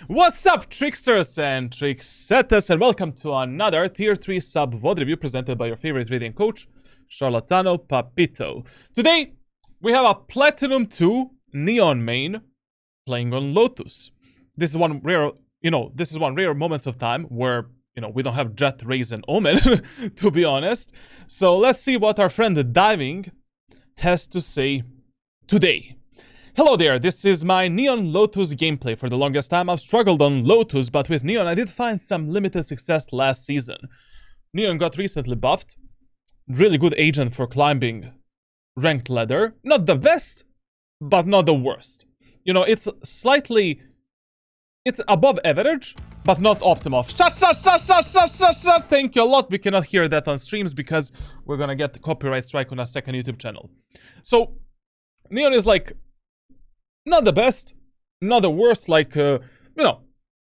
What's up, tricksters and tricksetters, and welcome to another Tier 3 sub VOD review presented by your favorite reading coach, Charlatano Papito. Today, we have a Platinum 2 Neon main playing on Lotus. This is one rare, moments of time where, we don't have Jet, Raze, and Omen, to be honest. So let's see what our friend Diving has to say today. Hello there, this is my Neon Lotus gameplay. For the longest time I've struggled on Lotus, but with Neon I did find some limited success last season. Neon got recently buffed. Really good agent for climbing ranked ladder. Not the best, but not the worst. It's above average, but not optimal. Shut. Thank you a lot. We cannot hear that on streams because we're gonna get the copyright strike on our second YouTube channel. So, Neon is like, not the best, not the worst,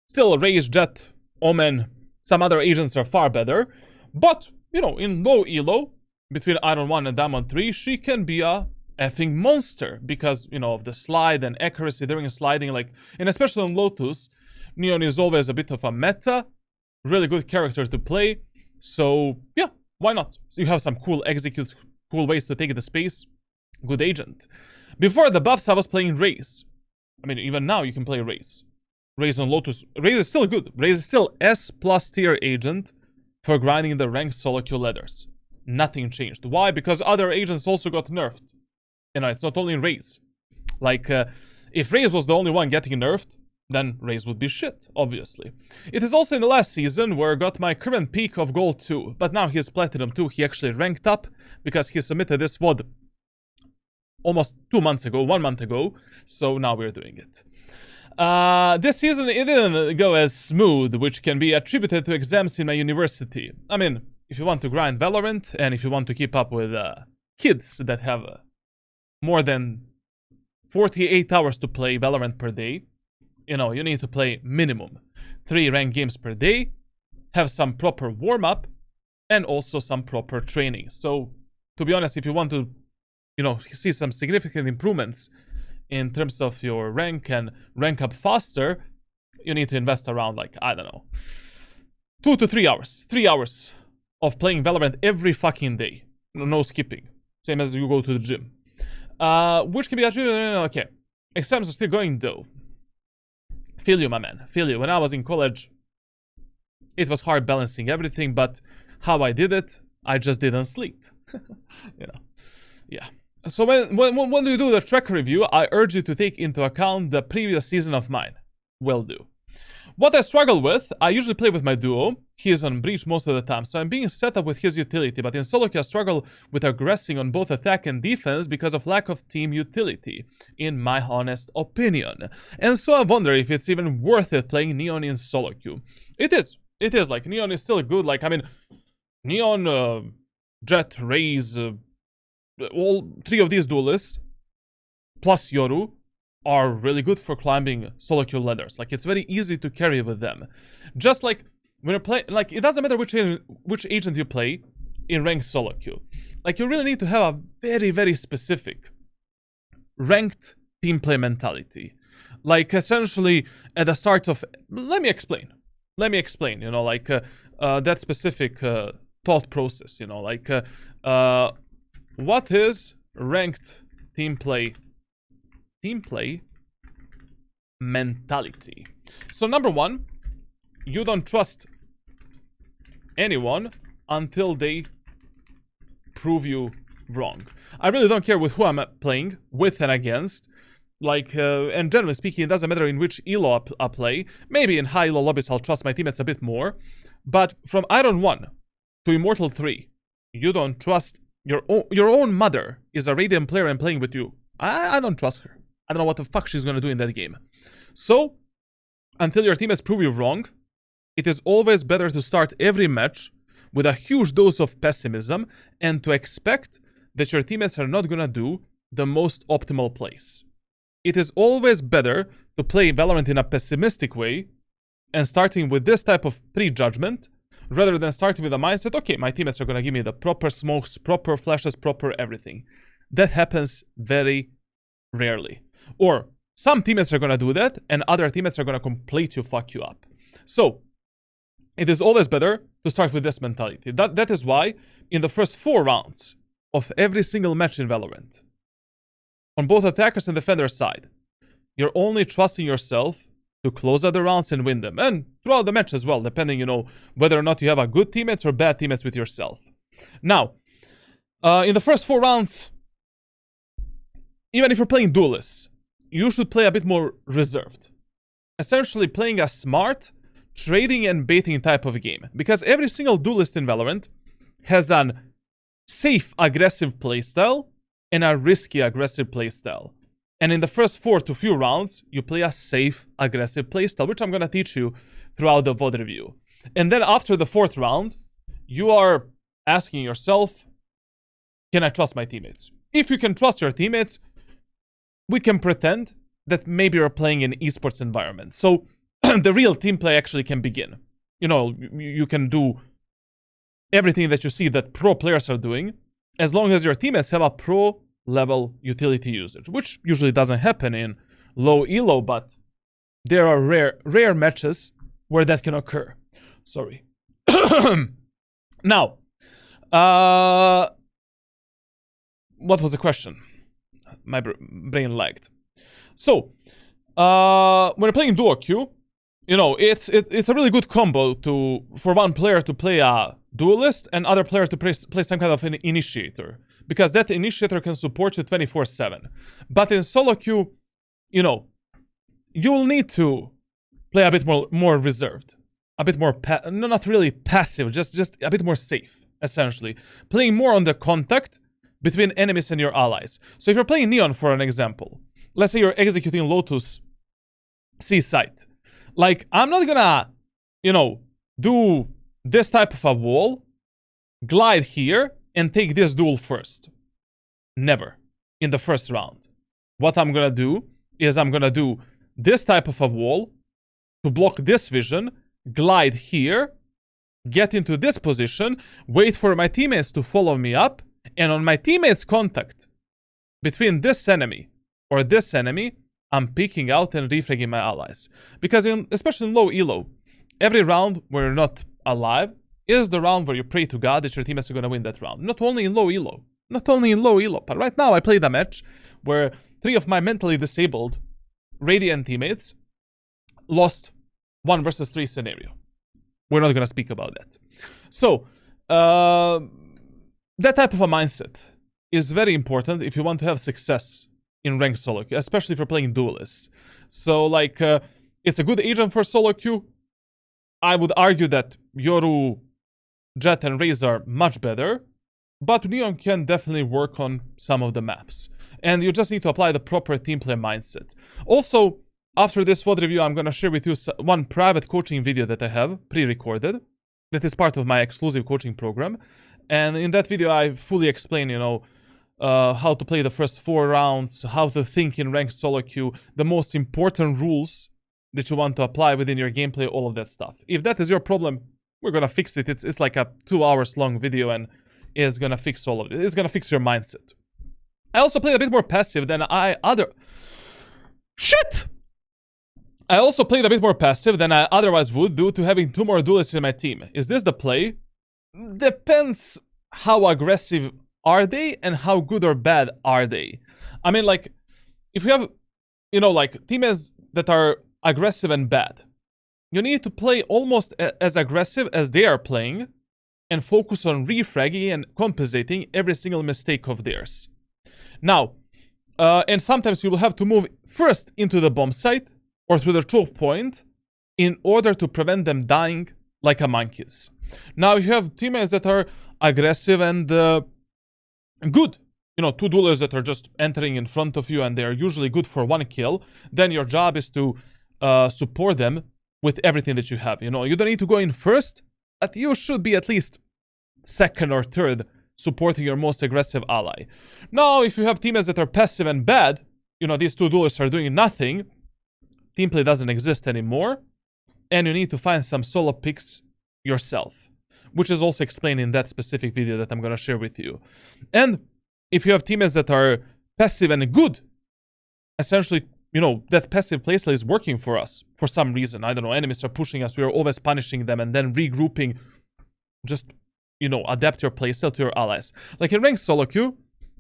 still Raze, Jet, Omen, some other agents are far better. But, in low elo, between Iron 1 and Diamond 3, she can be a effing monster. Because, of the slide and accuracy during sliding, and especially on Lotus, Neon is always a bit of a meta, really good character to play. So, yeah, why not? So you have some cool executes, cool ways to take the space, good agent. Before the buffs, I was playing Raze. I mean, even now you can play Raze. Raze on Lotus. Raze is still good. Raze is still S+ tier agent for grinding the ranked solo queue ladders. Nothing changed. Why? Because other agents also got nerfed. It's not only Raze. If Raze was the only one getting nerfed, then Raze would be shit, obviously. It is also in the last season where I got my current peak of Gold 2. But now he's Platinum 2. He actually ranked up because he submitted this VOD almost 1 month ago, so now we're doing it. This season it didn't go as smooth, which can be attributed to exams in my university. I mean, if you want to grind Valorant, and if you want to keep up with kids that have more than 48 hours to play Valorant per day, you need to play minimum 3 ranked games per day, have some proper warm-up, and also some proper training. So, to be honest, if you want to see some significant improvements in terms of your rank and rank up faster, you need to invest around, 2 to 3 hours. 3 hours of playing Valorant every fucking day. No skipping. Same as you go to the gym. Which can be attributed, okay. Exams are still going though. Feel you, my man. Feel you. When I was in college, it was hard balancing everything, but how I did it, I just didn't sleep. Yeah. So when you do the track review, I urge you to take into account the previous season of mine. Will do. What I struggle with, I usually play with my duo. He is on breach most of the time, so I'm being set up with his utility. But in solo queue, I struggle with aggressing on both attack and defense because of lack of team utility, in my honest opinion. And so I wonder if it's even worth it playing Neon in solo queue. It is. Neon is still good. Neon, Jet, Raze, all 3 of these duelists, plus Yoru, are really good for climbing solo queue ladders. It's very easy to carry with them. Just when you play, it doesn't matter which agent you play in ranked solo queue. You really need to have a very, very specific ranked team play mentality. Essentially, at the start of... Let me explain. That specific thought process, what is ranked team play mentality? So number 1, you don't trust anyone until they prove you wrong. I really don't care with who I'm playing, with and against. And generally speaking, it doesn't matter in which elo I play. Maybe in high elo lobbies I'll trust my teammates a bit more. But from Iron 1 to Immortal 3, you don't trust your own mother is a Radiant player and playing with you. I don't trust her. I don't know what the fuck she's gonna do in that game. So, until your teammates prove you wrong, it is always better to start every match with a huge dose of pessimism and to expect that your teammates are not gonna do the most optimal plays. It is always better to play Valorant in a pessimistic way and starting with this type of prejudgment rather than starting with a mindset, okay, my teammates are gonna give me the proper smokes, proper flashes, proper everything. That happens very rarely. Or Some teammates are gonna do that, and other teammates are gonna completely fuck you up. So, it is always better to start with this mentality. That is why, in the first 4 rounds of every single match in Valorant, on both attackers and defender side, you're only trusting yourself to close out the rounds and win them. And throughout the match as well, depending, whether or not you have a good teammates or bad teammates with yourself. Now, in the first 4 rounds, even if you're playing duelists, you should play a bit more reserved. Essentially playing a smart, trading and baiting type of game. Because every single duelist in Valorant has an safe, aggressive playstyle and a risky, aggressive playstyle. And in the first 4 to few rounds, you play a safe, aggressive playstyle, which I'm going to teach you throughout the VOD review. And then after the 4th round, you are asking yourself, can I trust my teammates? If you can trust your teammates, we can pretend that maybe you're playing in esports environment. So the real team play actually can begin. You can do everything that you see that pro players are doing, as long as your teammates have a pro level utility usage, which usually doesn't happen in low elo, but there are rare matches where that can occur. Sorry. Now, what was the question? My brain lagged. So, when you're playing duo queue, it's a really good combo for one player to play a duelist and other player to play some kind of an initiator, because that initiator can support you 24/7. But in solo queue, you'll need to play a bit more reserved, a bit more not really passive, just a bit more safe, essentially playing more on the contact between enemies and your allies. So if you're playing Neon, for an example, let's say you're executing Lotus C site. Like, I'm not gonna, do this type of a wall, glide here, and take this duel first. Never. In the first round. What I'm gonna do is I'm gonna do this type of a wall to block this vision, glide here, get into this position, wait for my teammates to follow me up, and on my teammates' contact between this enemy or this enemy, I'm peeking out and refragging my allies. Because especially in low elo, every round where you're not alive is the round where you pray to God that your teammates are going to win that round. Not only in low elo. But right now I played a match where 3 of my mentally disabled Radiant teammates lost 1 versus 3 scenario. We're not going to speak about that. So, that type of a mindset is very important if you want to have success in ranked solo queue, especially if you're playing duelists. So, it's a good agent for solo queue. I would argue that Yoru, Jet, and Raze are much better, but Neon can definitely work on some of the maps. And you just need to apply the proper team play mindset. Also, after this VOD review, I'm going to share with you one private coaching video that I have pre-recorded. That is part of my exclusive coaching program. And in that video, I fully explain, how to play the first 4 rounds, how to think in ranked solo queue, the most important rules that you want to apply within your gameplay, all of that stuff. If that is your problem, we're gonna fix it. It's like a 2 hours long video, and it's gonna fix all of it. It's gonna fix your mindset. I also played a bit more passive than I also played a bit more passive than I otherwise would due to having 2 more duelists in my team. Is this the play? Depends how aggressive are they and how good or bad are they. I mean, if you have, teammates that are aggressive and bad, you need to play almost as aggressive as they are playing and focus on refragging and compensating every single mistake of theirs. Now, and sometimes you will have to move first into the bomb site or through the choke point in order to prevent them dying like a monkeys. Now, if you have teammates that are aggressive and good, 2 duelers that are just entering in front of you and they are usually good for 1 kill, then your job is to support them with everything that you have. You don't need to go in first, but you should be at least 2nd or 3rd supporting your most aggressive ally. Now, if you have teammates that are passive and bad, these 2 duelists are doing nothing, team play doesn't exist anymore, and you need to find some solo picks yourself, which is also explained in that specific video that I'm going to share with you. And if you have teammates that are passive and good, essentially you know, that passive playstyle is working for us for some reason. I don't know, enemies are pushing us, we are always punishing them and then regrouping. Just, you know, adapt your playstyle to your allies. Like in ranked solo queue,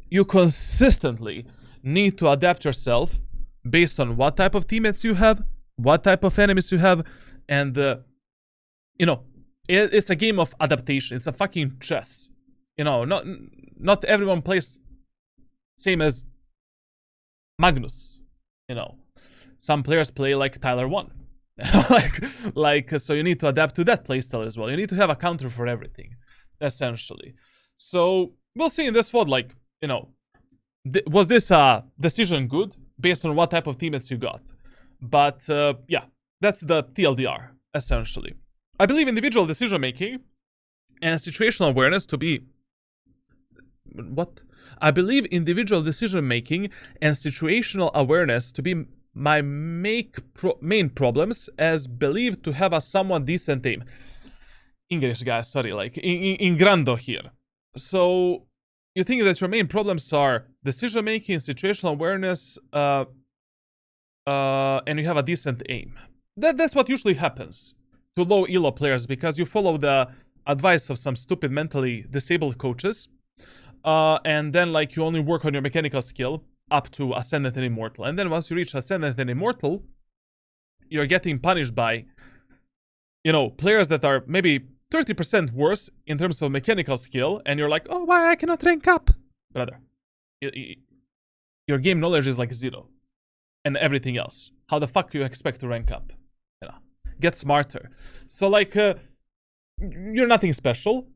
you consistently need to adapt yourself based on what type of teammates you have, what type of enemies you have, and, you know, it's a game of adaptation. It's a fucking chess. You know, not everyone plays same as Magnus, you know. Some players play like Tyler 1. So you need to adapt to that playstyle as well. You need to have a counter for everything, essentially. So we'll see in this VOD, like, you know, was this a decision good based on what type of teammates you got? But yeah, that's the TLDR, essentially. I believe individual decision making and situational awareness to be I believe individual decision making and situational awareness to be my main problems, as believed to have a somewhat decent aim. English, guys, sorry, like in grando here. So you think that your main problems are decision making, situational awareness, and you have a decent aim. That's what usually happens to low elo players, because you follow the advice of some stupid mentally disabled coaches, and then like you only work on your mechanical skill up to Ascendant and Immortal, and then once you reach Ascendant and Immortal, you're getting punished by, you know, players that are maybe 30% worse in terms of mechanical skill, and you're like, oh, why I cannot rank up? Brother, your game knowledge is like 0, and everything else. How the fuck do you expect to rank up? You know, get smarter. So like, you're nothing special.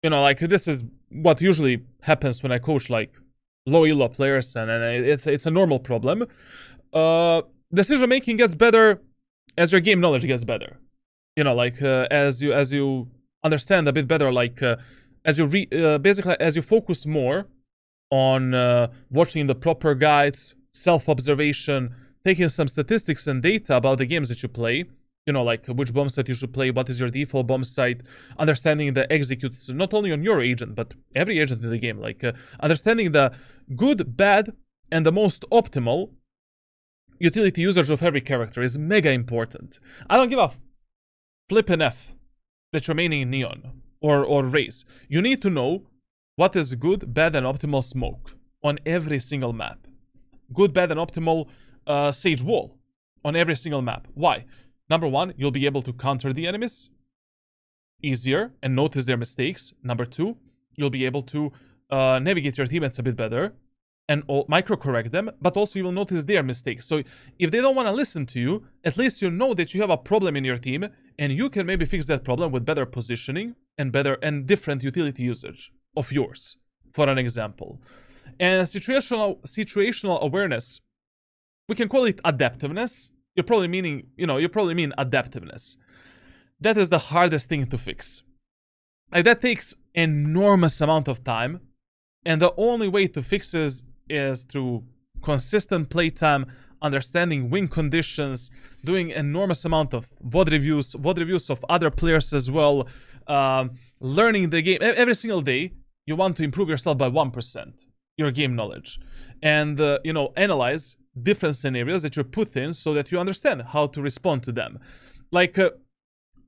You know, like this is what usually happens when I coach like low elo players, and it's a normal problem. Decision making gets better as your game knowledge gets better. You know, like as you understand a bit better, like as you basically as you focus more on watching the proper guides, self-observation, taking some statistics and data about the games that you play. You know, like which bomb site you should play, what is your default bomb site, understanding the executes not only on your agent, but every agent in the game. Like understanding the good, bad, and the most optimal utility usage of every character is mega important. I don't give a flippin' F that you're maining Neon or Raze. You need to know what is good, bad, and optimal smoke on every single map. Good, bad, and optimal Sage Wall on every single map. Why? Number one, you'll be able to counter the enemies easier and notice their mistakes. Number two, you'll be able to navigate your teammates a bit better and micro-correct them, but also you will notice their mistakes. So if they don't want to listen to you, at least you know that you have a problem in your team, and you can maybe fix that problem with better positioning and better and different utility usage of yours, for an example. And situational awareness, we can call it adaptiveness. You probably mean adaptiveness. That is the hardest thing to fix. Like that takes enormous amount of time, and the only way to fix it is through consistent playtime, understanding win conditions, doing enormous amount of VOD reviews of other players as well, learning the game. Every single day, you want to improve yourself by 1%, your game knowledge, and analyze different scenarios that you're put in so that you understand how to respond to them. Like,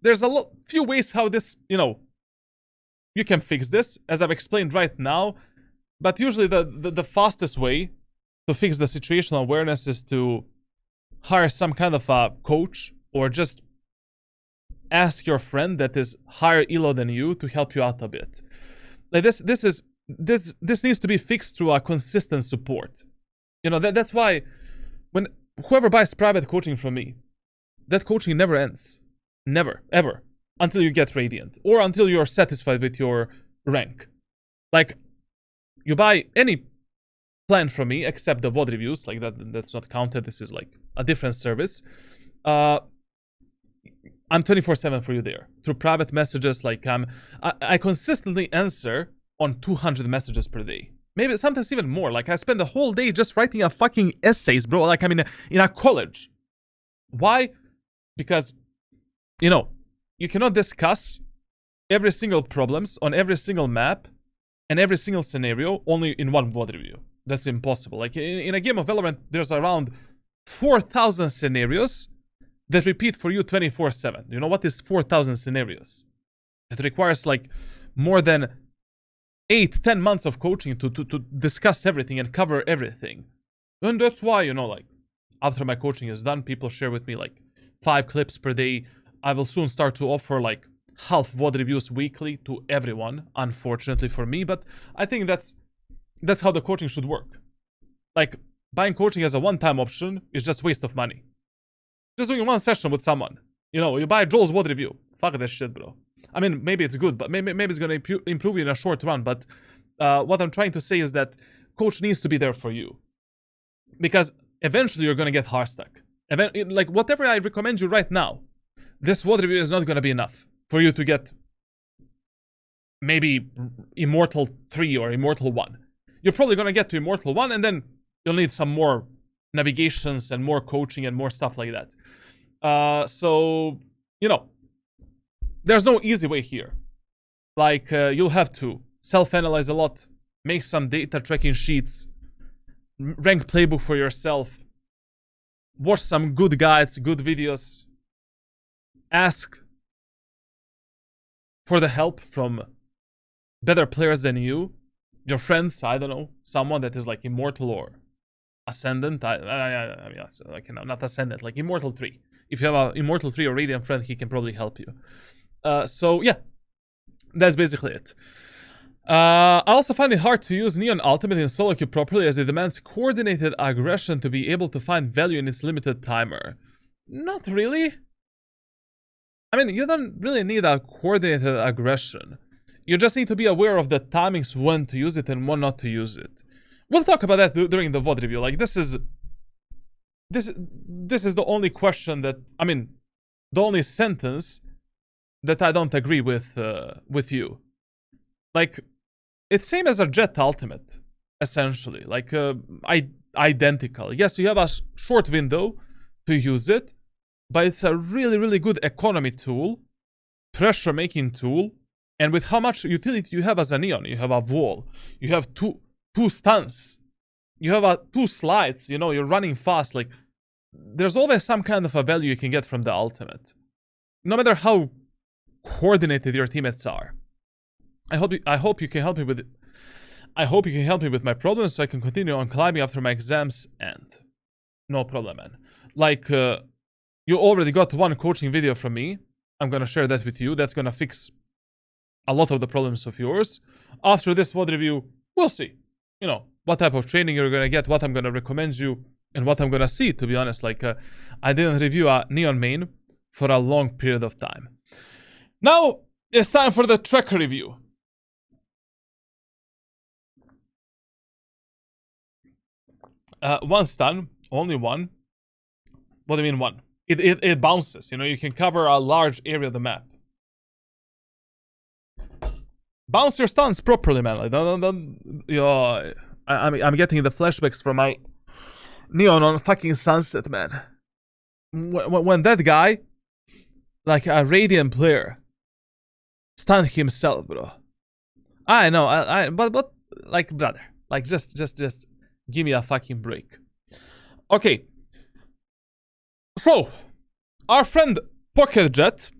there's a few ways how this, you can fix this, as I've explained right now, but usually the fastest way to fix the situational awareness is to hire some kind of a coach, or just ask your friend that is higher elo than you to help you out a bit. Like this needs to be fixed through a consistent support. That's why when whoever buys private coaching from me, that coaching never ends. Never, ever. Until you get Radiant, or until you're satisfied with your rank. Like, you buy any plan from me, except the VOD reviews, like that's not counted, this is like a different service. I'm 24/7 for you there. Through private messages, like I consistently answer on 200 messages per day. Maybe sometimes even more. Like, I spend the whole day just writing a fucking essays, bro. Like, I'm in a college. Why? Because, you cannot discuss every single problems on every single map and every single scenario only in one VOD review. That's impossible. Like, in a game of Valorant, there's around 4,000 scenarios that repeat for you 24/7. You know what is 4,000 scenarios? It requires like more than 8-10 months of coaching to discuss everything and cover everything. And that's why, you know, like, after my coaching is done, people share with me like 5 clips per day. I will soon start to offer like half VOD reviews weekly to everyone, unfortunately for me, but I think that's how the coaching should work. Like, buying coaching as a one-time option is just waste of money. Just doing one session with someone. You know, you buy Joel's VOD review. Fuck that shit, bro. I mean, maybe it's good, but maybe it's gonna improve you in a short run, but what I'm trying to say is that coach needs to be there for you. Because eventually you're gonna get hard stuck. Like, whatever I recommend you right now, this VOD review is not gonna be enough for you to get maybe Immortal 3 or Immortal 1. You're probably gonna get to Immortal 1 and then you'll need some more navigations and more coaching and more stuff like that. So, you know, there's no easy way here. Like, you'll have to self-analyze a lot, make some data tracking sheets, rank playbook for yourself, watch some good guides, good videos, ask for the help from better players than you, your friends, I don't know, someone that is like Immortal or Ascendant, I mean, like, you know, not Ascendant, like Immortal 3. If you have an Immortal 3 or Radiant friend, he can probably help you. So yeah, that's basically it. I also find it hard to use Neon Ultimate in solo queue properly as it demands coordinated aggression to be able to find value in its limited timer. Not really. I mean, you don't really need a coordinated aggression. You just need to be aware of the timings when to use it and when not to use it. We'll talk about that during the VOD review. Like, this is the only question that, I mean, the only sentence that I don't agree with you. Like, it's same as a Jet Ultimate, essentially. Like, identical. Yes, you have a short window to use it, but it's a really, really good economy tool, pressure making tool, and with how much utility you have as a Neon. You have a wall, you have two stuns, you have 2 slides, you know, you're running fast. Like, there's always some kind of a value you can get from the ultimate, no matter how coordinated your teammates are. I hope you can help me with it. I hope you can help me with my problems so I can continue on climbing after my exams end. No problem, man. Like, you already got 1 coaching video from me. I'm gonna share that with you. That's gonna fix a lot of the problems of yours. After this VOD review, we'll see. You know, what type of training you're gonna get, what I'm gonna recommend you, and what I'm gonna see, to be honest. Like, I didn't review a Neon main for a long period of time. Now, it's time for the tracker review. One stun, only 1. What do you mean 1? It bounces, you know, you can cover a large area of the map. Bounce your stuns properly, man. Like, don't you know, I'm getting the flashbacks from my Neon on fucking Sunset, man. When that guy, like a Radiant player, stunned himself, bro. I know, but like, brother, like, just give me a fucking break. Okay. So, our friend Pocket Jet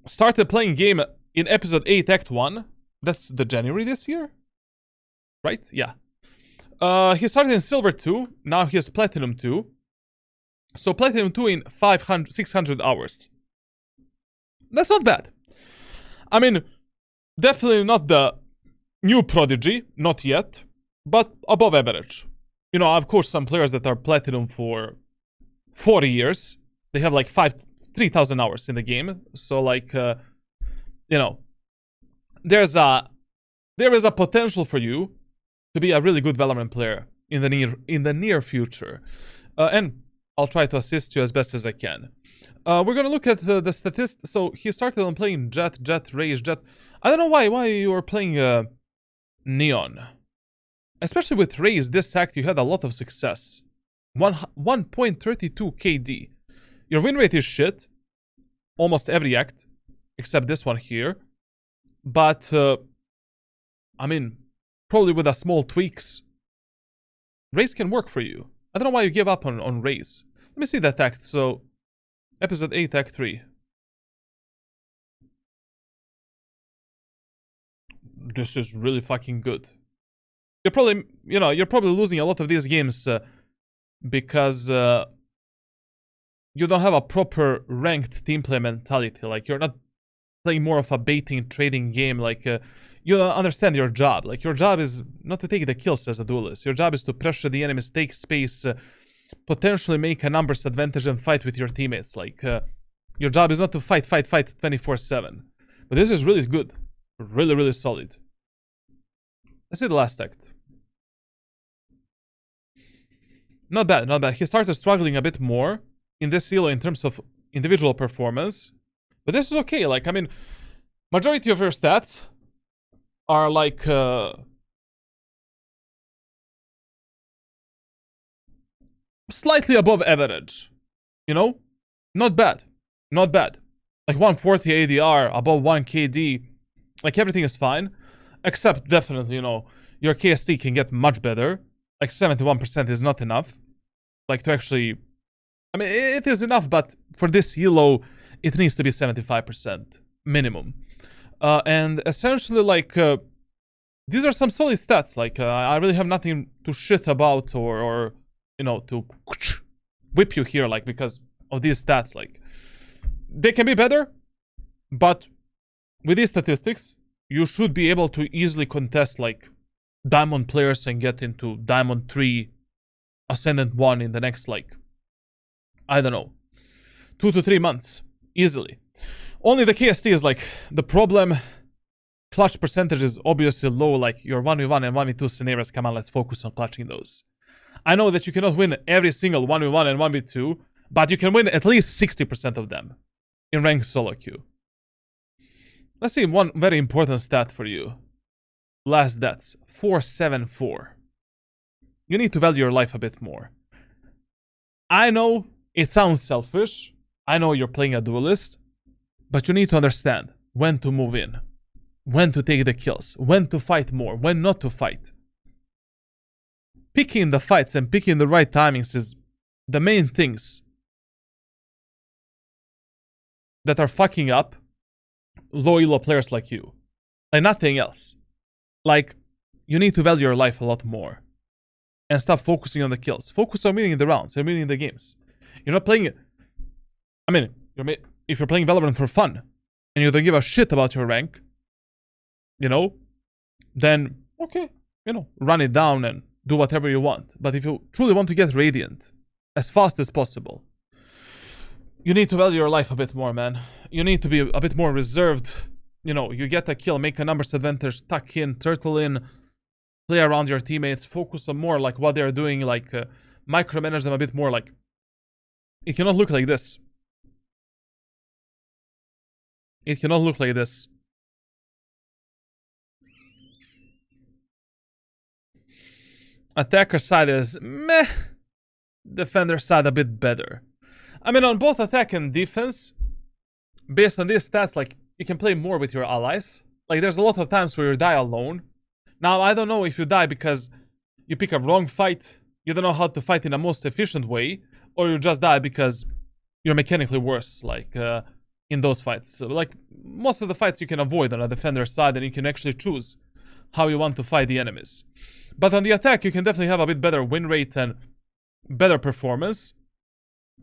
started playing game in episode 8, Act 1. That's the January this year? Right? Yeah. He started in Silver 2. Now he has Platinum 2. So Platinum 2 in 600 hours. That's not bad. I mean, definitely not the new prodigy. Not yet. But above average. You know, of course, some players that are Platinum for 40 years. They have like 3,000 hours in the game. So, like, you know, there is a potential for you to be a really good Valorant player in the near future, and I'll try to assist you as best as I can. We're gonna look at the statistics. So he started on playing Jet, Rage, Jet. I don't know why you were playing Neon, especially with Rage. This act you had a lot of success. 1.32 KD. Your win rate is shit. Almost every act, except this one here. But, I mean, probably with a small tweaks, Race can work for you. I don't know why you give up on Raze. Let me see that act. So, episode 8, act 3. This is really fucking good. You're probably, you're probably losing a lot of these games because you don't have a proper ranked team play mentality. Like, you're not playing more of a baiting trading game. Like, you don't understand your job. Like, your job is not to take the kills as a duelist. Your job is to pressure the enemies, take space, potentially make a numbers advantage and fight with your teammates. Like, your job is not to fight 24/7. But this is really good. Really, really solid. Let's see the last act. Not bad, not bad. He started struggling a bit more in this elo in terms of individual performance. But this is okay. Like, I mean, majority of your stats are like slightly above average. You know? Not bad. Not bad. Like 140 ADR, above 1 KD. Like, everything is fine. Except, definitely, your KST can get much better. Like, 71% is not enough. Like, to actually... I mean, it is enough, but for this elo, it needs to be 75% minimum. And essentially, like, these are some solid stats. Like, I really have nothing to shit about or to whip you here, like, because of these stats. Like, they can be better, but with these statistics, you should be able to easily contest, like, Diamond players and get into Diamond 3, Ascendant 1 in the next, like, I don't know, 2 to 3 months. Easily. Only the KST is, like, the problem. Clutch percentage is obviously low. Like, your 1v1 and 1v2 scenarios, come on, let's focus on clutching those. I know that you cannot win every single 1v1 and 1v2, but you can win at least 60% of them in ranked solo queue. Let's see one very important stat for you. Last deaths, 474. You need to value your life a bit more. I know it sounds selfish. I know you're playing a duelist, but you need to understand when to move in, when to take the kills, when to fight more, when not to fight. Picking the fights and picking the right timings is the main things that are fucking up low elo players like you. Like, nothing else. Like, you need to value your life a lot more and stop focusing on the kills. Focus on winning the rounds and winning the games. You're not playing... I mean, if you're playing Valorant for fun and you don't give a shit about your rank, then, okay, run it down and do whatever you want. But if you truly want to get Radiant as fast as possible, you need to value your life a bit more, man. You need to be a bit more reserved. You get a kill, make a numbers advantage, tuck in, turtle in, play around your teammates, focus on more like what they're doing, like micromanage them a bit more. Like, it cannot look like this. It cannot look like this. Attacker side is meh. Defender side a bit better. I mean, on both attack and defense, based on these stats, like, you can play more with your allies. Like, there's a lot of times where you die alone. Now, I don't know if you die because you pick a wrong fight, you don't know how to fight in a most efficient way, or you just die because you're mechanically worse, like, in those fights. So, like, most of the fights you can avoid on a defender side, and you can actually choose how you want to fight the enemies. But on the attack, you can definitely have a bit better win rate and better performance.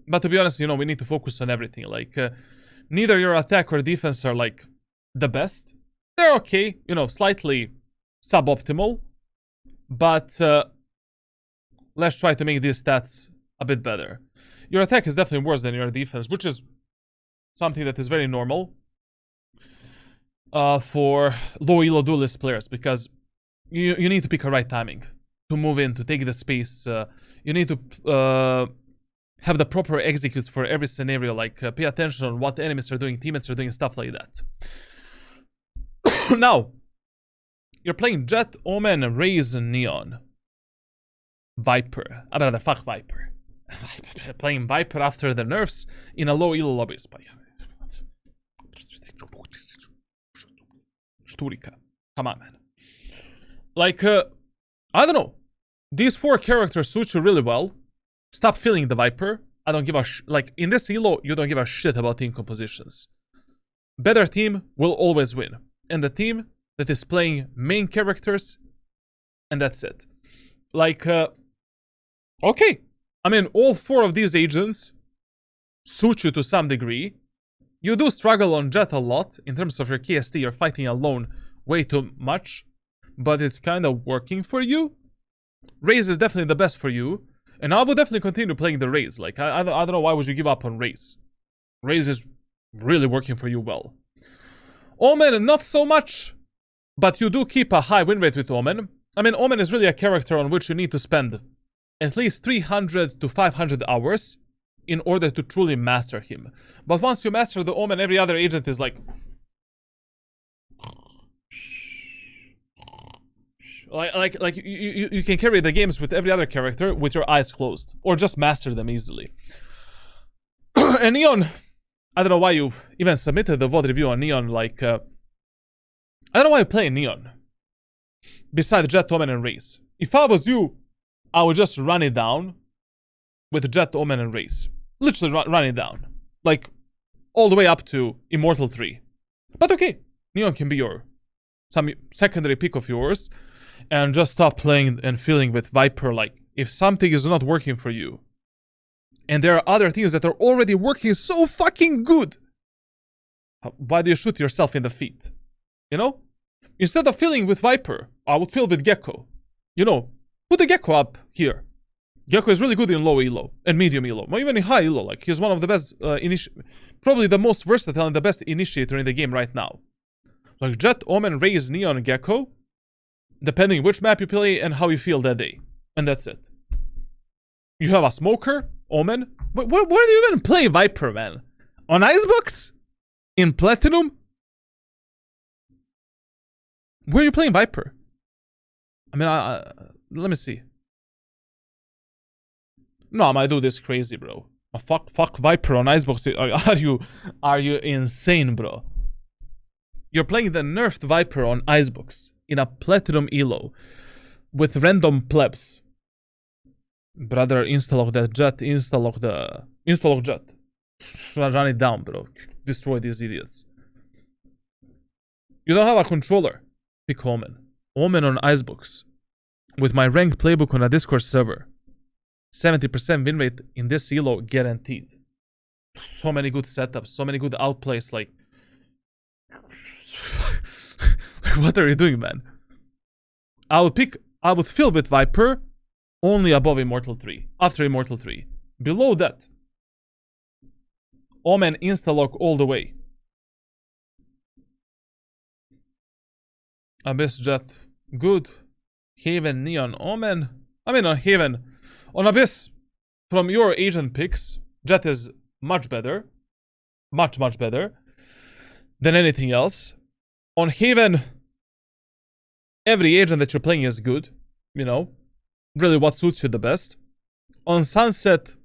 But to be honest, we need to focus on everything. Like, neither your attack or defense are, like, the best. They're okay, slightly suboptimal. But let's try to make these stats a bit better. Your attack is definitely worse than your defense, which is something that is very normal for low elo duelist players, because you need to pick a right timing to move in, to take the space. You need to have the proper executes for every scenario, like pay attention on what enemies are doing, teammates are doing, stuff like that. Now, you're playing Jet, Omen, Raze, and Neon. Viper. I mean, fuck Viper. Playing Viper after the nerfs in a low elo lobby. Sturika. Come on, man. Like, I don't know. These 4 characters suit you really well. Stop feeling the Viper. I don't give a like, in this elo, you don't give a shit about team compositions. Better team will always win. And the team that is playing main characters, and that's it. Like, okay. I mean, all 4 of these agents suit you to some degree. You do struggle on Jett a lot. In terms of your KST, you're fighting alone way too much. But it's kind of working for you. Raze is definitely the best for you. And I would definitely continue playing the Raze. Like, I don't know why would you give up on Raze. Raze is really working for you well. Omen, not so much. But you do keep a high win rate with Omen. I mean, Omen is really a character on which you need to spend at least 300 to 500 hours in order to truly master him. But once you master the Omen, every other agent is like... Like you can carry the games with every other character with your eyes closed. Or just master them easily. And Neon, I don't know why you even submitted the VOD review on Neon, like... I don't know why you play Neon. Besides Jett, Omen, and Raze. If I was you, I would just run it down with Jett, Omen, and Raze. Literally run it down. Like, all the way up to Immortal 3. But okay, Neon can be some secondary pick of yours. And just stop playing and feeling with Viper. Like, if something is not working for you, and there are other things that are already working so fucking good, why do you shoot yourself in the feet? You know? Instead of feeling with Viper, I would feel with Gecko. You know, put the Gecko up here. Gecko is really good in low elo and medium elo, or even in high elo. Like, he's one of the best, probably the most versatile and the best initiator in the game right now. Like, Jett, Omen, Raze, Neon, Gecko, depending which map you play and how you feel that day. And that's it. You have a Smoker, Omen. Where do you even play Viper, man? On Icebooks? In Platinum? Where are you playing Viper? I mean, let me see. No, I might do this crazy, bro. Fuck Viper on Icebooks. Are you insane, bro? You're playing the nerfed Viper on Icebooks in a Platinum elo with random plebs. Brother, install that Jett, install Jett. Run it down, bro. Destroy these idiots. You don't have a controller. Pick Omen. Omen on Icebooks. With my ranked playbook on a Discord server. 70% win rate in this elo guaranteed. So many good setups, so many good outplays, like... What are you doing, man? I would fill with Viper only above Immortal 3. After Immortal 3. Below that, Omen insta-lock all the way. Abyss, Jett, good. Haven, Neon, Omen. I mean, on Haven. On Abyss, from your agent picks, Jett is much better. Much better than anything else. On Haven, every agent that you're playing is good. You know, really what suits you the best. On Sunset,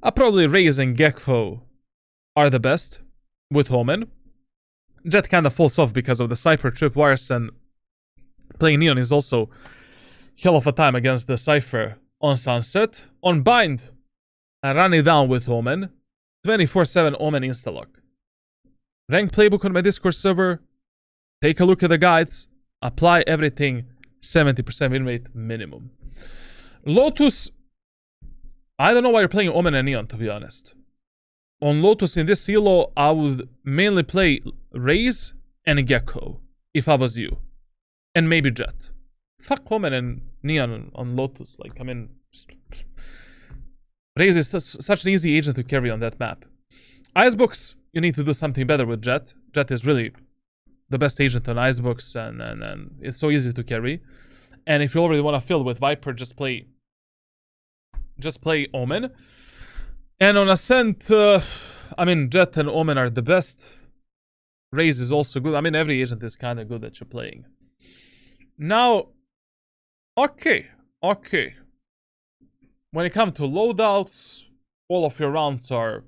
probably Raze and Gecko are the best with Omen. Jett kind of falls off because of the Cypher tripwires, and playing Neon is also hell of a time against the Cypher on Sunset. On Bind, I run it down with Omen. 24/7 Omen instalock. Ranked playbook on my Discord server. Take a look at the guides. Apply everything. 70% win rate minimum. Lotus, I don't know why you're playing Omen and Neon, to be honest. On Lotus in this elo, I would mainly play Raze and Gecko, if I was you. And maybe Jett. Fuck Omen and Neon on Lotus. Like, I mean... Raze is such an easy agent to carry on that map. Icebooks, you need to do something better with Jett. Jett is really the best agent on Icebooks, and it's so easy to carry. And if you already want to fill with Viper, just play Omen. And on Ascent, I mean, Jett and Omen are the best. Raze is also good. I mean, every agent is kind of good that you're playing. Now, okay. When it comes to loadouts, all of your rounds are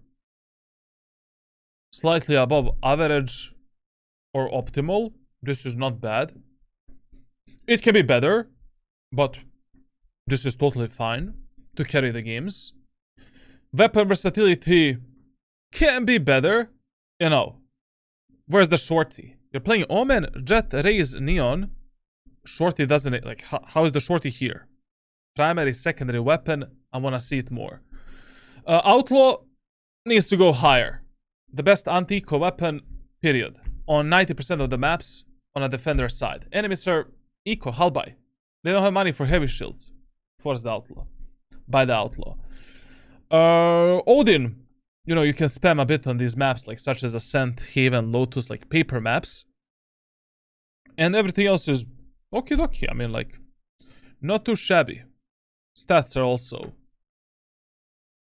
slightly above average or optimal. This is not bad. It can be better, but this is totally fine to carry the games. Weapon versatility can be better. You know, where's the shorty? You're playing Omen, Jet, Raze, Neon. Shorty doesn't it? Like, how is the shorty here? Primary, secondary weapon. I want to see it more. Outlaw needs to go higher. The best anti-eco weapon, period. On 90% of the maps on a defender side. Enemies are eco, halbei. They don't have money for heavy shields. Force the outlaw. Buy the outlaw. Odin. You know, you can spam a bit on these maps, like such as Ascent, Haven, Lotus, like paper maps. And everything else is okie dokie. I mean, like, not too shabby. Stats are also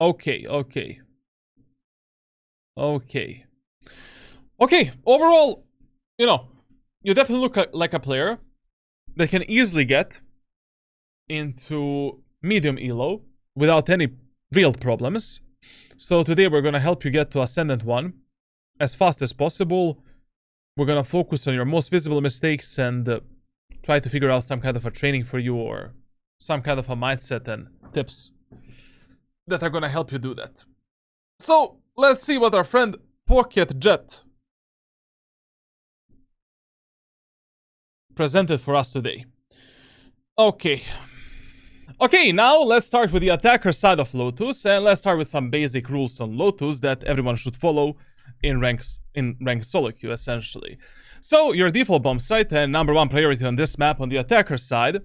okay. Overall, you know, you definitely look like a player that can easily get into medium elo without any real problems. So today we're gonna help you get to Ascendant 1 as fast as possible. We're gonna focus on your most visible mistakes and try to figure out some kind of a training for you or some kind of a mindset and tips that are gonna help you do that. So let's see what our friend Pocket Jet presented for us today. Okay, now let's start with the attacker side of Lotus, and let's start with some basic rules on Lotus that everyone should follow in ranked solo queue, essentially. So, your default bomb site and number one priority on this map on the attacker side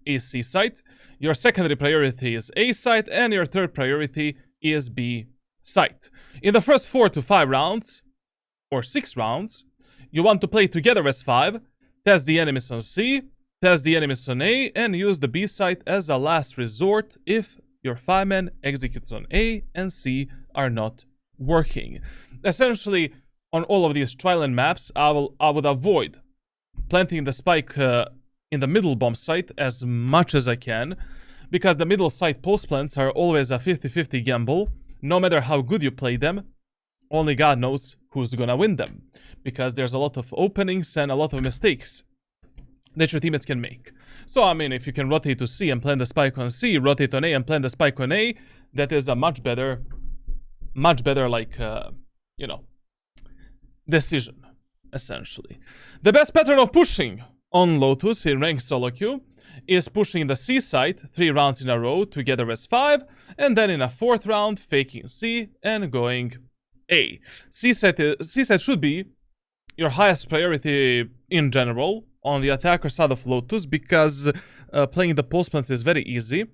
is C site. Your secondary priority is A site, and your third priority is B site. In the first 4 to 5 rounds, or 6 rounds, you want to play together as 5, test the enemies on C, test the enemies on A, and use the B site as a last resort if your 5-man executes on A and C are not working. Essentially, on all of these trial maps, I would avoid planting the spike in the middle bomb site as much as I can, because the middle site post plants are always a 50-50 gamble. No matter how good you play them, only God knows who's gonna win them, because there's a lot of openings and a lot of mistakes that your teammates can make. So, I mean, if you can rotate to C and plant the spike on C, rotate on A and plant the spike on A, that is a much better, like, you know, decision, essentially. The best pattern of pushing on Lotus in ranked solo queue is pushing the C site 3 rounds in a row together as 5, and then in a 4th round, faking C and going A. C site should be your highest priority in general on the attacker side of Lotus, because playing the post plants is very easy.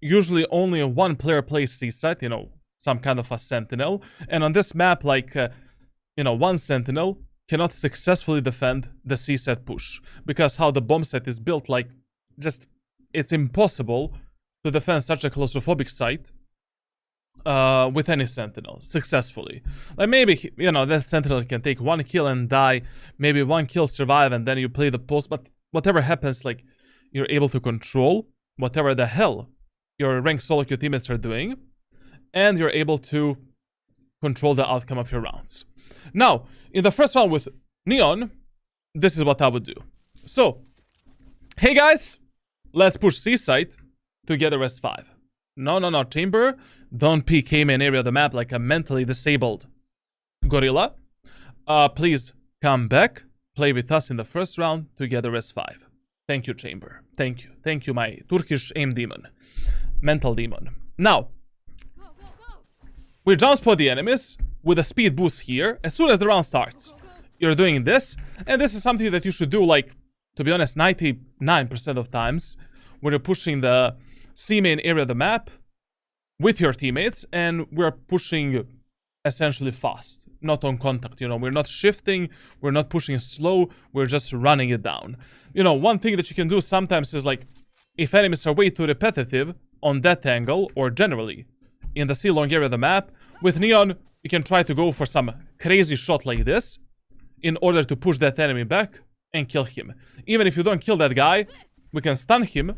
Usually only one player plays C site, you know, some kind of a sentinel. And on this map, like, you know, one sentinel cannot successfully defend the C site push, because how the bomb site is built, like, just, it's impossible to defend such a claustrophobic site with any sentinel successfully. Like, maybe, you know, that sentinel can take 1 kill and die, maybe 1 kill survive, and then you play the post, but whatever happens, like, you're able to control whatever the hell your ranked solo queue teammates are doing, and you're able to control the outcome of your rounds. Now, in the first round with Neon, this is what I would do. So, hey guys, let's push C site together as 5. No, Chamber, don't peek main area of the map like a mentally disabled gorilla. Please come back, play with us in the first round together as 5. Thank you, Chamber. Thank you, my Turkish aim demon, mental demon. Now, we jump spot the enemies with a speed boost here as soon as the round starts. You're doing this, and this is something that you should do, like, to be honest, 99% of times when you're pushing the C main area of the map with your teammates, and we're pushing essentially fast, not on contact. You know, we're not shifting, we're not pushing slow, we're just running it down. You know, one thing that you can do sometimes is, like, if enemies are way too repetitive on that angle, or generally in the C long area of the map, with Neon, you can try to go for some crazy shot like this in order to push that enemy back and kill him. Even if you don't kill that guy, we can stun him,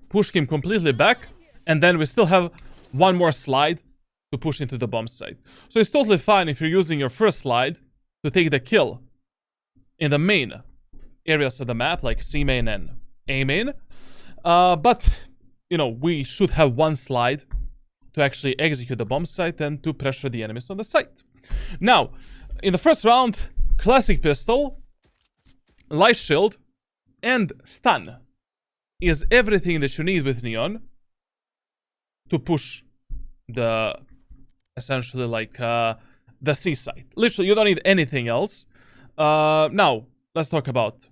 push him completely back, and then we still have one more slide to push into the bomb site. So it's totally fine if you're using your first slide to take the kill in the main areas of the map, like C main and A main. But, you know, we should have one slide to actually execute the bomb site and to pressure the enemies on the site. Now, in the first round, classic pistol, light shield, and stun is everything that you need with Neon to push the, essentially like, the C site. Literally, you don't need anything else. Now, let's talk about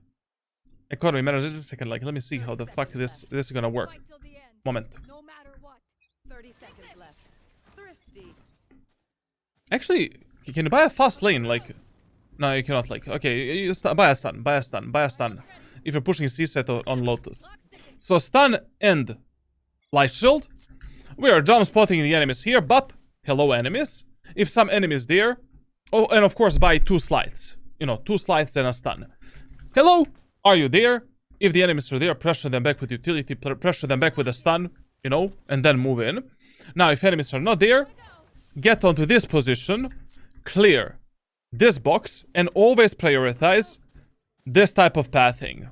economy manager. Just a second, like, let me see how the fuck this is gonna work. Moment. No matter what. 30 seconds left. Thrifty. Actually, can you buy a fast lane? Like, no, you cannot. Like, okay, you buy a stun, buy a stun, buy a stun. If you're pushing C set on Lotus, so stun and light shield. We are jump spotting the enemies here. Bop, hello enemies. If some enemies there, oh, and of course buy 2 slides. You know, 2 slides and a stun. Hello, are you there? If the enemies are there, pressure them back with utility, pressure them back with a stun, you know, and then move in. Now, if enemies are not there, get onto this position, clear this box, and always prioritize this type of pathing.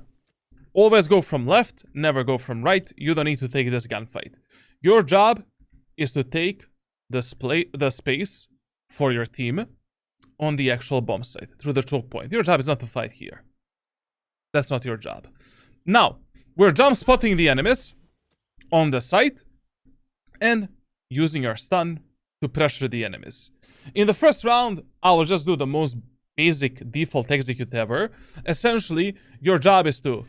Always go from left, never go from right. You don't need to take this gunfight. Your job is to take the space for your team on the actual bomb site through the choke point. Your job is not to fight here. That's not your job. Now, we're jump spotting the enemies on the site and using our stun to pressure the enemies. In the first round, I will just do the most basic default execute ever. Essentially, your job is to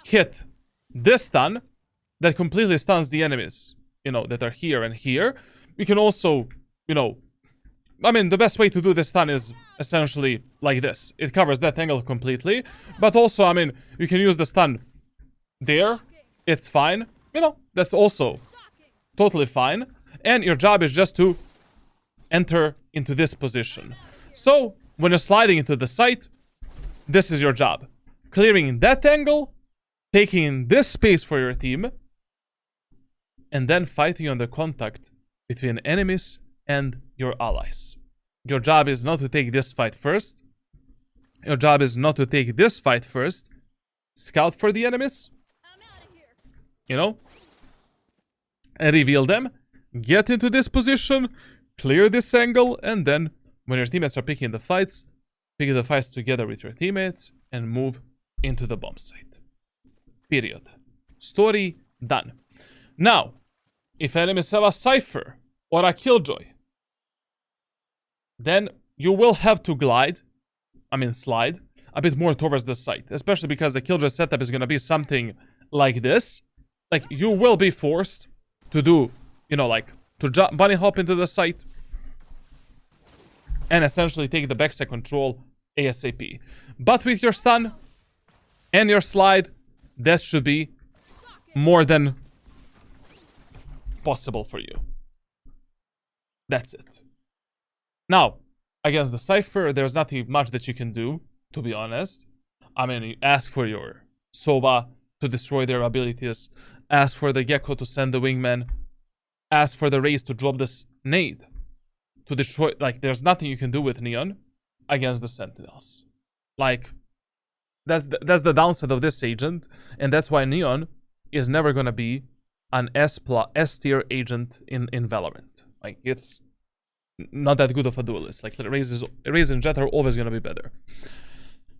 hit this stun that completely stuns the enemies, you know, that are here and here. You can also, you know, I mean, the best way to do this stun is essentially like this. It covers that angle completely. But also, I mean, you can use the stun there. It's fine. You know, that's also totally fine. And your job is just to enter into this position. So, when you're sliding into the site, this is your job. Clearing that angle, taking this space for your team, and then fighting on the contact between enemies and your allies. Your job is not to take this fight first. Your job is not to take this fight first. Scout for the enemies. You know? And reveal them. Get into this position. Clear this angle. And then, when your teammates are picking the fights, pick the fights together with your teammates and move into the bomb site. Period. Story done. Now, if enemies have a Cypher or a Killjoy, then you will have to slide a bit more towards the site. Especially because the Killjoy setup is going to be something like this. Like, you will be forced to do, you know, like, to bunny hop into the site and essentially take the backside control ASAP. But with your stun and your slide, that should be more than possible for you. That's it. Now, against the Cypher, there's nothing much that you can do, to be honest. I mean, you ask for your Sova to destroy their abilities, ask for the Gecko to send the Wingman, ask for the Raze to drop this nade to destroy. Like, there's nothing you can do with Neon against the Sentinels. Like, that's the downside of this agent, and that's why Neon is never gonna be an S tier agent in Valorant. Like, it's not that good of a duelist. Like, Raze and Jet are always gonna be better.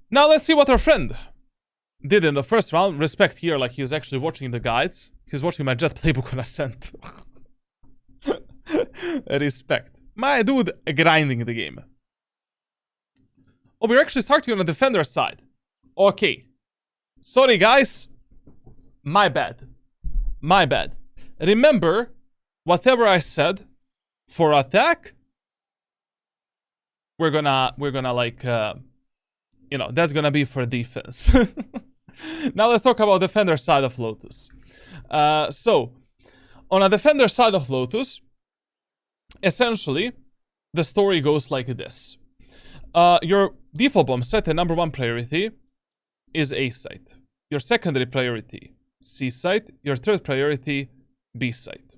Now let's see what our friend did in the first round. Respect here, like, he's actually watching the guides. He's watching my Jet playbook on Ascent. Respect. My dude grinding the game. Oh, we're actually starting on the defender side. Okay. Sorry, guys. My bad. My bad. Remember, whatever I said for attack, we're gonna like, you know, that's gonna be for defense. Now let's talk about defender side of Lotus. So, on a defender side of Lotus, essentially, the story goes like this. Your default bomb set and #1 priority is A site. Your secondary priority, C site. Your third priority, B site.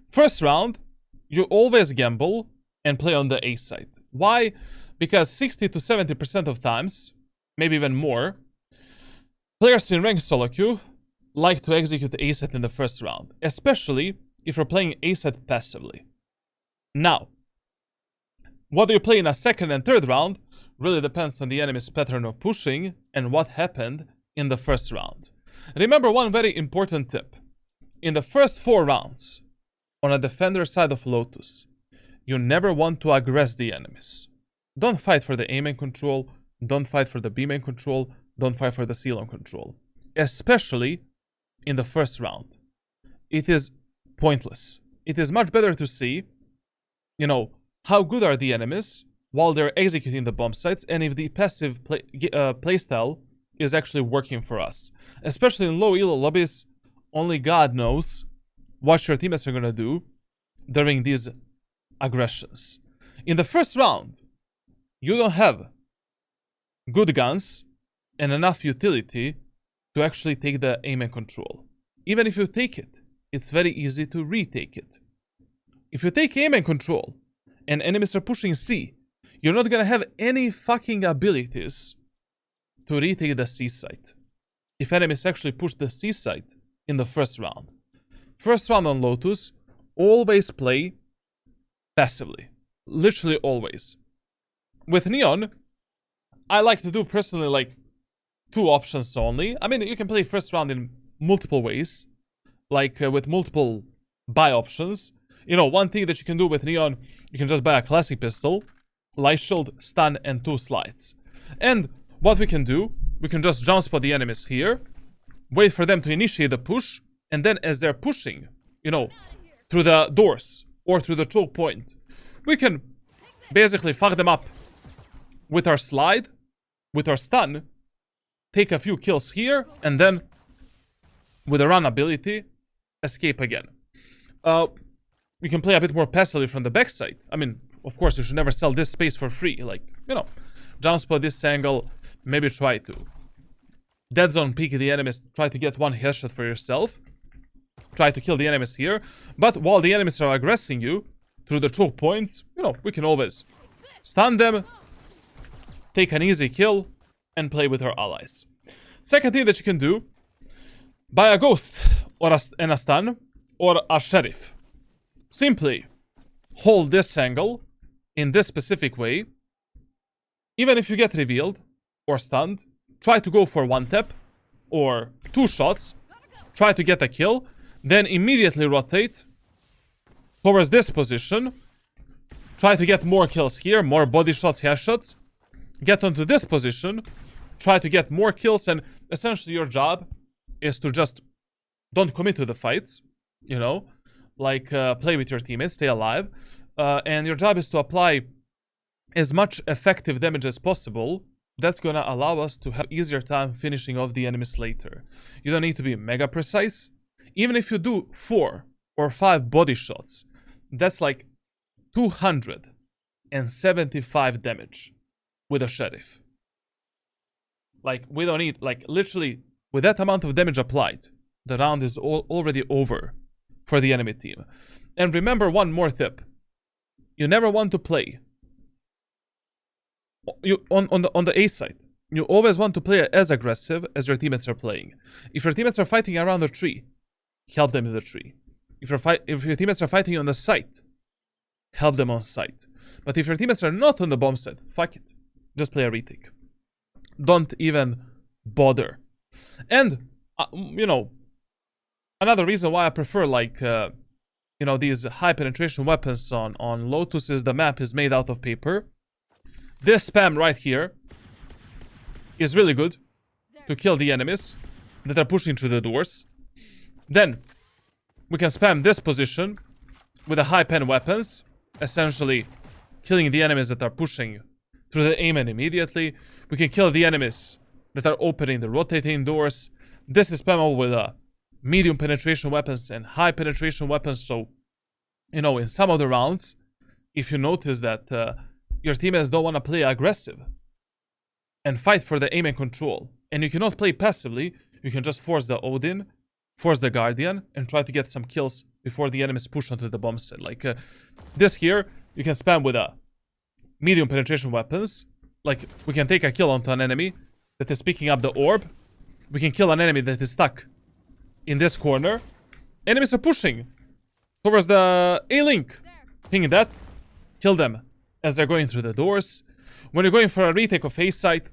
First round, you always gamble and play on the A site. Why? Because 60 to 70% of times, maybe even more, players in ranked solo queue like to execute the A site in the first round. Especially if you're playing A side passively. Now, whether you play in a second and third round really depends on the enemy's pattern of pushing and what happened in the first round. Remember one very important tip. In the first 4 rounds, on a defender side of Lotus, you never want to aggress the enemies. Don't fight for the A main control, don't fight for the B main control, don't fight for the C long control. Especially in the first round. It is pointless. It is much better to see, how good are the enemies while they're executing the bomb sites, and if the passive playstyle is actually working for us. Especially in low elo lobbies, only God knows what your teammates are gonna do during these aggressions. In the first round, you don't have good guns and enough utility to actually take the aim and control. Even if you take it, it's very easy to retake it. If you take aim and control and enemies are pushing C, you're not gonna have any fucking abilities to retake the C site. If enemies actually push the C site in the first round. First round on Lotus, always play passively. Literally always. With Neon, I like to do personally like 2 options only. I mean, you can play first round in multiple ways. Like with multiple buy options. One thing that you can do with Neon, you can just buy a classic pistol, light shield, stun, and 2 slides. And what we can do, we can just jump spot the enemies here, wait for them to initiate the push, and then as they're pushing, through the doors or through the choke point, we can basically fuck them up with our slide, with our stun, take a few kills here, and then with a run ability, escape again. We can play a bit more passively from the backside. I mean, of course, you should never sell this space for free. Like, jump spot this angle, maybe try to. Dead zone peek the enemies, try to get 1 headshot for yourself. Try to kill the enemies here. But while the enemies are aggressing you through the choke points, we can always stun them, take an easy kill, and play with our allies. Second thing that you can do, buy a ghost and a stun or a sheriff. Simply hold this angle in this specific way. Even if you get revealed or stunned, try to go for 1 tap or 2 shots. Try to get a kill. Then immediately rotate towards this position. Try to get more kills here, more body shots, headshots. Get onto this position. Try to get more kills, and essentially your job is to just don't commit to the fights, play with your teammates, stay alive, and your job is to apply as much effective damage as possible. That's gonna allow us to have easier time finishing off the enemies later. You don't need to be mega precise. Even if you do 4 or 5 body shots, that's like 275 damage with a sheriff. Like, we don't need, literally, with that amount of damage applied, the round is already over for the enemy team. And remember one more tip. You never want to play on the A side. You always want to play as aggressive as your teammates are playing. If your teammates are fighting around the tree, help them in the tree. If your teammates are fighting on the site, help them on site. But if your teammates are not on the bomb site, fuck it. Just play a retake. Don't even bother. And, another reason why I prefer, these high penetration weapons on Lotus is the map is made out of paper. This spam right here is really good to kill the enemies that are pushing through the doors. Then, we can spam this position with the high pen weapons, essentially killing the enemies that are pushing through the aim immediately. We can kill the enemies that are opening the rotating doors. This is spammable with medium penetration weapons and high penetration weapons. So, in some of the rounds, if you notice that your teammates don't want to play aggressive and fight for the aim and control, and you cannot play passively, you can just force the Odin, force the Guardian, and try to get some kills before the enemies push onto the bomb set. Like this here, you can spam with medium penetration weapons. Like, we can take a kill onto an enemy that is picking up the orb. We can kill an enemy that is stuck in this corner. Enemies are pushing. Towards the A-Link. Ping that. Kill them as they're going through the doors. When you're going for a retake of A site,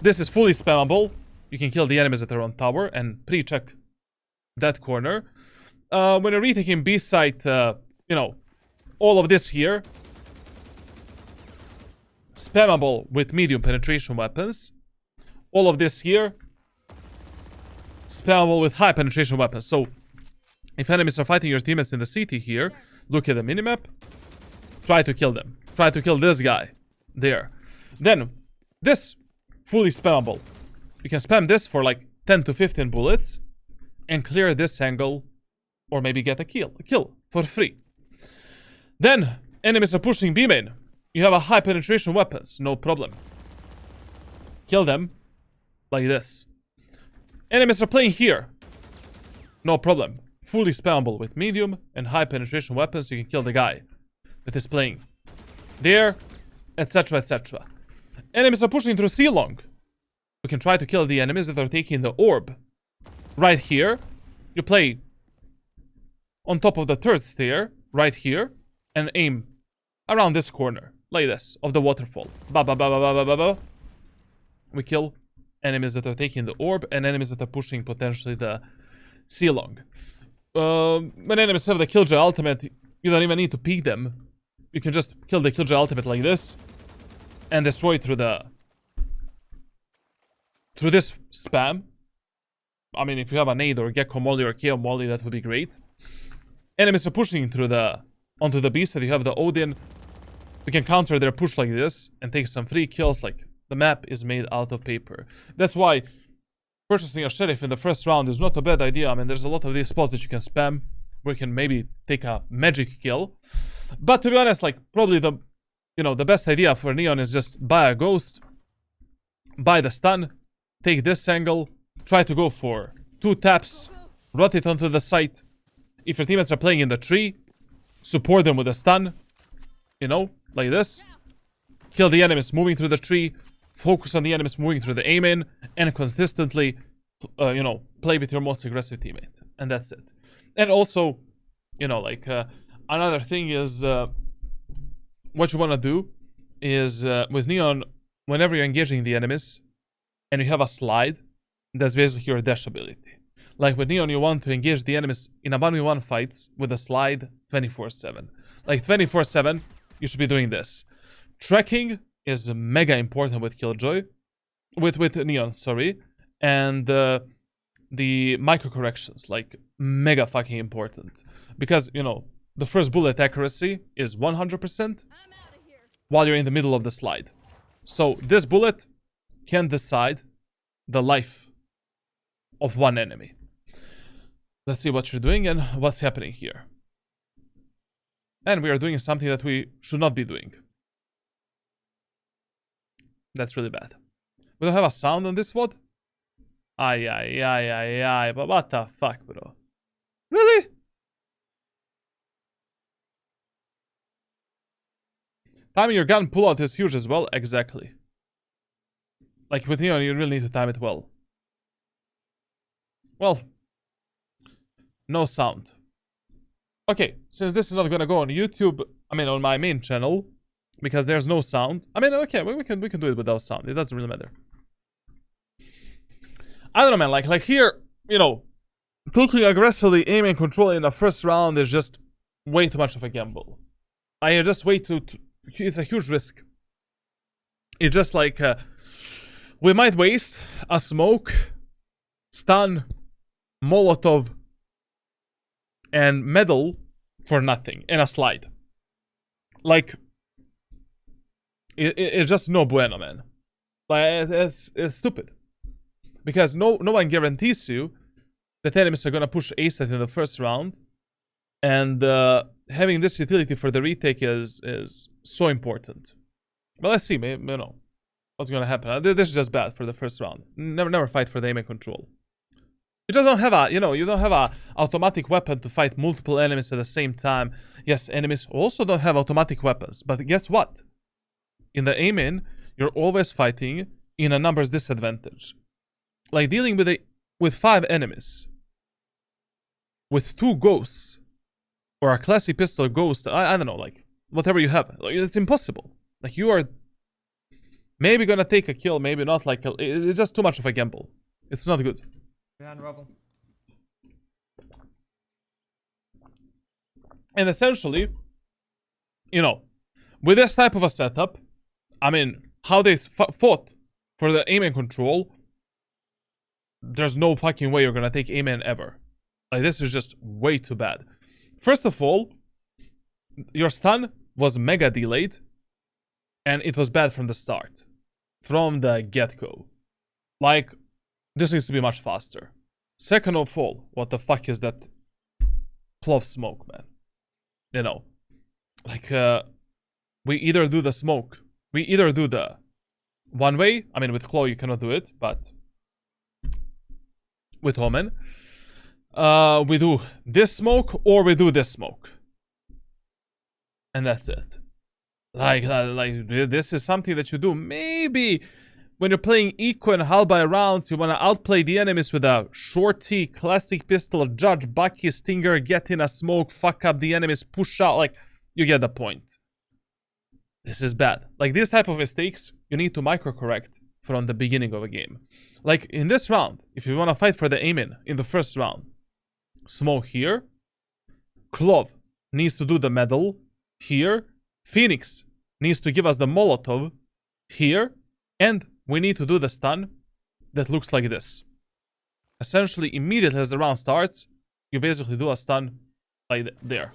this is fully spammable. You can kill the enemies that are on tower and pre-check that corner. When you're retaking B site, you know, all of this here, spammable with medium penetration weapons. All of this here, spammable with high penetration weapons. So, if enemies are fighting your teammates in the city here, look at the minimap, try to kill them. Try to kill this guy. There. Then, this, fully spammable. You can spam this for like 10 to 15 bullets and clear this angle, or maybe get a kill for free. Then, enemies are pushing B main. You have a high penetration weapons, no problem. Kill them like this. Enemies are playing here. No problem. Fully spammable with medium and high penetration weapons. You can kill the guy that is playing there, etc, etc. Enemies are pushing through C long. We can try to kill the enemies that are taking the orb. Right here, you play on top of the third stair, right here, and aim around this corner, like this, of the waterfall. Ba ba ba ba ba ba ba ba. We kill enemies that are taking the orb and enemies that are pushing potentially the C long. When enemies have the Killjoy ultimate, you don't even need to peek them. You can just kill the Killjoy ultimate like this and destroy through this spam. I mean, if you have a nade or Gecko Molly or KO Molly, that would be great. Enemies are pushing through onto the beast, and you have the Odin. We can counter their push like this and take some free kills. Like, the map is made out of paper. That's why purchasing a sheriff in the first round is not a bad idea. I mean, there's a lot of these spots that you can spam where you can maybe take a magic kill. But to be honest, like, probably the best idea for Neon is just buy a ghost, buy the stun, take this angle, try to go for 2 taps, rotate onto the site. If your teammates are playing in the tree, support them with a stun, you know, like this. Kill the enemies moving through the tree, focus on the enemies moving through the A main, and consistently, you know, play with your most aggressive teammate. And that's it. And also, you know, like, another thing is, what you want to do is, with Neon, whenever you're engaging the enemies, and you have a slide, that's basically your dash ability. Like with Neon, you want to engage the enemies in a 1v1 fights with a slide 24/7. Like 24/7, you should be doing this. Tracking is mega important with Killjoy. With Neon, sorry. And the micro corrections, like, mega fucking important. Because, you know, the first bullet accuracy is 100% while you're in the middle of the slide. So this bullet can decide the life of one enemy. Let's see what you're doing and what's happening here. And we are doing something that we should not be doing. That's really bad. We don't have a sound on this VOD? Ay, but what the fuck, bro? Really? Timing your gun pullout is huge as well. Exactly. Like with Neon, you really need to time it well. Well, no sound. Okay, since this is not gonna go on YouTube, I mean on my main channel, because there's no sound. I mean, okay, we can do it without sound. It doesn't really matter. I don't know, man. Like here, you know, taking aggressively aiming control in the first round is just way too much of a gamble. I just way too. It's a huge risk. It's just like we might waste a smoke, stun, Molotov, and medal for nothing, and a slide. Like, it's just no bueno, man. Like, it's stupid. Because no one guarantees you that enemies are gonna push A set in the first round, and having this utility for the retake is so important. But let's see, maybe, you know, what's gonna happen. This is just bad for the first round. Never fight for the aim and control. You just don't have a, you know, you don't have a automatic weapon to fight multiple enemies at the same time. Yes, enemies also don't have automatic weapons, but guess what? In the aim-in, you're always fighting in a numbers disadvantage. Like dealing with 5 enemies with 2 ghosts or a classy pistol ghost, I don't know, like, whatever you have. Like, it's impossible. Like, you are maybe gonna take a kill, maybe not, like, it's just too much of a gamble. It's not good. Behind rubble. And essentially, you know, with this type of a setup, I mean, how they fought for the aim and control, there's no fucking way you're gonna take aim in ever. Like, this is just way too bad. First of all, your stun was mega delayed, and it was bad from the start. From the get-go. Like, this needs to be much faster. Second of all, what the fuck is that clove smoke, man? You know, like, we either do the smoke, we either do the one way, I mean, with claw you cannot do it, but with Omen, we do this smoke, or we do this smoke. And that's it. Like, this is something that you do maybe when you're playing eco and halberd rounds. You want to outplay the enemies with a shorty, classic pistol, judge, Bucky, stinger, get in a smoke, fuck up the enemies, push out. Like, you get the point. This is bad. Like, these type of mistakes, you need to micro-correct from the beginning of a game. Like, in this round, if you want to fight for the aim in the first round, smoke here, Clove needs to do the medal here, Phoenix needs to give us the Molotov here, and we need to do the stun that looks like this. Essentially, immediately as the round starts, you basically do a stun like there.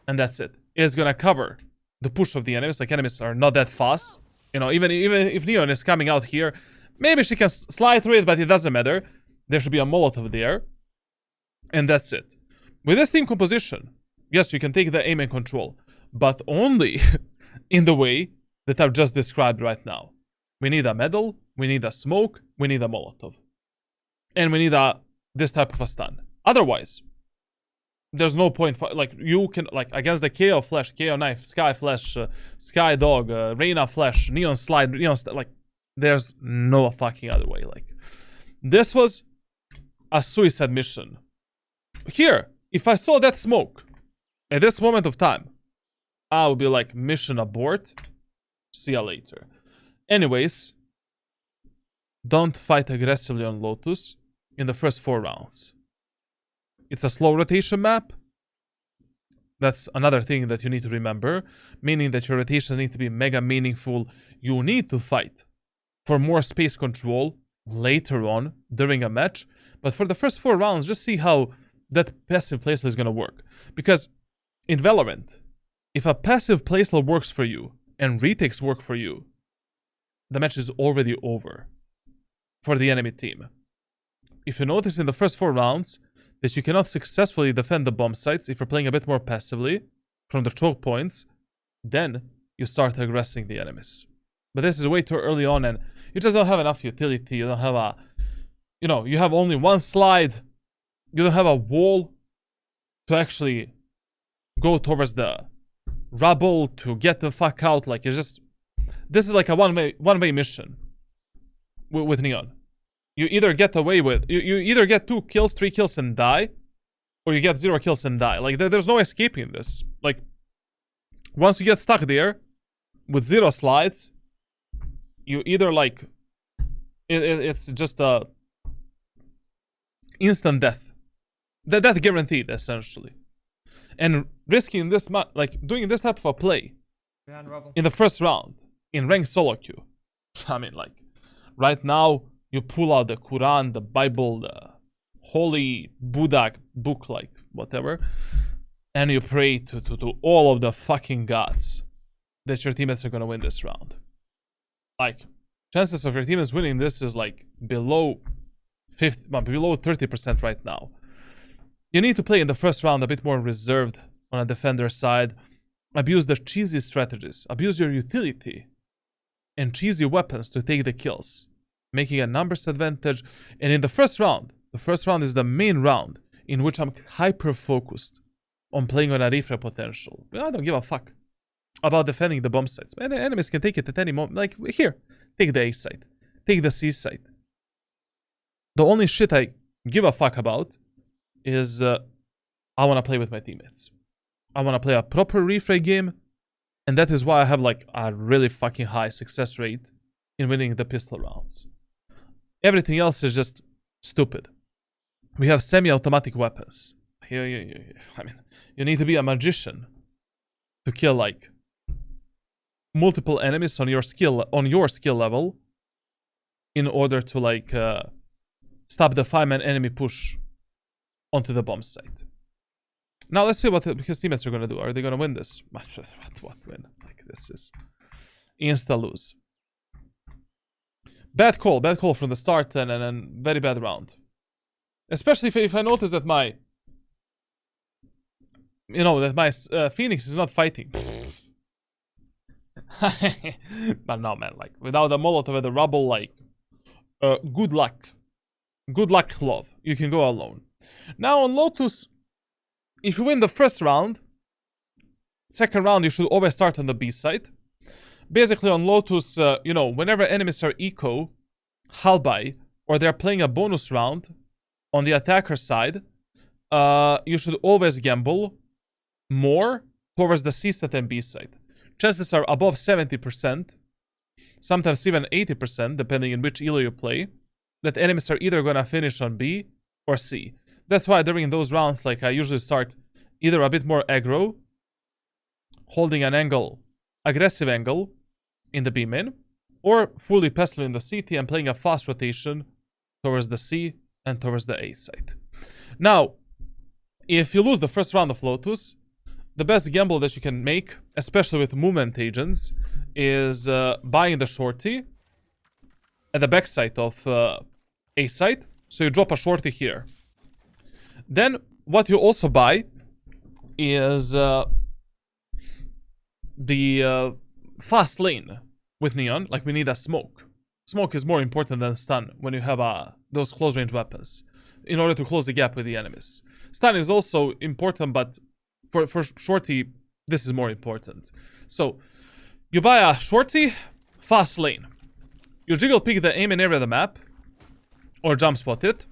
And that's it. It's gonna cover the push of the enemies. Like, enemies are not that fast. You know, even if Neon is coming out here, maybe she can slide through it, but it doesn't matter. There should be a Molotov there. And that's it. With this team composition, yes, you can take the aim and control, but only in the way that I've just described right now. We need a medal, we need a smoke, we need a Molotov. And we need this type of a stun. Otherwise, there's no point for, like, you can, like, against the KO Flash, KO Knife, Sky Flash, Sky Dog, Reyna Flash, Neon Slide, like, there's no fucking other way. Like, this was a suicide mission. Here, if I saw that smoke at this moment of time, I would be like, mission abort, see ya later. Anyways, don't fight aggressively on Lotus in the first 4 rounds. It's a slow rotation map. That's another thing that you need to remember, meaning that your rotations need to be mega meaningful. You need to fight for more space control later on during a match, but for the first 4 rounds, just see how that passive playstyle is going to work. Because in Valorant, if a passive playstyle works for you and retakes work for you, the match is already over for the enemy team. If you notice in the first 4 rounds that you cannot successfully defend the bomb sites if you're playing a bit more passively from the choke points, then you start aggressing the enemies. But this is way too early on, and you just don't have enough utility. You don't have a, you know, you have only one slide. You don't have a wall to actually go towards the rubble to get the fuck out. Like, it's just, this is like a one-way mission with Neon. You either get away with, you either get 2 kills, 3 kills and die, or you get 0 kills and die. Like, there's no escaping this. Like, once you get stuck there with 0 slides, you either, like, it's just a instant death. That guaranteed, essentially. And risking this much, like, doing this type of a play in the first round in ranked solo queue. I mean, like, right now, you pull out the Quran, the Bible, the holy Buddha book, like, whatever, and you pray to all of the fucking gods that your teammates are gonna win this round. Like, chances of your teammates winning this is, like, below 30% right now. You need to play in the first round a bit more reserved on a defender's side. Abuse the cheesy strategies. Abuse your utility and cheesy weapons to take the kills, making a numbers advantage. And in the first round is the main round in which I'm hyper-focused on playing on a refrag potential. I don't give a fuck about defending the bomb sites. Enemies can take it at any moment. Like, here, take the A site. Take the C site. The only shit I give a fuck about is I want to play with my teammates. I want to play a proper refray game, and that is why I have like a really fucking high success rate in winning the pistol rounds. Everything else is just stupid. We have semi-automatic weapons. Here, I mean, you need to be a magician to kill like multiple enemies on your skill level in order to like stop the 5-man enemy push onto the bomb site. Now let's see what his teammates are gonna do. Are they gonna win this? What win? Like this is insta lose. Bad call from the start, and then very bad round. Especially if I notice that my Phoenix is not fighting. But no, man, like without the Molotov and the rubble, like good luck, love. You can go alone. Now on Lotus, if you win the first round, second round you should always start on the B side. Basically on Lotus, whenever enemies are eco, halbye, or they're playing a bonus round on the attacker side, you should always gamble more towards the C side and B side. Chances are above 70%, sometimes even 80%, depending on which elo you play, that enemies are either gonna finish on B or C. That's why during those rounds, like I usually start either a bit more aggro, holding an angle, aggressive angle in the B main, or fully pestle in the CT and playing a fast rotation towards the C and towards the A side. Now, if you lose the first round of Lotus, the best gamble that you can make, especially with movement agents, is buying the shorty at the backside of A side. So you drop a shorty here. Then what you also buy is the fast lane with Neon. Like we need a smoke. Smoke is more important than stun when you have those close range weapons in order to close the gap with the enemies. Stun is also important, but for shorty, this is more important. So you buy a shorty, fast lane. You jiggle pick the aim and area of the map, or jump spot it.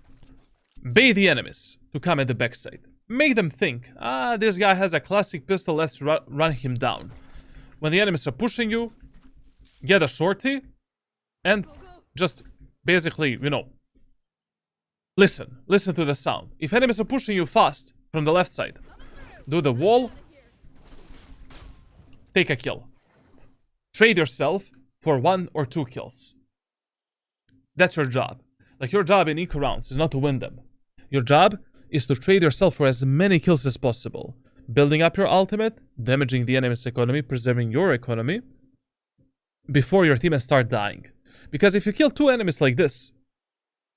Bait the enemies to come at the backside. Make them think, this guy has a classic pistol, let's run him down. When the enemies are pushing you, get a shorty, and just basically, listen to the sound. If enemies are pushing you fast from the left side, do the wall, take a kill. Trade yourself for 1 or 2 kills. That's your job. Like your job in eco rounds is not to win them. Your job is to trade yourself for as many kills as possible. Building up your ultimate, damaging the enemy's economy, preserving your economy, before your teammates start dying. Because if you kill 2 enemies like this,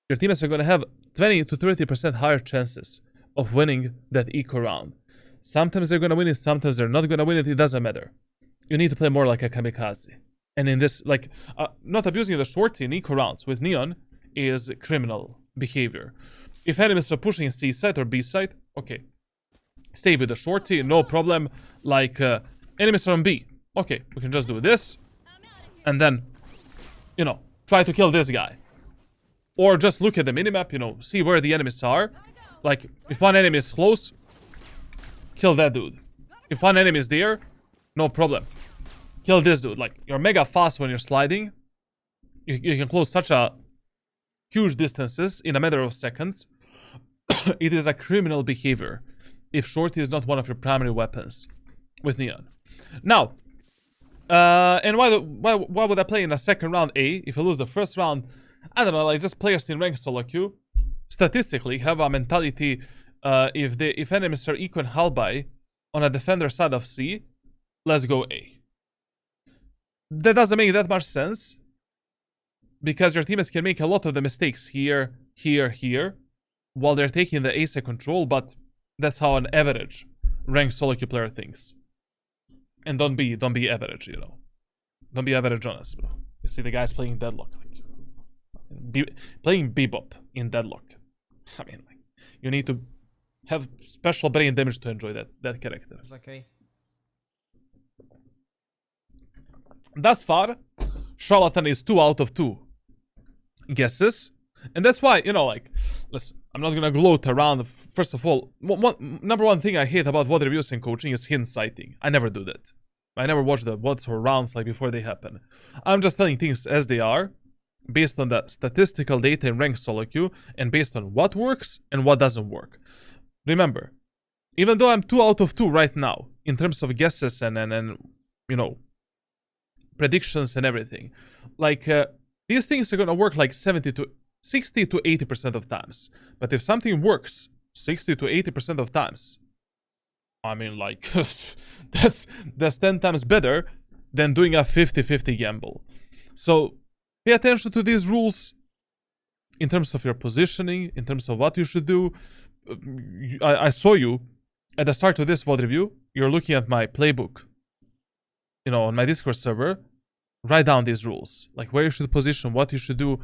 your teammates are going to have 20 to 30% higher chances of winning that eco round. Sometimes they're going to win it, sometimes they're not going to win it, it doesn't matter. You need to play more like a kamikaze. And in this, not abusing the shorty in eco rounds with Neon is criminal behavior. If enemies are pushing C side or B side, okay. Stay with the shorty, no problem. Enemies are on B. Okay, we can just do this. And then, try to kill this guy. Or just look at the minimap, see where the enemies are. Like, if one enemy is close, kill that dude. If one enemy is there, no problem. Kill this dude. Like, you're mega fast when you're sliding. You can close such a huge distances in a matter of seconds. It is a criminal behavior if shorty is not one of your primary weapons with Neon. Now, and why would I play in a second round A if I lose the first round? I don't know, like just players in ranked solo queue statistically have a mentality if enemies are equal halbye on a defender side of C, let's go A. That doesn't make that much sense because your teammates can make a lot of the mistakes here, while they're taking the A side control, but that's how an average ranked solo queue player thinks. And don't be average, Don't be average on us, bro. You see the guys playing Deadlock. Playing Bebop in Deadlock. I mean, you need to have special brain damage to enjoy that character. Okay. Thus far, Charlatan is 2 out of 2 guesses. And that's why, listen, I'm not gonna gloat around first of all, number one thing I hate about VOD reviews and coaching is hindsighting. I never do that. I never watch the VODs or rounds like before they happen. I'm just telling things as they are, based on the statistical data in ranked solo queue, and based on what works and what doesn't work. Remember, even though I'm 2 out of 2 right now, in terms of guesses and you know, predictions and everything, like, these things are gonna work like 60 to 80% of times. But if something works 60 to 80% of times, I mean, like, that's 10 times better than doing a 50-50 gamble. So pay attention to these rules in terms of your positioning, in terms of what you should do. I saw you at the start of this VOD review. You're looking at my playbook, you know, on my Discord server. Write down these rules, like where you should position, what you should do.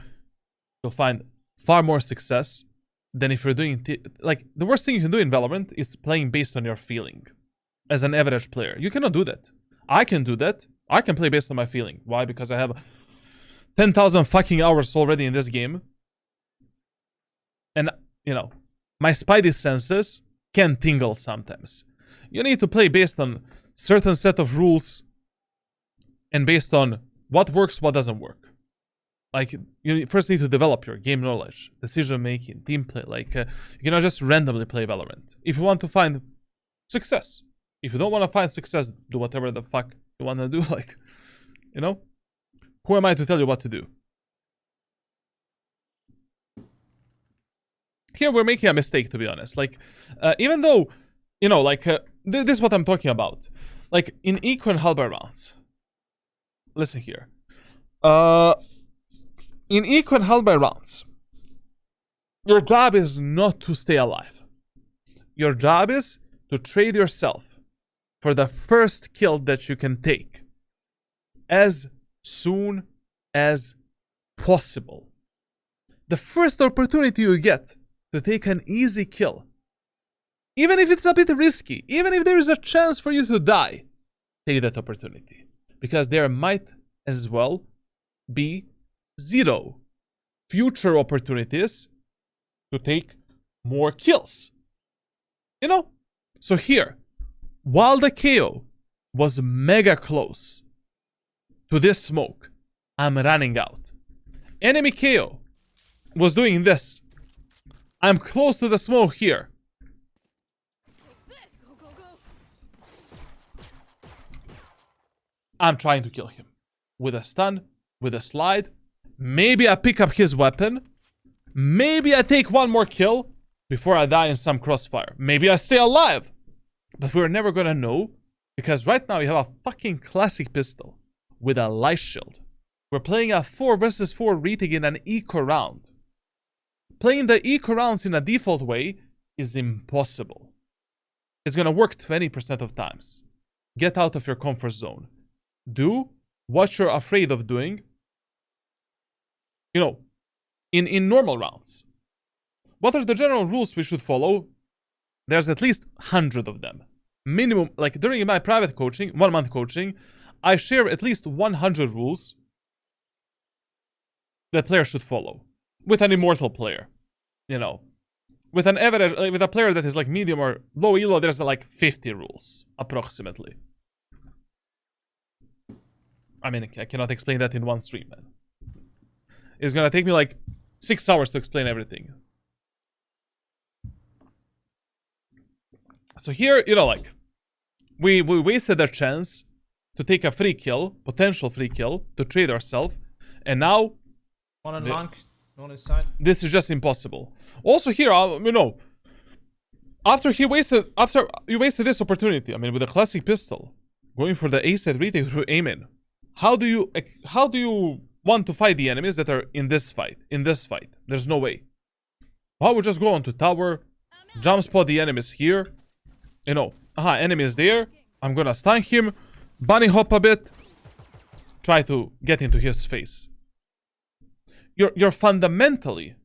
You'll find far more success than if you're doing... like, the worst thing you can do in Valorant is playing based on your feeling. As an average player. You cannot do that. I can do that. I can play based on my feeling. Why? Because I have 10,000 fucking hours already in this game. And, you know, my spidey senses can tingle sometimes. You need to play based on certain set of rules and based on what works, what doesn't work. Like, you first need to develop your game knowledge, decision making, team play. Like, you cannot just randomly play Valorant. If you want to find success, if you don't want to find success, do whatever the fuck you want to do. Like, you know, who am I to tell you what to do? Here we're making a mistake, to be honest. Like, even though, you know, like, this is what I'm talking about. Like, in eco and halberd rounds. Listen here. In eco and halberd rounds, your job is not to stay alive. Your job is to trade yourself for the first kill that you can take as soon as possible. The first opportunity you get to take an easy kill, even if it's a bit risky, even if there is a chance for you to die, take that opportunity. Because there might as well be 0 future opportunities to take more kills. You know? So here, while the KO was mega close to this smoke, I'm running out. Enemy KO was doing this. I'm close to the smoke here. I'm trying to kill him. With a stun, with a slide. Maybe I pick up his weapon. Maybe I take one more kill before I die in some crossfire. Maybe I stay alive. But we're never gonna know. Because right now we have a fucking classic pistol with a light shield. We're playing a 4 versus 4 retake in an eco round. Playing the eco rounds in a default way is impossible. It's gonna work 20% of times. Get out of your comfort zone. Do what you're afraid of doing. You know, in normal rounds. What are the general rules we should follow? There's at least 100 of them. Minimum, like during my private coaching, 1 month coaching, I share at least 100 rules that players should follow. With an immortal player, you know. With an average, with a player that is like medium or low elo, there's like 50 rules, approximately. I mean, I cannot explain that in one stream, man. It's gonna take me like 6 hours to explain everything. So here, you know, like, we wasted a chance to take a free kill, potential free kill, to trade ourselves, and now... One on long, one inside. This is just impossible. Also here, you know, after you wasted this opportunity, I mean, with a classic pistol, going for the A-side retake through aiming, how do you want to fight the enemies that are in this fight? There's no way. I would just go onto tower, jump spot the enemies here. You know, enemy is there. I'm gonna stun him, bunny hop a bit, try to get into his face. You're fundamentally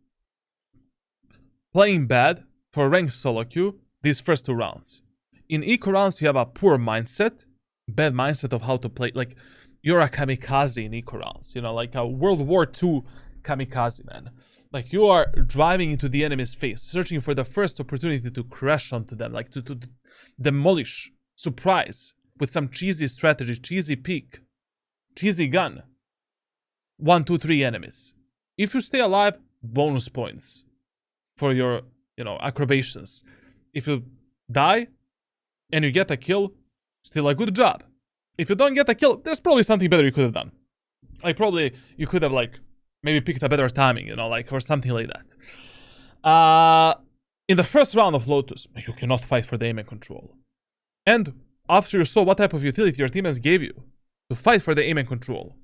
playing bad for ranked solo queue these first 2 rounds. In eco rounds, you have a poor mindset, bad mindset of how to play. Like, you're a kamikaze in eco rounds, you know, like a World War II kamikaze, man. Like, you are driving into the enemy's face, searching for the first opportunity to crash onto them, like to demolish, surprise, with some cheesy strategy, cheesy peek, cheesy gun. 1, 2, 3 enemies. If you stay alive, bonus points for your, acrobations. If you die and you get a kill, still a good job. If you don't get a kill, there's probably something better you could have done. Like, probably you could have, like, maybe picked a better timing, or something like that. In the first round of Lotus, you cannot fight for the aim and control. And after you saw what type of utility your teammates gave you to fight for the aim and control,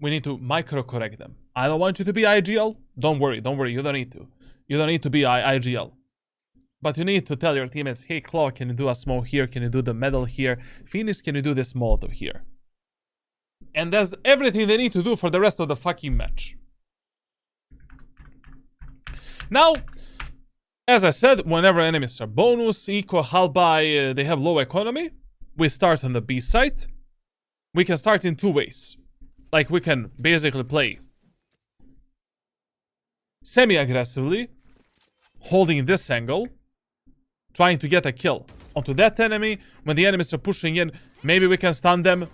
we need to micro-correct them. I don't want you to be IGL. Don't worry, you don't need to. You don't need to be IGL. But you need to tell your teammates, hey, Claw, can you do a smoke here? Can you do the metal here? Phoenix, can you do this Molotov here? And that's everything they need to do for the rest of the fucking match. Now, as I said, whenever enemies are bonus, eco, halbye, they have low economy, we start on the B site. We can start in 2 ways. Like, we can basically play semi-aggressively, holding this angle, trying to get a kill onto that enemy. When the enemies are pushing in, maybe we can stun them,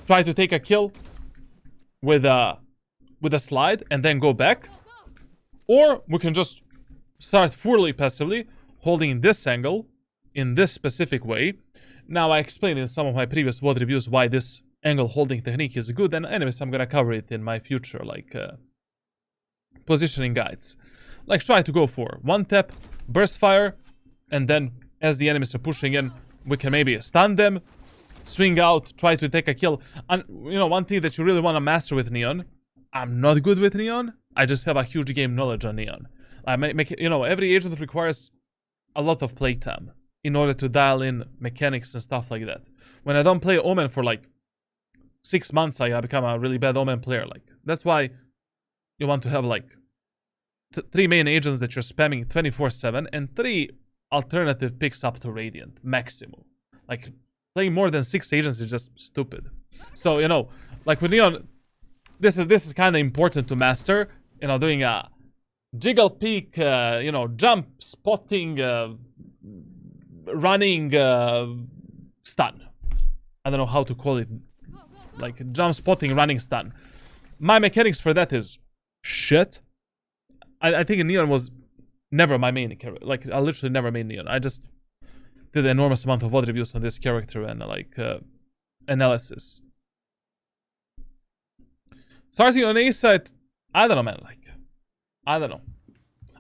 try to take a kill with a slide and then go back. Or we can just start fully passively, holding this angle in this specific way. Now, I explained in some of my previous VOD reviews why this angle holding technique is good, and anyways, I'm gonna cover it in my future, like, positioning guides. Like, try to go for 1 tap, burst fire, and then as the enemies are pushing in, we can maybe stun them, swing out, try to take a kill. And, one thing that you really want to master with Neon, I'm not good with Neon, I just have a huge game knowledge on Neon. I make it, every agent requires a lot of playtime in order to dial in mechanics and stuff like that. When I don't play Omen for, like, 6 months, I become a really bad Omen player. Like, that's why you want to have, like, 3 main agents that you're spamming 24/7 and 3 alternative picks up to Radiant maximum. Like, playing more than 6 agents is just stupid. So, like with Neon, this is kind of important to master. Doing a jiggle peek, jump, spotting, running, stun. I don't know how to call it. Like, jump, spotting, running, stun. My mechanics for that is shit. I think Neon was never my main character. Like, I literally never made Neon. I just did an enormous amount of VOD reviews on this character and, like, analysis. Starting on A side, I don't know, man. Like, I don't know.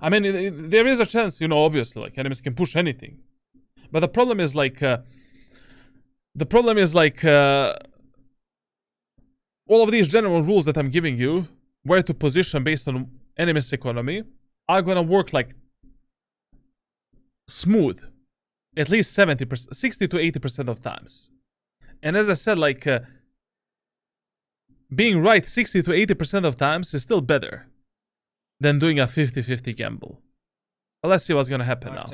I mean, there is a chance, obviously, like, enemies can push anything. But the problem is, like, all of these general rules that I'm giving you, where to position based on enemy's economy, are gonna work, like, smooth. At least 70%, 60 to 80% of times. And as I said, like, being right 60 to 80% of times is still better than doing a 50-50 gamble. But let's see what's gonna happen now.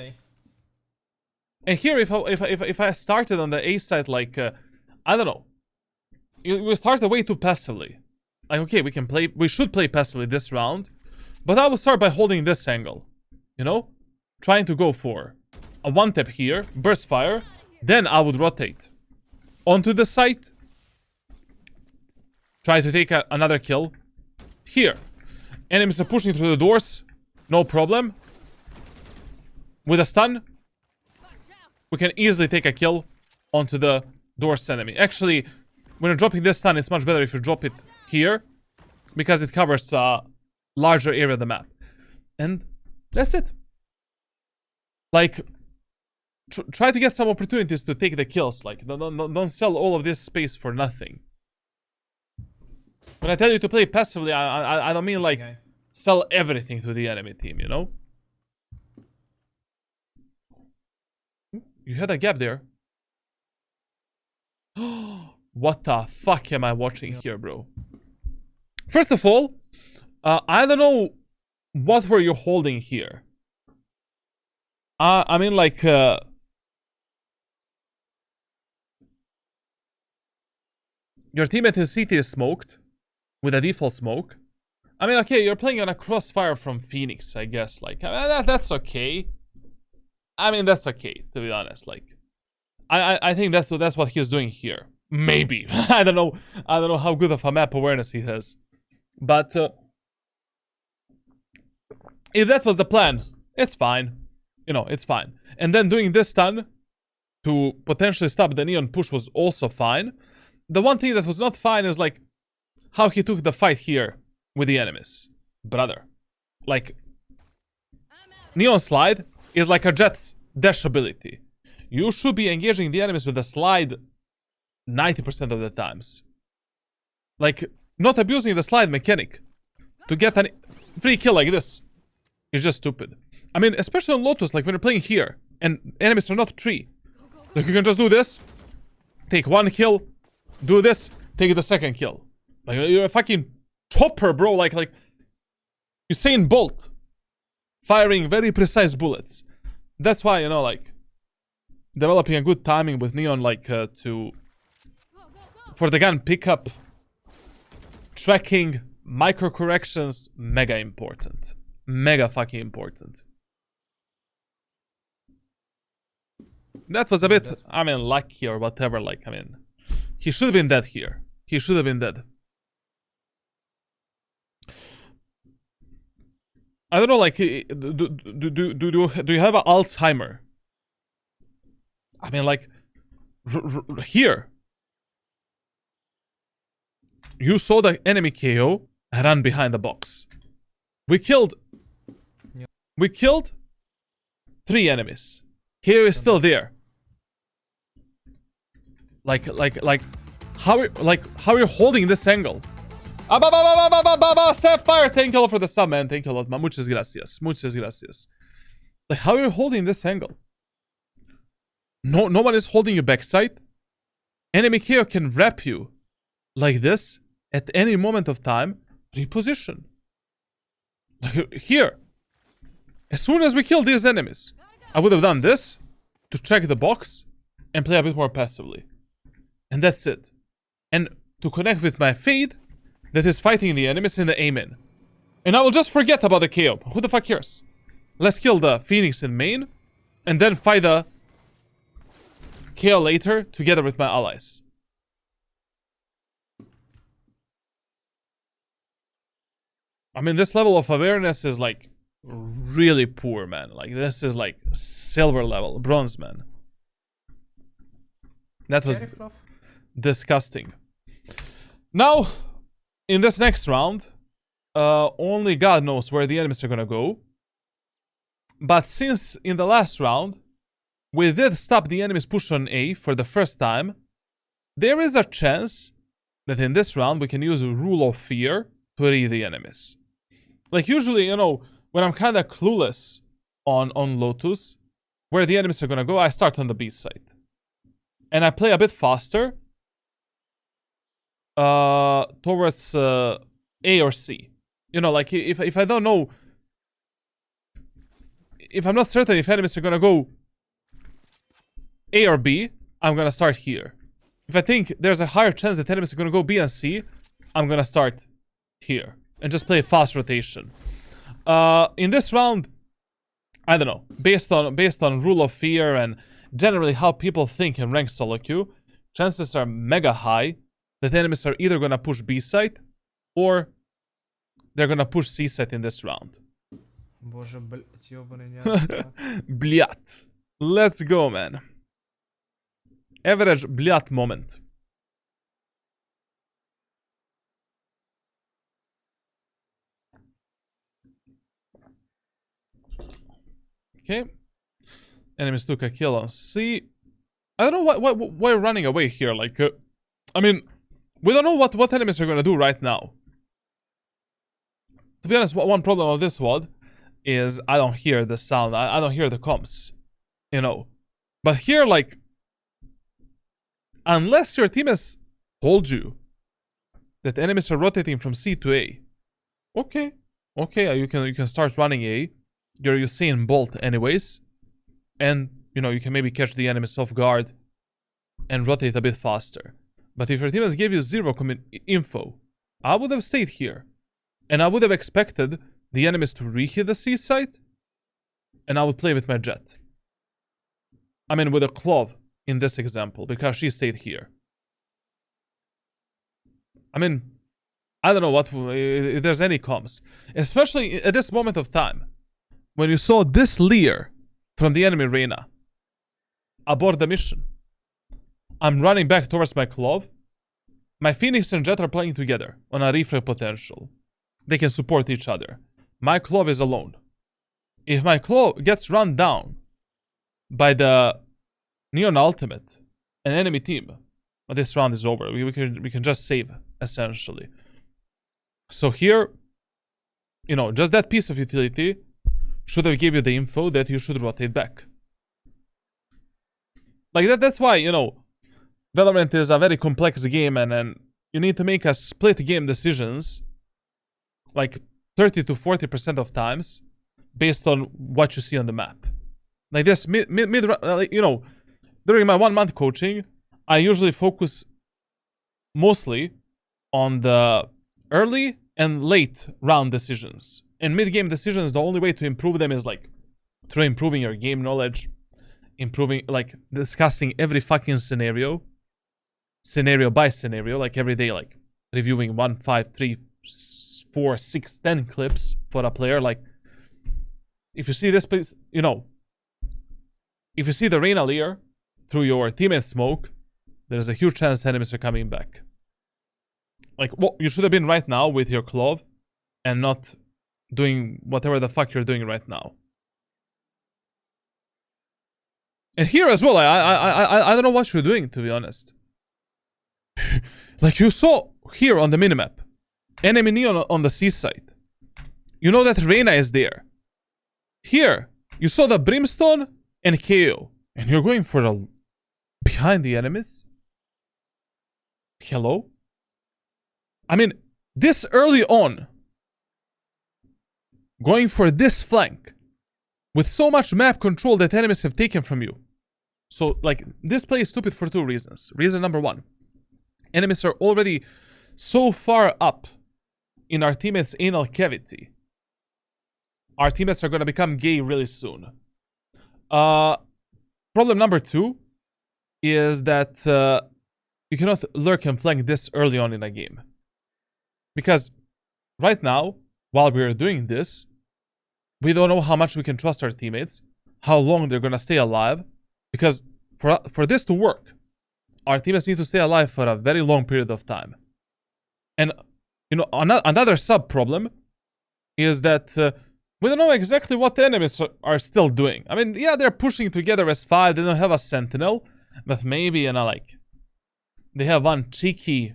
And here, if I started on the A side, like, I don't know, we started way too passively. Like, okay, we should play passively this round, but I will start by holding this angle, trying to go for a 1 tap here, burst fire, then I would rotate onto the site, try to take another kill here. Enemies are pushing through the doors, no problem. With a stun, we can easily take a kill onto the doors enemy. Actually, when you're dropping this stun, it's much better if you drop it here, because it covers a larger area of the map. And that's it. Like, try to get some opportunities to take the kills. Like, don't sell all of this space for nothing. When I tell you to play passively, I don't mean, like, sell everything to the enemy team, You had a gap there. What the fuck am I watching here, bro? First of all, I don't know what were you holding here. I mean, like, your teammate in CT is smoked with a default smoke. I mean, okay, you're playing on a crossfire from Phoenix, I guess. Like, I mean, that's okay. I mean, that's okay, to be honest. Like, I think that's what he's doing here. Maybe. I don't know how good of a map awareness he has. But if that was the plan, it's fine. You know, it's fine. And then doing this stun to potentially stop the Neon push was also fine. The one thing that was not fine is like how he took the fight here with the enemies. Brother. Like, Neon slide is like a Jet's dash ability. You should be engaging the enemies with the slide 90% of the times. Like, not abusing the slide mechanic to get a free kill like this is just stupid. I mean, especially on Lotus, like when you're playing here and enemies are not 3. Like, you can just do this, take 1 kill, do this, take the 2nd kill. Like, you're a fucking chopper, bro. Like Usain Bolt firing very precise bullets. That's why, you know, like, developing a good timing with Neon, like, for the gun pickup, tracking, micro corrections, mega important. Mega fucking important. That was a bit, I mean, lucky or whatever. Like, I mean, he should have been dead here. He should have been dead. I don't know, like, do you have an Alzheimer? I mean, like, here. You saw the enemy KO run behind the box. We killed 3 enemies. KO is still there. Like, how are you holding this angle? Sapphire, thank you all for the sub, man. Thank you a lot, man. Muchas gracias. Muchas gracias. Like, how are you holding this angle? No one is holding you backside. Enemy KO can wrap you like this at any moment of time. Reposition. Like, here. As soon as we kill these enemies, I would have done this to check the box and play a bit more passively. And that's it. And to connect with my fade that is fighting the enemies in the aim-in. And I will just forget about the KO. Who the fuck cares? Let's kill the Phoenix in main and then fight the KO later together with my allies. I mean, this level of awareness is like really poor, man. Like, this is like silver level, bronze, man. That was disgusting. Now, in this next round, only God knows where the enemies are gonna go. But since in the last round, we did stop the enemies push on A for the first time, there is a chance that in this round we can use a rule of fear to read the enemies. Like, usually, you know, when I'm kind of clueless on Lotus, where the enemies are gonna go, I start on the B side. And I play a bit faster towards A or C. You know, like, if I don't know, if I'm not certain if enemies are gonna go A or B, I'm gonna start here. If I think there's a higher chance that enemies are gonna go B and C, I'm gonna start here and just play fast rotation. In this round, I don't know, based on rule of fear and generally how people think in ranked solo queue, chances are mega high that enemies are either gonna push B site or they're gonna push C site in this round. Боже, блять, ёбаный Блят. Let's go, man. Average блят moment. Okay. Enemies took a kill on C. I don't know why we're running away here. Like, I mean, we don't know what enemies are gonna do right now. To be honest, one problem of this VOD is I don't hear the sound. I don't hear the comms, you know. But here, like, unless your team has told you that enemies are rotating from C to A, okay, you can start running A. You're Usain Bolt anyways, and you know you can maybe catch the enemies off guard and rotate a bit faster. But if your team has gave you zero info, I would have stayed here. And I would have expected the enemies to re-hit the C site, and I would play with my jet. I mean, with a Clove in this example, because she stayed here. I mean, I don't know what if there's any comms, especially at this moment of time, when you saw this Lear from the enemy Reyna abort the mission. I'm running back towards my Clove. My Phoenix and Jet are playing together on a refrag potential. They can support each other. My Clove is alone. If my Clove gets run down by the Neon Ultimate, an enemy team, well, this round is over. We can just save, essentially. So here, you know, just that piece of utility should have give you the info that you should rotate back. Like that's why, you know, Valorant is a very complex game, and you need to make a split game decisions like 30 to 40% of times based on what you see on the map. Like this you know, during my 1 month coaching, I usually focus mostly on the early and late round decisions. And mid-game decisions, the only way to improve them is like through improving your game knowledge, improving, like discussing every fucking scenario by scenario, like every day, like reviewing 1, 5, 3, 4, 6, 10 clips for a player. Like if you see this place, you know, if you see the Reyna Lear through your teammate smoke, there's a huge chance enemies are coming back. Like, well, you should have been right now with your Clove and not doing whatever the fuck you're doing right now. And here as well, I don't know what you're doing, to be honest. Like you saw here on the minimap, enemy Neon on the C side. You know that Reyna is there. Here, you saw the Brimstone and KO. And you're going for the behind the enemies? Hello? I mean, this early on, going for this flank with so much map control that enemies have taken from you. So, like, this play is stupid for 2 reasons. Reason number 1, enemies are already so far up in our teammates' anal cavity. Our teammates are going to become gay really soon. Problem number 2 is that you cannot lurk and flank this early on in a game. Because right now, while we're doing this, we don't know how much we can trust our teammates, how long they're going to stay alive. Because for this to work, our teammates need to stay alive for a very long period of time. And, you know, another sub-problem is that we don't know exactly what the enemies are still doing. I mean, yeah, they're pushing together as 5, they don't have a sentinel, but maybe, you know, like, they have one cheeky,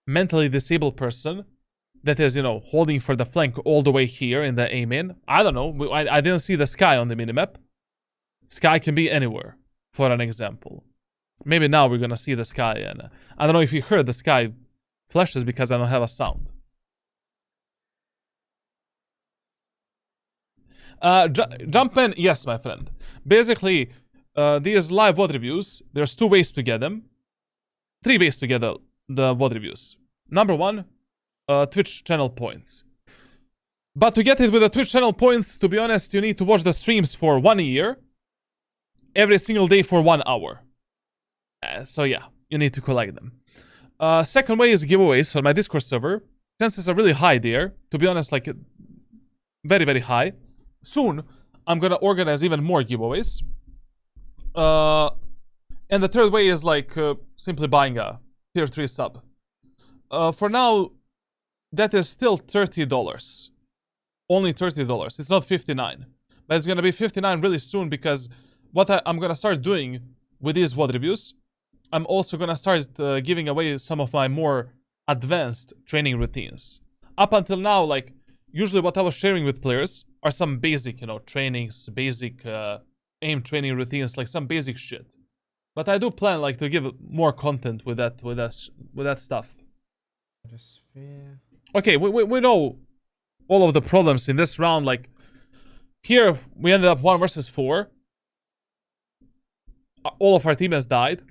mentally disabled person that is, you know, holding for the flank all the way here in the aim-in. I don't know, I didn't see the sky on the minimap. Sky can be anywhere, for an example. Maybe now we're gonna see the sky, and I don't know if you heard the sky flashes because I don't have a sound. Jump in, yes, my friend. Basically, these live VOD reviews, there's 2 ways to get them. 3 ways to get the VOD reviews. Number 1, Twitch channel points. But to get it with the Twitch channel points, to be honest, you need to watch the streams for 1 year. Every single day for 1 hour. So yeah, you need to collect them. Second way is giveaways on my Discord server. Chances are really high there. To be honest, like, very, very high. Soon, I'm gonna organize even more giveaways. And the third way is like simply buying a tier 3 sub. For now, that is still $30. Only $30. It's not $59. But it's gonna be $59 really soon, because what I'm gonna start doing with these VOD reviews, I'm also gonna start giving away some of my more advanced training routines. Up until now, like, usually what I was sharing with players are some basic, you know, trainings, basic aim training routines, like some basic shit. But I do plan, like, to give more content with that stuff. Okay, we know all of the problems in this round. Like, here we ended up 1 versus 4. All of our teammates died.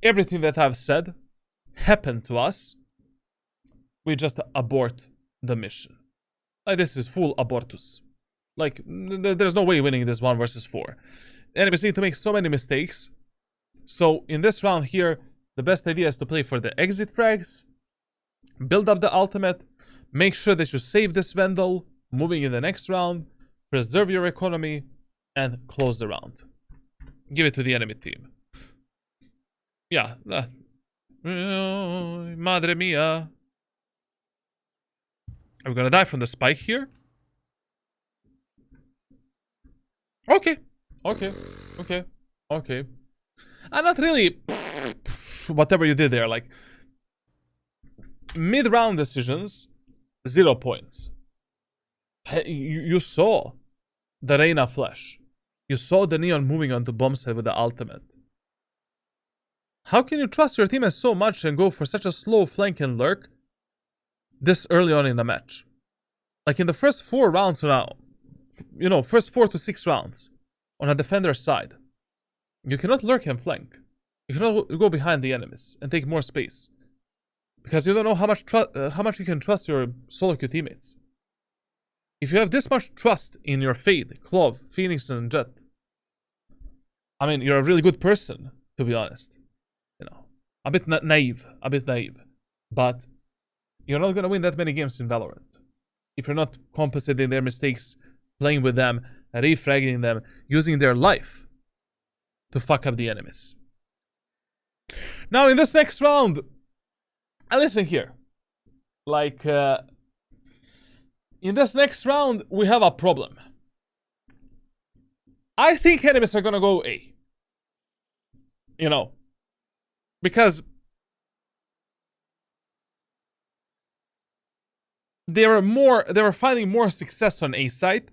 Everything that I've said happened to us. We just abort the mission. Like, this is full abortus. Like, there's no way winning this 1 versus 4. Enemies need to make so many mistakes. So, in this round here, the best idea is to play for the exit frags, build up the ultimate, make sure that you save this Vandal, moving in the next round, preserve your economy, and close the round. Give it to the enemy team. Yeah. Madre mia. Are we gonna die from the spike here? Okay. And not really whatever you did there. Like, mid-round decisions, 0 points. You saw the Reyna flash. You saw the Neon moving onto bomb side with the ultimate. How can you trust your teammates so much and go for such a slow flank and lurk this early on in the match? Like, in the first 4 rounds now, you know, first 4 to 6 rounds on a defender's side, you cannot lurk and flank. You cannot go behind the enemies and take more space, because you don't know how much you can trust your solo queue teammates. If you have this much trust in your Fade, Clove, Phoenix, and Jet, I mean, you're a really good person, to be honest. You know, a bit naive, but you're not gonna win that many games in Valorant if you're not compensating their mistakes, playing with them, refragging them, using their life to fuck up the enemies. Now, in this next round, listen here. Like, in this next round, we have a problem. I think enemies are gonna go A. You know, because they were finding more success on A side,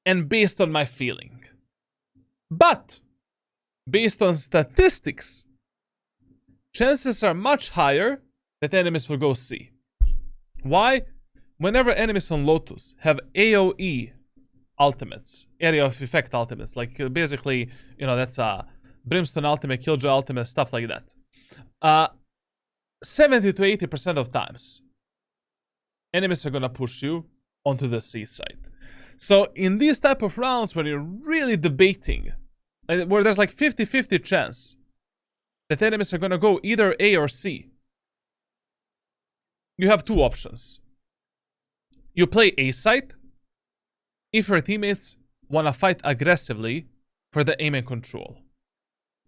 and based on my feeling. But based on statistics, chances are much higher that enemies will go C. Why? Whenever enemies on Lotus have AoE ultimates, area of effect ultimates, like basically, you know, that's a Brimstone ultimate, Killjoy ultimate, stuff like that. 70 to 80% of times, enemies are gonna push you onto the C side. So in these type of rounds where you're really debating, where there's like 50-50 chance that enemies are gonna go either A or C, you have 2 options. You play A side if your teammates wanna fight aggressively for the aim and control.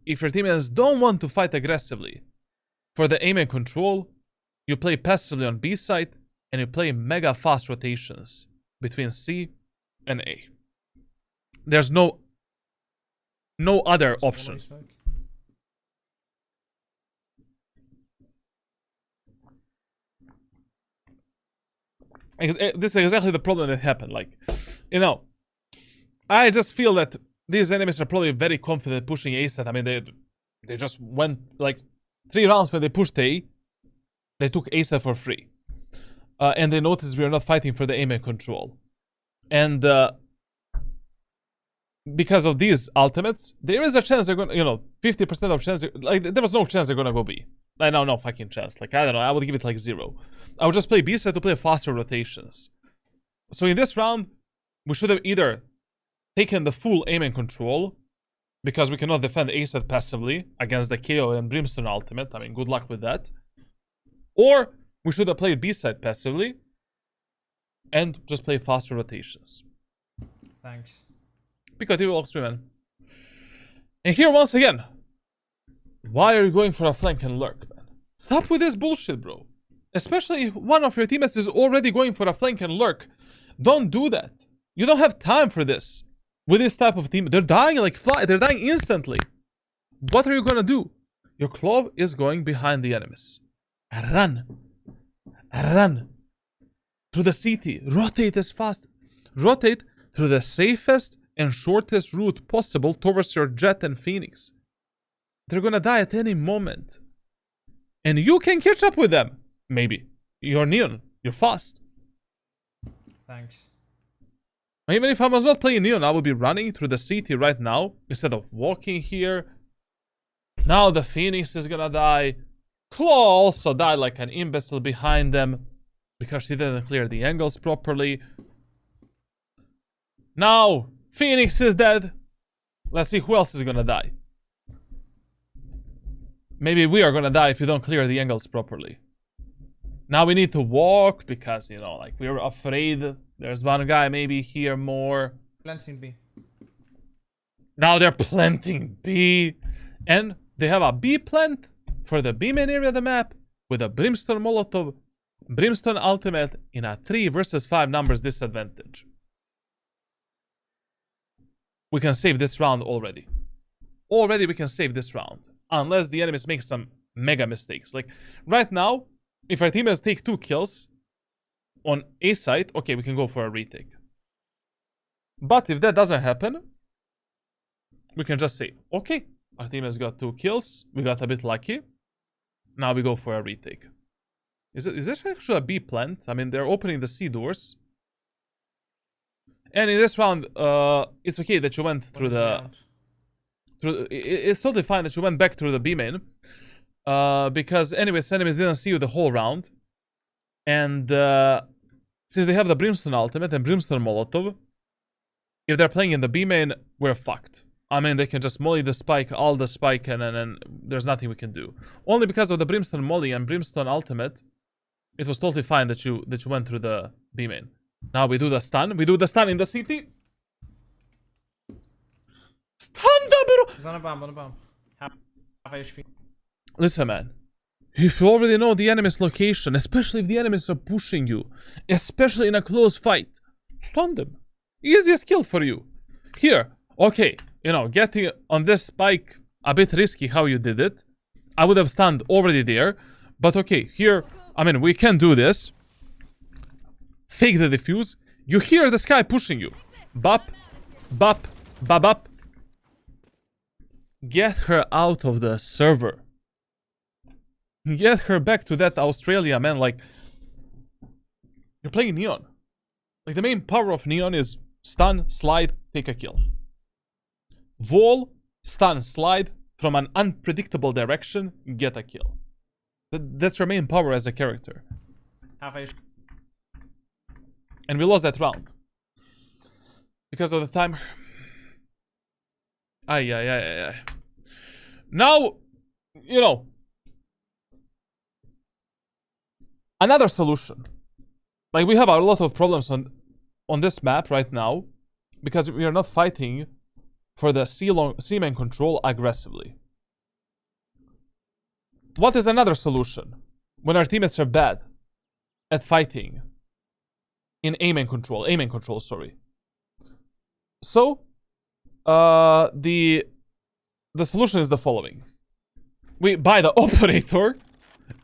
If your teammates don't want to fight aggressively for the aim and control, you play passively on B side and you play mega fast rotations between C and A. There's no other option. This is exactly the problem that happened. Like, you know, I just feel that these enemies are probably very confident pushing A set. I mean, they just went like 3 rounds when they pushed A, they took A set for free. And they noticed we are not fighting for the aim and control. And because of these ultimates, there is a chance they're gonna, you know, 50% of chance, like, there was no chance they're gonna go B. Like, no fucking chance. Like, I don't know, I would give it like 0. I would just play B side to play faster rotations. So in this round, we should have either taken the full aim and control, because we cannot defend A side passively against the KO and Brimstone ultimate. I mean, good luck with that. Or we should have played B side passively and just play faster rotations. Thanks. Because it works, man. And here, once again, why are you going for a flank and lurk, man? Stop with this bullshit, bro. Especially if one of your teammates is already going for a flank and lurk. Don't do that. You don't have time for this. With this type of team, they're dying like fly. They're dying instantly. What are you gonna do? Your Clove is going behind the enemies. Run. Run. Through the city. Rotate as fast. Rotate through the safest and shortest route possible towards your Jet and Phoenix. They're gonna die at any moment. And you can catch up with them. Maybe. You're Neon. You're fast. Thanks. Even if I was not playing Neon, I would be running through the city right now instead of walking here. Now the Phoenix is gonna die. Claw also died like an imbecile behind them. because she didn't clear the angles properly. Now, Phoenix is dead. Let's see who else is gonna die. Maybe we are gonna die if you don't clear the angles properly. Now we need to walk because, you know, like, we're afraid there's one guy maybe here more. Planting B. Now they're planting B. And they have a B plant for the B main area of the map with a Brimstone Molotov, Brimstone Ultimate in a 3 versus 5 numbers disadvantage. We can save this round already. Already we can save this round. Unless the enemies make some mega mistakes. Like, right now, if our teammates take 2 kills on A site, okay, we can go for a retake. But if that doesn't happen, we can just say, okay, our team has got 2 kills. We got a bit lucky. Now we go for a retake. Is it actually a B plant? I mean, they're opening the C doors. And in this round, it's okay that you went through the... It's totally fine that you went back through the B main. Because anyways, enemies didn't see you the whole round. And since they have the Brimstone Ultimate and Brimstone Molotov, if they're playing in the B main, we're fucked. I mean, they can just molly the spike, all the spike, and then there's nothing we can do. Only because of the Brimstone Molly and Brimstone Ultimate, it was totally fine that you went through the B main. Now we do the stun. We do the stun in the city. Stun da, bro! He's on a bomb, Half HP. Listen, man. If you already know the enemy's location, especially if the enemies are pushing you, especially in a close fight, stun them. Easiest kill for you. Here, okay, you know, getting on this spike, a bit risky how you did it. I would have stunned already there. But okay, here, I mean, we can do this. Fake the defuse. You hear this guy pushing you. Bop, bop, bop, bop. Get her out of the server. Get her back to that Australia, man. Like, you're playing Neon. Like, the main power of Neon is stun, slide, take a kill. Wall, stun, slide, from an unpredictable direction, get a kill. That's your main power as a character. Half HP. And we lost that round. Because of the timer. Ay. Now, you know, another solution. Like, we have a lot of problems on this map right now because we are not fighting for the C-main control aggressively. What is another solution when our teammates are bad at fighting in A-main control? A-main control, sorry. So, the solution is the following. We buy the operator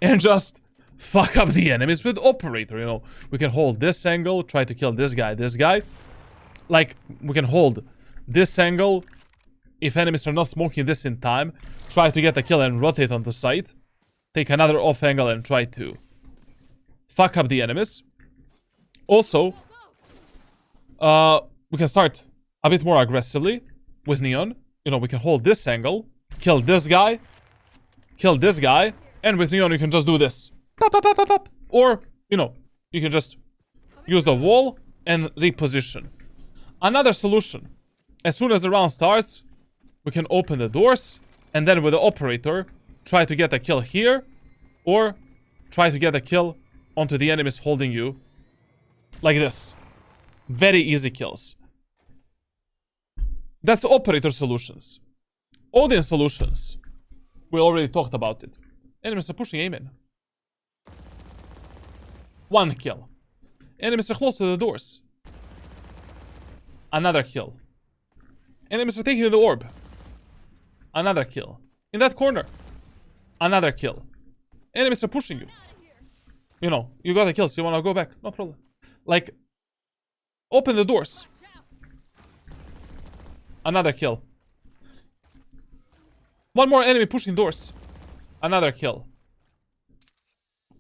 and just fuck up the enemies with operator, you know. We can hold this angle, try to kill this guy. Like, we can hold this angle. If enemies are not smoking this in time, try to get a kill and rotate onto site. Take another off angle and try to fuck up the enemies. Also, we can start a bit more aggressively with Neon. You know, we can hold this angle, kill this guy, and with Neon you can just do this. Pop, pop, pop, pop, pop. Or, you know, you can just use the wall and reposition. Another solution. As soon as the round starts, we can open the doors, and then with the operator, try to get a kill here, or try to get a kill onto the enemies holding you. Like this. Very easy kills. That's operator solutions. Audience solutions. We already talked about it. Enemies are pushing aim in. 1 kill. Enemies are close to the doors. Another kill. Enemies are taking the orb. Another kill. In that corner. Another kill. Enemies are pushing you. You know, you got a kill, so you wanna go back. No problem. Like, open the doors. Another kill. One more enemy pushing doors. Another kill.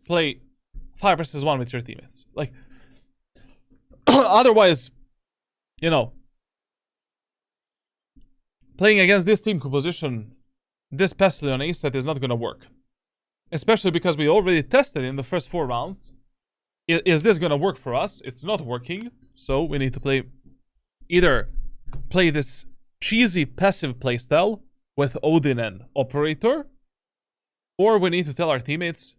Play 5 versus 1 with your teammates. Like, otherwise, you know, playing against this team composition this pestily on A set is not gonna work. Especially because we already tested in the first 4 rounds Is this gonna work for us? It's not working, so we need to either play this cheesy passive playstyle with Odin and Operator, or we need to tell our teammates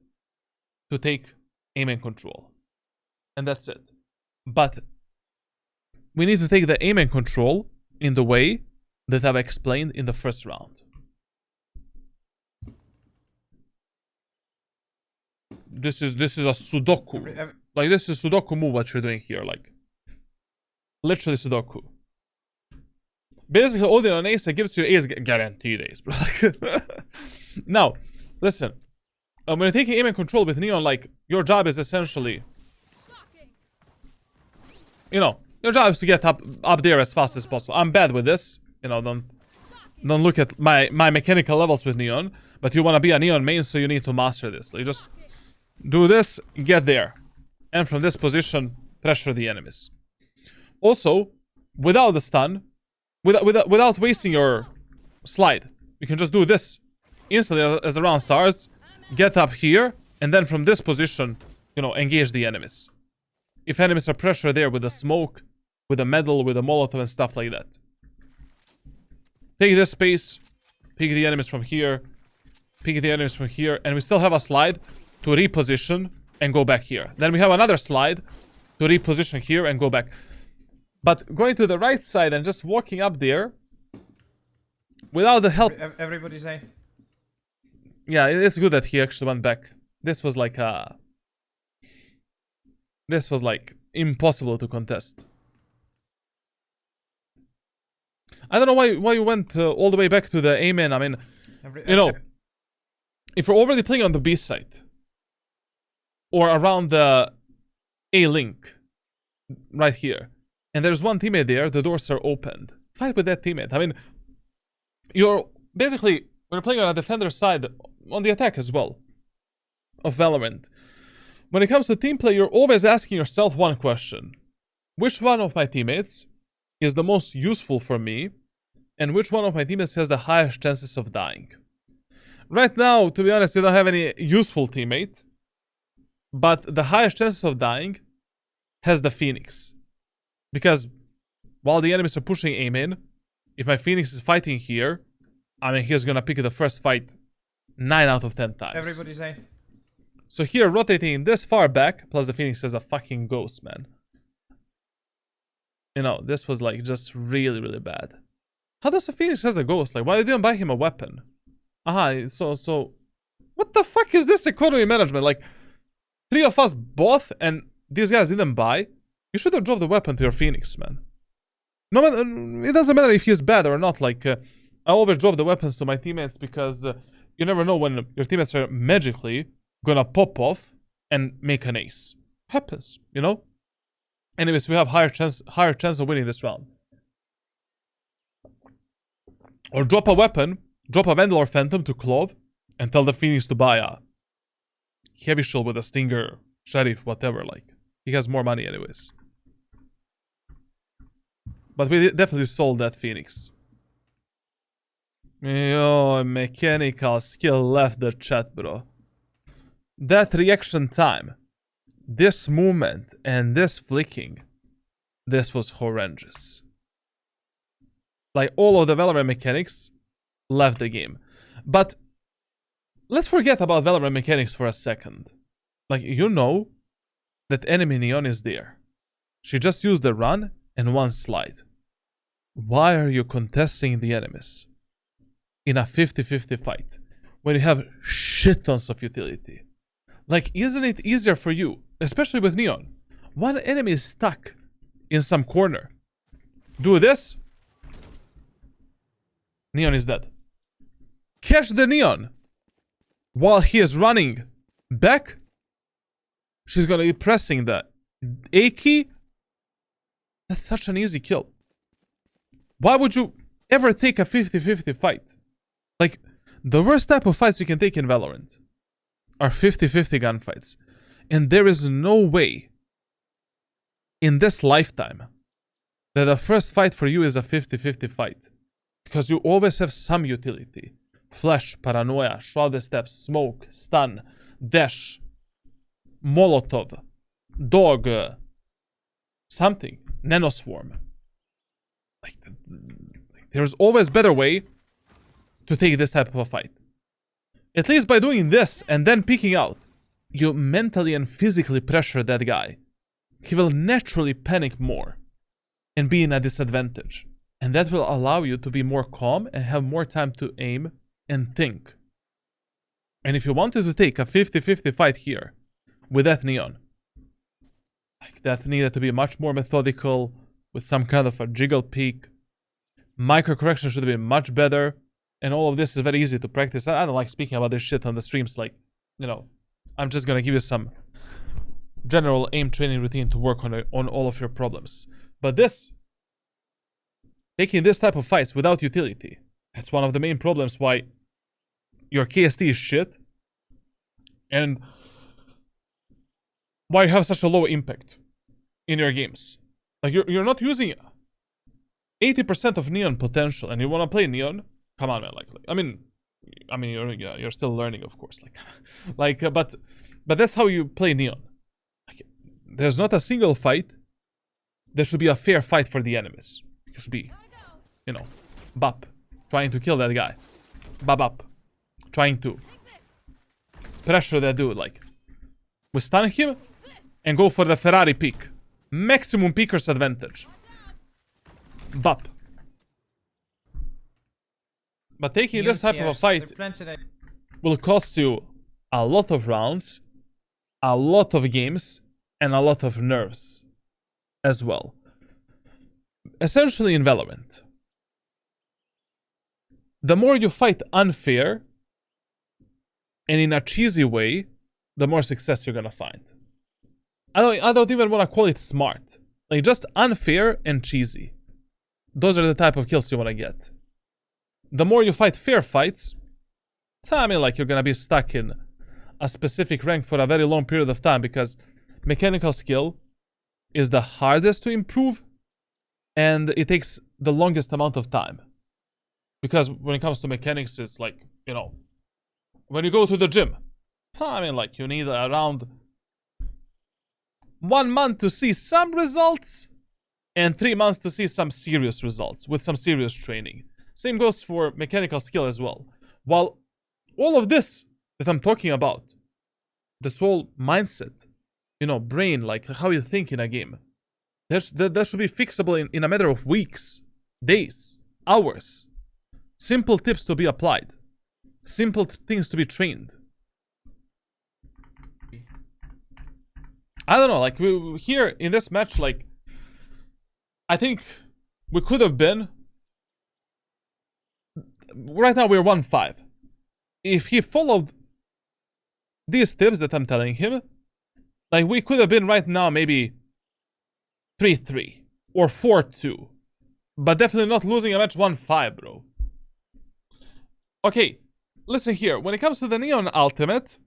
to take aim and control. And that's it. But we need to take the aim and control in the way that I've explained in the first round. This is a Sudoku. Like, this is Sudoku move what you're doing here. Like, literally Sudoku. Basically, Odin on ace, it gives you ace guaranteed ace, bro. Now, listen. When you're taking aim and control with Neon, like, your job is essentially... You know, your job is to get up there as fast as possible. I'm bad with this. You know, don't look at my mechanical levels with Neon. But you want to be a Neon main, so you need to master this. So you just do this, get there. And from this position, pressure the enemies. Also, without the stun, without wasting your slide, you can just do this instantly as the round starts. Get up here, and then from this position, you know, engage the enemies. If enemies are pressure there with a smoke, with a medal, with a molotov and stuff like that. Take this space, pick the enemies from here, pick the enemies from here, and we still have a slide to reposition and go back here. Then we have another slide to reposition here and go back. But going to the right side and just walking up there without the help... Everybody say. Yeah, it's good that he actually went back. This was like impossible to contest. I don't know why you went all the way back to the A main. I mean, you know, if you're already playing on the B side or around the A link right here, and there's one teammate there, the doors are opened. Fight with that teammate. I mean, you're basically, when you're playing on a defender side, on the attack as well, of Valorant. When it comes to team play, you're always asking yourself one question. Which one of my teammates is the most useful for me, and which one of my teammates has the highest chances of dying? Right now, to be honest, you don't have any useful teammate, but the highest chances of dying has the Phoenix. Because while the enemies are pushing aim in, if my Phoenix is fighting here, I mean, he's gonna pick the first fight 9 out of 10 times. Everybody say. So here, rotating this far back, plus the Phoenix has a fucking ghost, man. You know, this was like just really, really bad. How does the Phoenix has a ghost? Like, why didn't buy him a weapon? So... What the fuck is this economy management? Like, 3 of us both, and these guys didn't buy. You should have dropped the weapon to your Phoenix, man. No matter, it doesn't matter if he's bad or not. Like, I always drop the weapons to my teammates because you never know when your teammates are magically gonna pop off and make an ace. Happens, you know? Anyways, we have higher chance of winning this round. Or drop a weapon, drop a Vandal or Phantom to Clove, and tell the Phoenix to buy a Heavy Shield with a Stinger, Sheriff, whatever, like. He has more money anyways. But we definitely sold that Phoenix. Yo, mechanical skill left the chat, bro. That reaction time, this movement, and this flicking, this was horrendous. Like, all of the Valorant mechanics left the game. But let's forget about Valorant mechanics for a second. Like, you know that enemy Neon is there. She just used the run and one slide. Why are you contesting the enemies in a 50-50 fight when you have shit tons of utility? Like, isn't it easier for you, especially with Neon? One enemy is stuck in some corner. Do this. Neon is dead. Catch the Neon while he is running back. She's gonna be pressing the A key. That's such an easy kill. Why would you ever take a 50-50 fight? Like, the worst type of fights you can take in Valorant are 50-50 gunfights. And there is no way in this lifetime that the first fight for you is a 50-50 fight. Because you always have some utility. Flash, Paranoia, Shrouded Steps, Smoke, Stun, Dash, Molotov, dog, something, nanoswarm. Like, there's always better way to take this type of a fight. At least by doing this and then peeking out, you mentally and physically pressure that guy. He will naturally panic more and be in a disadvantage. And that will allow you to be more calm and have more time to aim and think. And if you wanted to take a 50-50 fight here with that Neon, like that needed to be much more methodical with some kind of a jiggle peak. Micro correction should have been much better. And all of this is very easy to practice. I don't like speaking about this shit on the streams. Like, you know, I'm just gonna give you some general aim training routine to work on all of your problems. But this, taking this type of fights without utility, that's one of the main problems why your KST is shit and why you have such a low impact in your games. Like, you're not using 80% of Neon potential, and you want to play Neon. Come on, man. Like I mean, you're still learning, of course. But that's how you play Neon. Like, there's not a single fight. There should be a fair fight for the enemies. It should be, you know, Bap trying to kill that guy, Bap trying to pressure that dude. Like, we stun him and go for the Ferrari peak, maximum peaker's advantage. Bap. But taking this type of a fight will cost you a lot of rounds, a lot of games, and a lot of nerves as well. Essentially in Valorant, the more you fight unfair and in a cheesy way, the more success you're gonna find. I don't even want to call it smart. Like, just unfair and cheesy. Those are the type of kills you want to get. The more you fight fair fights, I mean, like, you're gonna be stuck in a specific rank for a very long period of time because mechanical skill is the hardest to improve and it takes the longest amount of time. Because when it comes to mechanics, it's like, you know, when you go to the gym, I mean, like, you need around 1 month to see some results and 3 months to see some serious results with some serious training. Same goes for mechanical skill as well. While all of this that I'm talking about, that's all mindset, you know, brain, like how you think in a game. That should be fixable in a matter of weeks, days, hours. Simple tips to be applied. Simple things to be trained. I don't know, like, here in this match, like, I think we could have been... Right now we're 1-5. If he followed these tips that I'm telling him, like, we could have been right now maybe 3-3 or 4-2. But definitely not losing a match 1-5, bro. Okay, listen here. When it comes to the Neon Ultimate,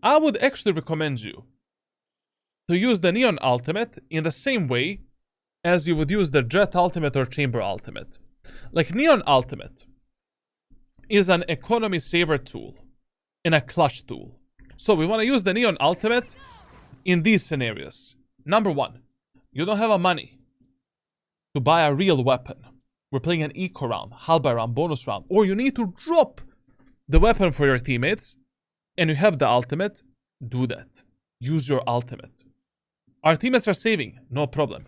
I would actually recommend you to use the Neon Ultimate in the same way as you would use the Jet Ultimate or Chamber Ultimate. Like, Neon Ultimate is an economy saver tool and a clutch tool. So we want to use the Neon Ultimate in these scenarios. Number one, you don't have money to buy a real weapon. We're playing an eco round, halberd round, bonus round, or you need to drop the weapon for your teammates and you have the ultimate. Do that. Use your ultimate. Our teammates are saving, no problem.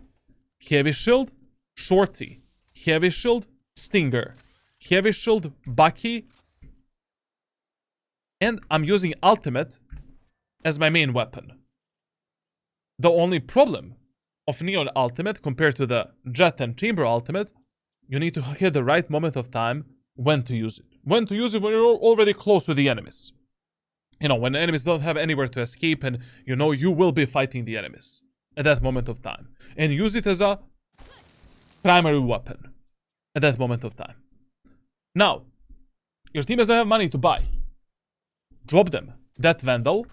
Heavy shield, shorty. Heavy shield, stinger. Heavy shield, Bucky. And I'm using ultimate as my main weapon. The only problem of Neon Ultimate compared to the Jet and Chamber Ultimate, you need to hit the right moment of time when to use it. When to use it when you're already close to the enemies. You know, when the enemies don't have anywhere to escape and you know you will be fighting the enemies at that moment of time. And use it as a primary weapon at that moment of time. Now, your teammates don't have money to buy. Drop them that Vandal.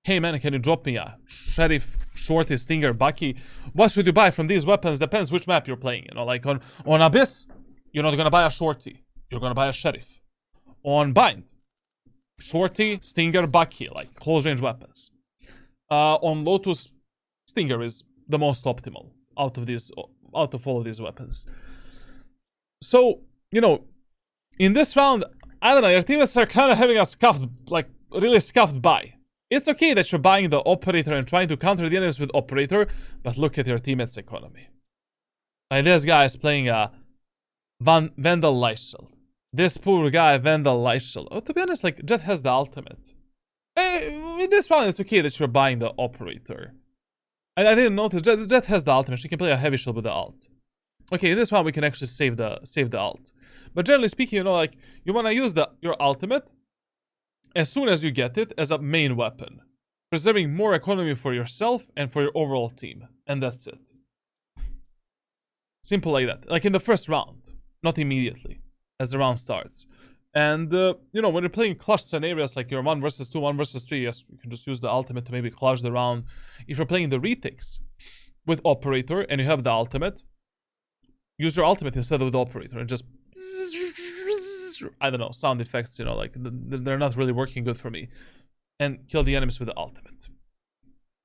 Hey man, can you drop me a Sheriff, Shorty, Stinger, Bucky? What should you buy from these weapons? Depends which map you're playing. You know, like on Abyss, you're not gonna buy a Shorty. You're gonna buy a Sheriff. On Bind, Shorty, Stinger, Bucky, like close range weapons. On Lotus, Stinger is the most optimal out of all of these weapons. So, you know, in this round, I don't know, your teammates are kind of having a scuffed, like, really scuffed buy. It's okay that you're buying the operator and trying to counter the enemies with operator, but look at your teammates' economy. Like, this guy is playing a Vandal Lightshell. This poor guy, Vandal Lightshell. Oh, to be honest, like, Jet has the ultimate. In this round, it's okay that you're buying the operator. I didn't notice, Jet has the ultimate. She can play a heavy shield with the ult. Okay, in this one we can actually save the ult. But generally speaking, you know, like, you want to use your ultimate as soon as you get it as a main weapon, preserving more economy for yourself and for your overall team, and that's it. Simple like that. Like in the first round, not immediately as the round starts. And you know, when you're playing clutch scenarios like you're 1 versus 2, 1 versus 3, yes, you can just use the ultimate to maybe clutch the round. If you're playing the retakes with operator and you have the ultimate, use your ultimate instead of the operator and just, I don't know, sound effects, you know, like they're not really working good for me. And kill the enemies with the ultimate.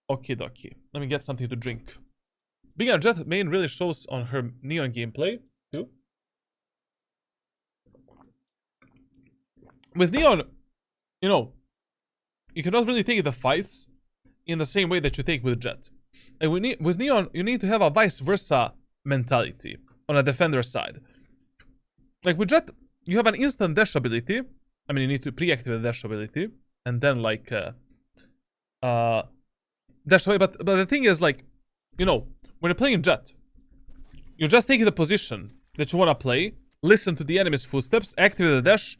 Okie dokie. Let me get something to drink. Being a Jet main really shows on her Neon gameplay too. With Neon, you know, you cannot really take the fights in the same way that you take with Jet. And with Neon, you need to have a vice versa mentality on a defender side. Like with Jet, you have an instant dash ability. I mean, you need to pre-activate the dash ability and then like dash away. But the thing is, like, you know, when you're playing Jet, you're just taking the position that you want to play, listen to the enemy's footsteps, activate the dash,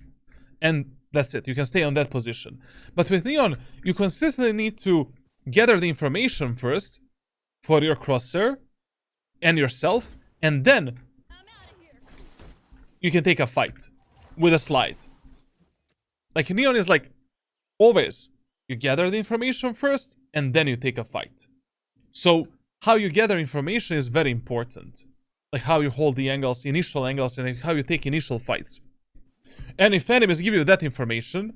and that's it. You can stay on that position. But with Neon, you consistently need to gather the information first for your crosshair and yourself, and then you can take a fight with a slide. Like Neon is like, always, you gather the information first, and then you take a fight. So how you gather information is very important. Like how you hold the angles, initial angles, and how you take initial fights. And if enemies give you that information,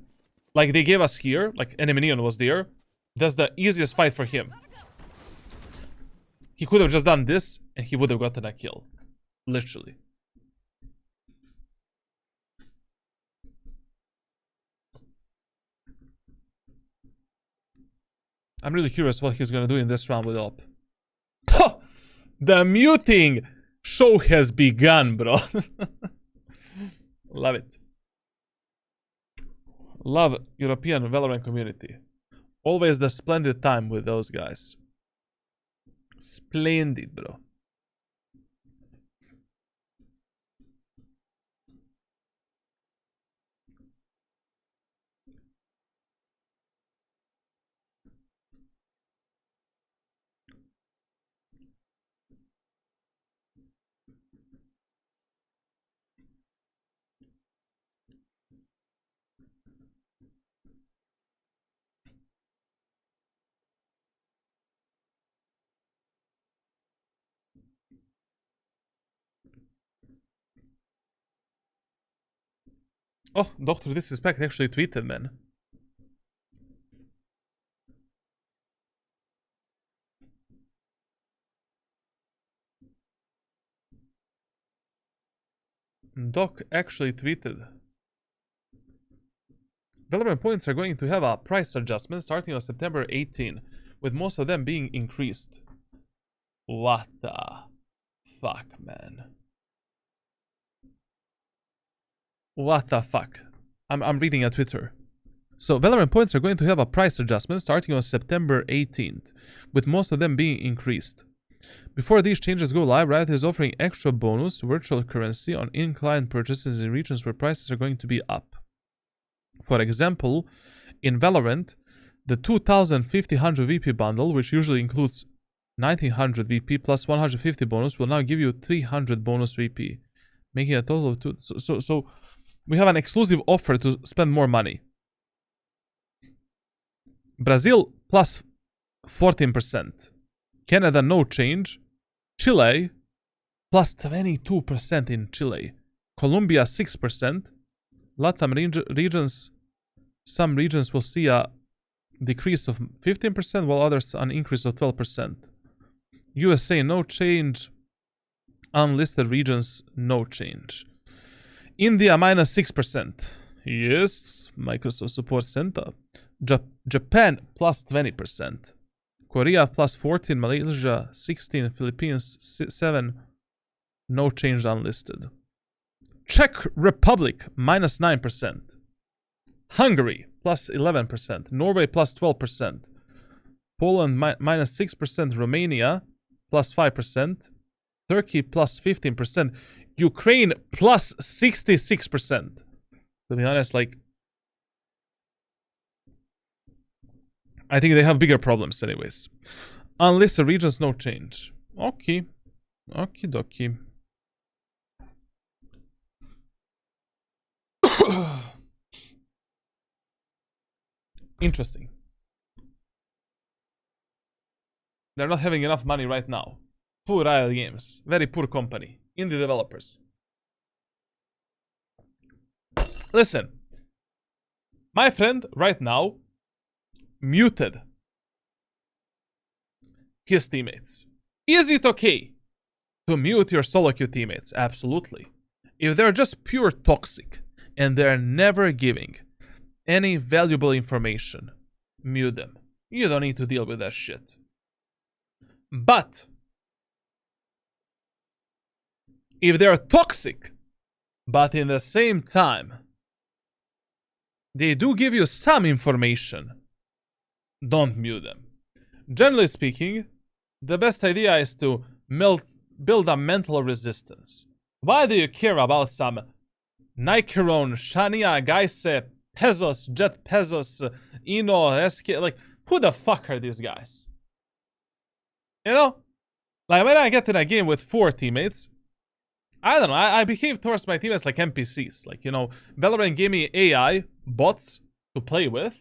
like they gave us here, like enemy Neon was there, that's the easiest fight for him. He could have just done this, and he would have gotten a kill. Literally. I'm really curious what he's gonna do in this round with Op. The muting show has begun, bro. Love it. Love European Valorant community. Always the splendid time with those guys. Splendid, bro. Oh, Dr. Disrespect actually tweeted, man. Doc actually tweeted. Valorant points are going to have a price adjustment starting on September 18, with most of them being increased. What the fuck, man? What the fuck? I'm reading a Twitter. So, Valorant points are going to have a price adjustment starting on September 18th, with most of them being increased. Before these changes go live, Riot is offering extra bonus virtual currency on in-client purchases in regions where prices are going to be up. For example, in Valorant, the 2050 VP bundle, which usually includes 1900 VP plus 150 bonus, will now give you 300 bonus VP, making a total of 2. So we have an exclusive offer to spend more money. Brazil plus 14%. Canada no change. Chile plus 22% in Chile. Colombia 6%. Latam regions, some regions will see a decrease of 15%, while others an increase of 12%. USA, no change. Unlisted regions, no change. India, minus 6%. Yes, Microsoft Support Center. Japan, plus 20%. Korea, plus 14. Malaysia, 16. Philippines, 7. No change unlisted. Czech Republic, minus 9%. Hungary, plus 11%. Norway, plus 12%. Poland, minus 6%. Romania, plus 5%. Turkey, plus 15%. Ukraine, plus 66%. To be honest, like, I think they have bigger problems anyways. Unlisted regions, no change. Okay. Okie dokie. Interesting. They're not having enough money right now. Poor Riot Games. Very poor company. Indie developers. Listen. My friend right now muted his teammates. Is it okay to mute your solo queue teammates? Absolutely. If they're just pure toxic and they're never giving any valuable information, mute them. You don't need to deal with that shit. But if they're toxic, but in the same time they do give you some information, don't mute them. Generally speaking, the best idea is to build a mental resistance. Why do you care about some Nikeron, Shania, Gaise, Pezos, Jet Pezos, Ino, SK? Like, who the fuck are these guys? You know? Like, when I get in a game with 4 teammates, I don't know, I behave towards my teammates like NPCs. Like, you know, Valorant gave me AI bots to play with.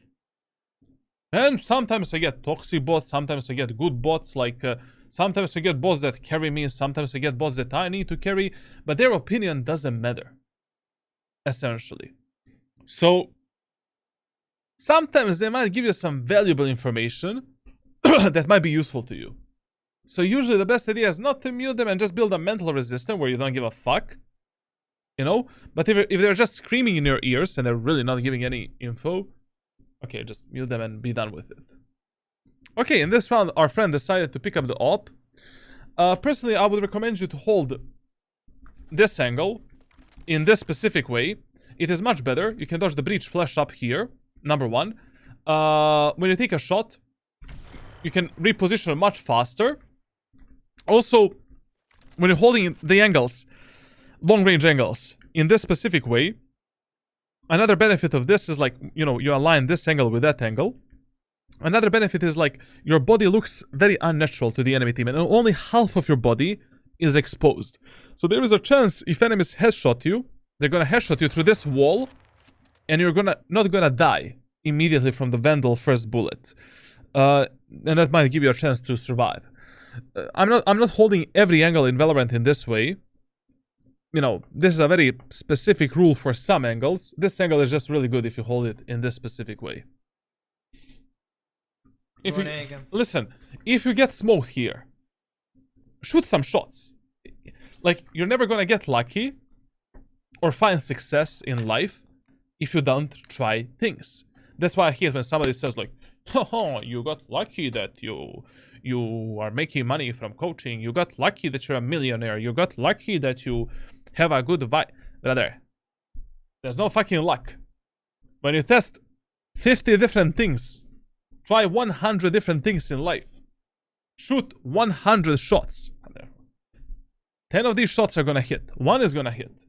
And sometimes I get toxic bots, sometimes I get good bots, like sometimes I get bots that carry me, sometimes I get bots that I need to carry, but their opinion doesn't matter, essentially. So, sometimes they might give you some valuable information that might be useful to you. So usually the best idea is not to mute them and just build a mental resistance where you don't give a fuck, you know? But if they're just screaming in your ears and they're really not giving any info, okay, just mute them and be done with it. Okay, in this round, our friend decided to pick up the op. Personally, I would recommend you to hold this angle in this specific way. It is much better. You can dodge the breach flash up here, number 1. When you take a shot, you can reposition much faster. Also, when you're holding the angles, long-range angles, in this specific way, another benefit of this is like, you know, you align this angle with that angle. Another benefit is like, your body looks very unnatural to the enemy team, and only half of your body is exposed. So there is a chance, if enemies headshot you, they're gonna headshot you through this wall, and you're not gonna die immediately from the Vandal first bullet. And that might give you a chance to survive. I'm not holding every angle in Valorant in this way. You know, this is a very specific rule for some angles. This angle is just really good if you hold it in this specific way. If you, listen, if you get smoked here, shoot some shots. Like, you're never gonna get lucky or find success in life if you don't try things. That's why I hate when somebody says like, oh, you got lucky that you are making money from coaching. You got lucky that you're a millionaire. You got lucky that you have a good vibe. Brother, there's no fucking luck. When you test 50 different things, try 100 different things in life, shoot 100 shots, 10 of these shots are gonna hit. 1 is gonna hit.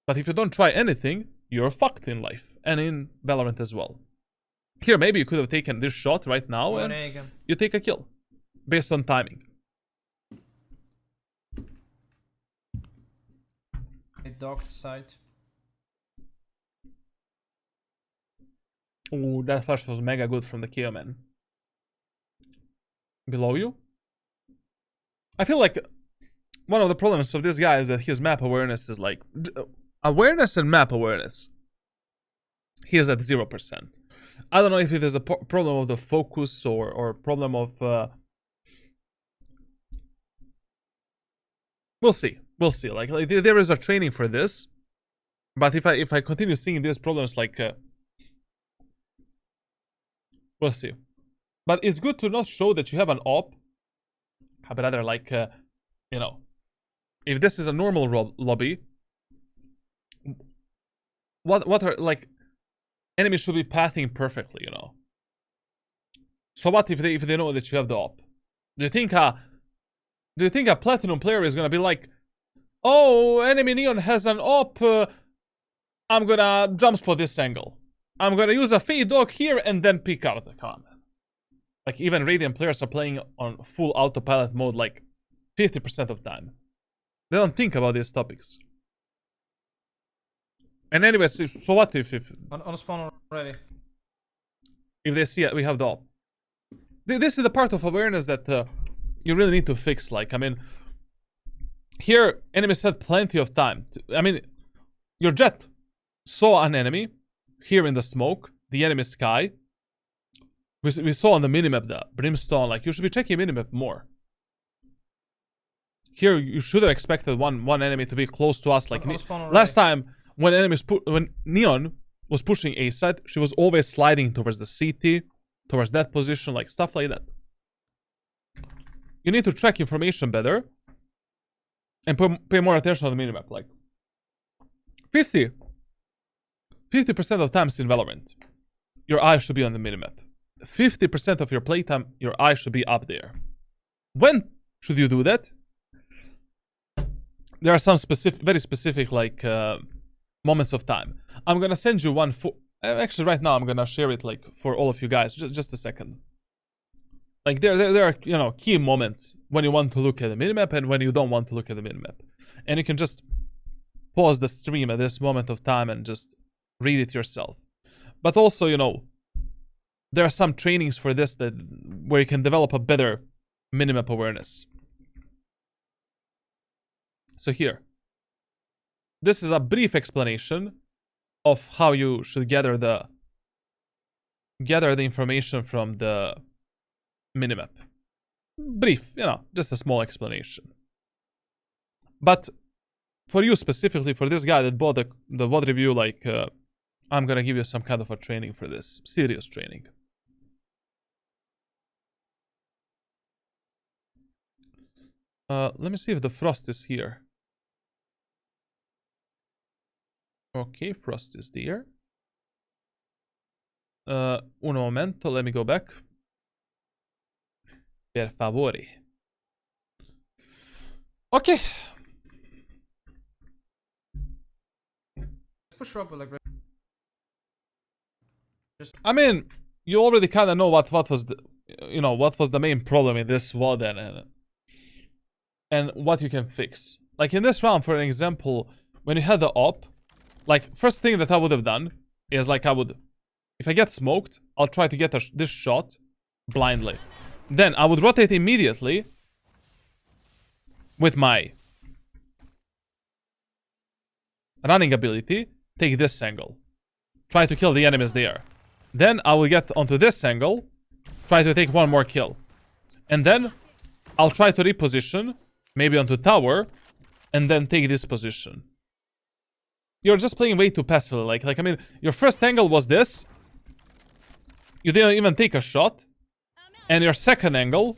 But if you don't try anything, you're fucked in life. And in Valorant as well. Here, maybe you could have taken this shot right now and you take a kill. Based on timing. A docked side. Ooh, that flash was mega good from the KO man. Below you? I feel like one of the problems of this guy is that his map awareness is like... awareness and map awareness. He is at 0%. I don't know if it is a problem of the focus or problem of... We'll see. We'll see. Like there is a training for this. But if I continue seeing these problems, like... we'll see. But it's good to not show that you have an op. But rather, like, you know... If this is a normal lobby... What are, like... Enemies should be pathing perfectly, you know. So what if they know that you have the op? Do you think a platinum player is gonna be like, oh, enemy Neon has an op, I'm gonna jump spot this angle. I'm gonna use a fade dog here and then pick out the comment. Like even Radiant players are playing on full autopilot mode like 50% of time. They don't think about these topics. And anyways, so what if On spawn already. if they see it, we have the op? This is the part of awareness that you really need to fix. Like, I mean, here enemies had plenty of time. I mean, your Jet saw an enemy here in the smoke, the enemy sky. We saw on the minimap the brimstone. Like, you should be checking minimap more. Here, you should have expected one enemy to be close to us. Like last time, when Neon was pushing A side, she was always sliding towards the CT, towards that position, like stuff like that. You need to track information better and pay more attention on the minimap. Like 50% of times in Valorant, your eye should be on the minimap. 50% of your playtime, your eye should be up there. When should you do that? There are some very specific like moments of time. I'm gonna send you one for actually right now. I'm gonna share it like for all of you guys. Just a second. Like there are, you know, key moments when you want to look at the minimap and when you don't want to look at the minimap, and you can just pause the stream at this moment of time and just read it yourself. But also, you know, there are some trainings for this where you can develop a better minimap awareness. So here, this is a brief explanation of how you should gather the information from the minimap. Brief, you know, just a small explanation. But for you specifically, for this guy that bought the VOD review, like, I'm gonna give you some kind of a training for this. Serious training. Let me see if the Frost is here. Okay, Frost is there. Un momento, let me go back. Per favore. Okay. Push up like. I mean, you already kind of know what was the, you know, what was the main problem in this VOD and what you can fix. Like in this round, for an example, when you had the op, like first thing that I would have done is like if I get smoked, I'll try to get this shot blindly. Then I would rotate immediately with my running ability, take this angle, try to kill the enemies there. Then I will get onto this angle, try to take one more kill. And then I'll try to reposition, maybe onto tower, and then take this position. You're just playing way too passively. Like I mean, your first angle was this. You didn't even take a shot. And your second angle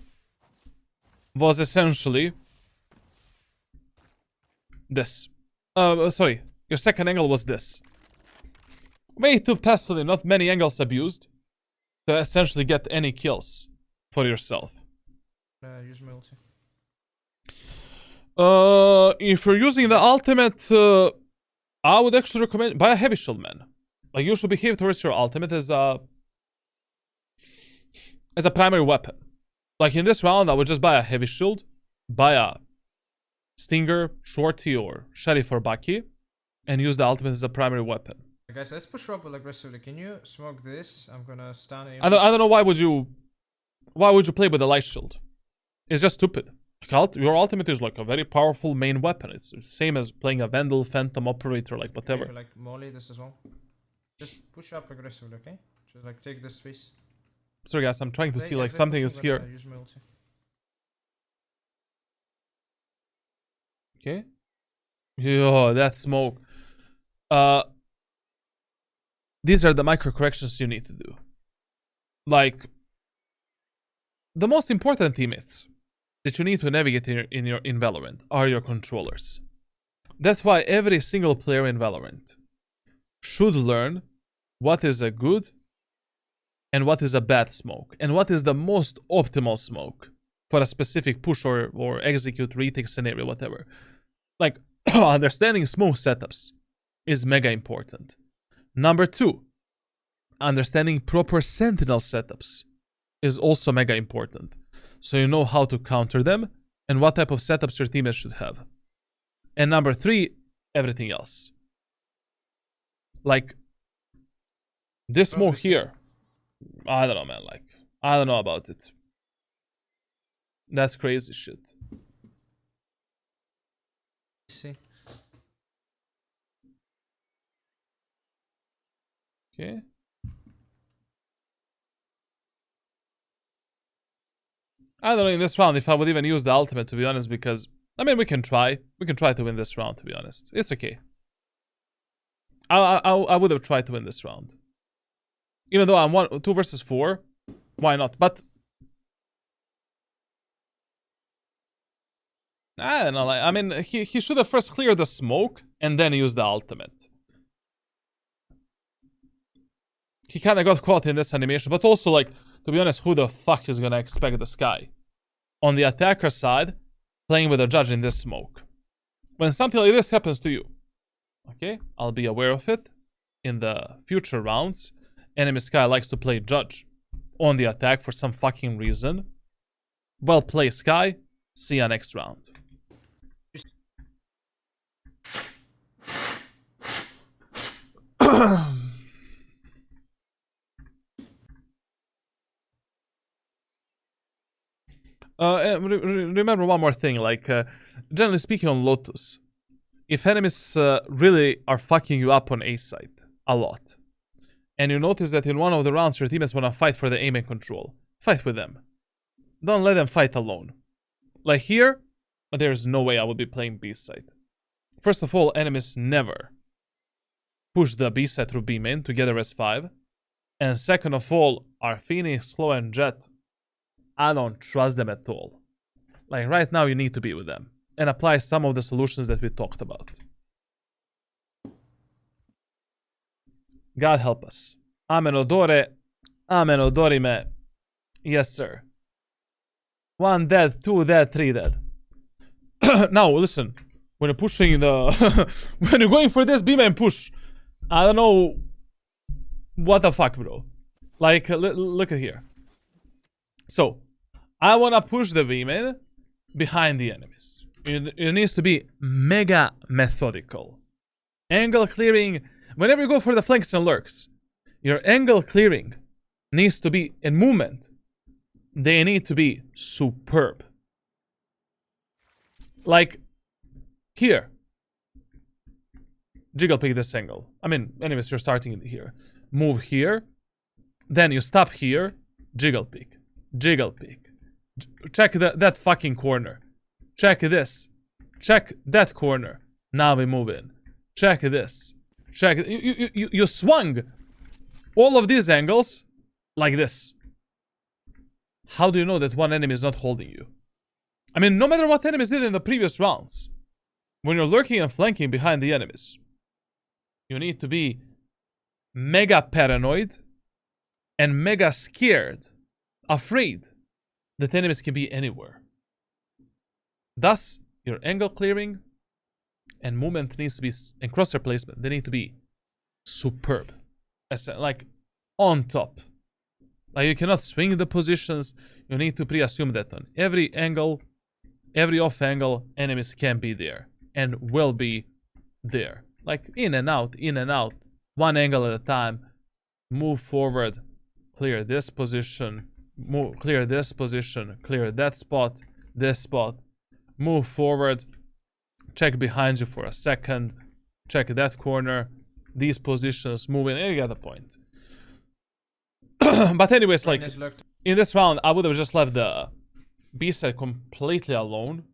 was essentially this. Sorry. Your second angle was this. Way too passively, not many angles abused to essentially get any kills for yourself. Use my ulti. If you're using the ultimate, I would actually recommend buy a heavy shield, man. Like you should behave towards your ultimate as a primary weapon. Like in this round, I would just buy a heavy shield, buy a stinger, shorty, or sheriff or Baki, and use the ultimate as a primary weapon. Guys, let's push up aggressively. Can you smoke this? I'm gonna stand in. I don't know why would you play with the light shield? It's just stupid. Your ultimate is like a very powerful main weapon. It's the same as playing a Vandal, Phantom, Operator, like whatever. Maybe like Molly this as well. Just push up aggressively, okay? Just like take this space. Sorry guys, I'm trying to They- see if like they something push, is I'm here. gonna use my ulti. Okay. Yo, that smoke. These are the micro corrections you need to do. Like, the most important teammates that you need to navigate in Valorant are your controllers. That's why every single player in Valorant should learn what is a good and what is a bad smoke, and what is the most optimal smoke for a specific push or execute, retake scenario, whatever. Like, understanding smoke setups is mega important. Number 2, understanding proper sentinel setups is also mega important. So you know how to counter them and what type of setups your teammates should have. And number 3, everything else. Like, this smoke here, I don't know, man. Like, I don't know about it. That's crazy shit. See. Okay. I don't know in this round if I would even use the ultimate, to be honest, because I mean we can try. We can try to win this round, to be honest. It's okay. I would have tried to win this round. Even though I'm 2 versus 4, why not? But I don't know. Like, I mean, he should have first cleared the smoke and then use the ultimate. He kind of got caught in this animation, but also, like, to be honest, who the fuck is gonna expect this guy on the attacker side playing with a judge in this smoke? When something like this happens to you, okay, I'll be aware of it in the future rounds. Enemy Sky likes to play judge on the attack for some fucking reason. Well played, Sky. See ya next round. Remember one more thing, like, generally speaking on Lotus, if enemies really are fucking you up on A side a lot, and you notice that in one of the rounds your teammates want to fight for the aim and control, fight with them. Don't let them fight alone. Like here, there's no way I would be playing B side. First of all, enemies never push the B side through B main together as 5. And second of all, our Phoenix, Claw, and Jet, I don't trust them at all. Like right now, you need to be with them and apply some of the solutions that we talked about. God help us. Amen odore. Amen odorime. Yes, sir. 1 dead, 2 dead, 3 dead. Now, listen. When you're pushing the... when you're going for this B-man push, I don't know... What the fuck, bro? Like, look at here. So, I wanna push the B-man behind the enemies. It needs to be mega methodical. Angle clearing... Whenever you go for the flanks and lurks, your angle clearing needs to be in movement. They need to be superb. Like, here. Jiggle pick this angle. I mean, anyways, you're starting here. Move here. Then you stop here. Jiggle pick. Jiggle pick. Check that fucking corner. Check this. Check that corner. Now we move in. Check this. Check. You swung all of these angles like this. How do you know that one enemy is not holding you? I mean, no matter what enemies did in the previous rounds, when you're lurking and flanking behind the enemies, you need to be mega paranoid and mega scared, afraid that enemies can be anywhere. Thus, your angle clearing and movement needs to be, and crosshair placement, they need to be superb. Like, on top. Like, you cannot swing the positions. You need to pre-assume that on every angle, every off angle, enemies can be there and will be there. Like, in and out, one angle at a time. Move forward, clear this position, clear this position, clear that spot, this spot. Move forward, check behind you for a second, check that corner, these positions, move in. You get the point. But anyways, like, Is locked. in this round, I would have just left the B side completely alone.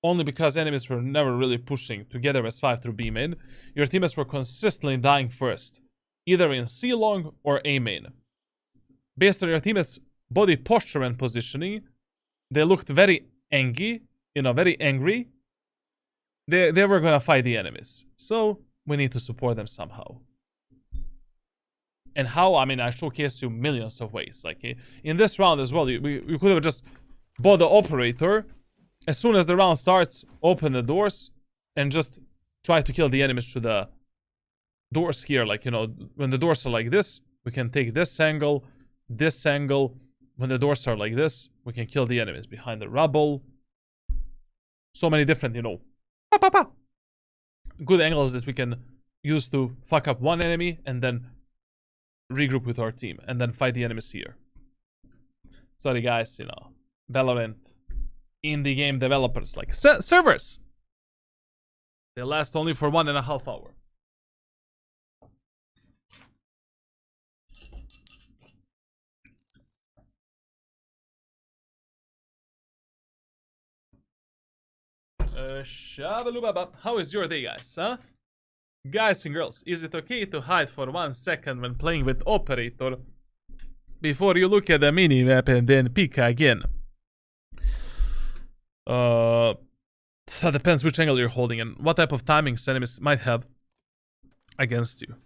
Only because enemies were never really pushing together as 5 through B main. Your teammates were consistently dying first, either in C long or A main. Based on your teammates' body posture and positioning, they looked very angry, very angry. They were gonna fight the enemies. So, we need to support them somehow. And how? I mean, I showcased you millions of ways. Like, in this round as well, we could have just bought the operator. As soon as the round starts, open the doors and just try to kill the enemies through the doors here. Like, when the doors are like this, we can take this angle, this angle. When the doors are like this, we can kill the enemies behind the rubble. So many different, good angles that we can use to fuck up one enemy and then regroup with our team and then fight the enemies here. Sorry guys, Valorant. Indie game developers, like servers, they last only for 1.5 hours. Shabalubaba. How is your day, guys, huh? Guys and girls, is it okay to hide for 1 second when playing with operator before you look at the minimap and then peek again? That depends which angle you're holding and what type of timings enemies might have against you.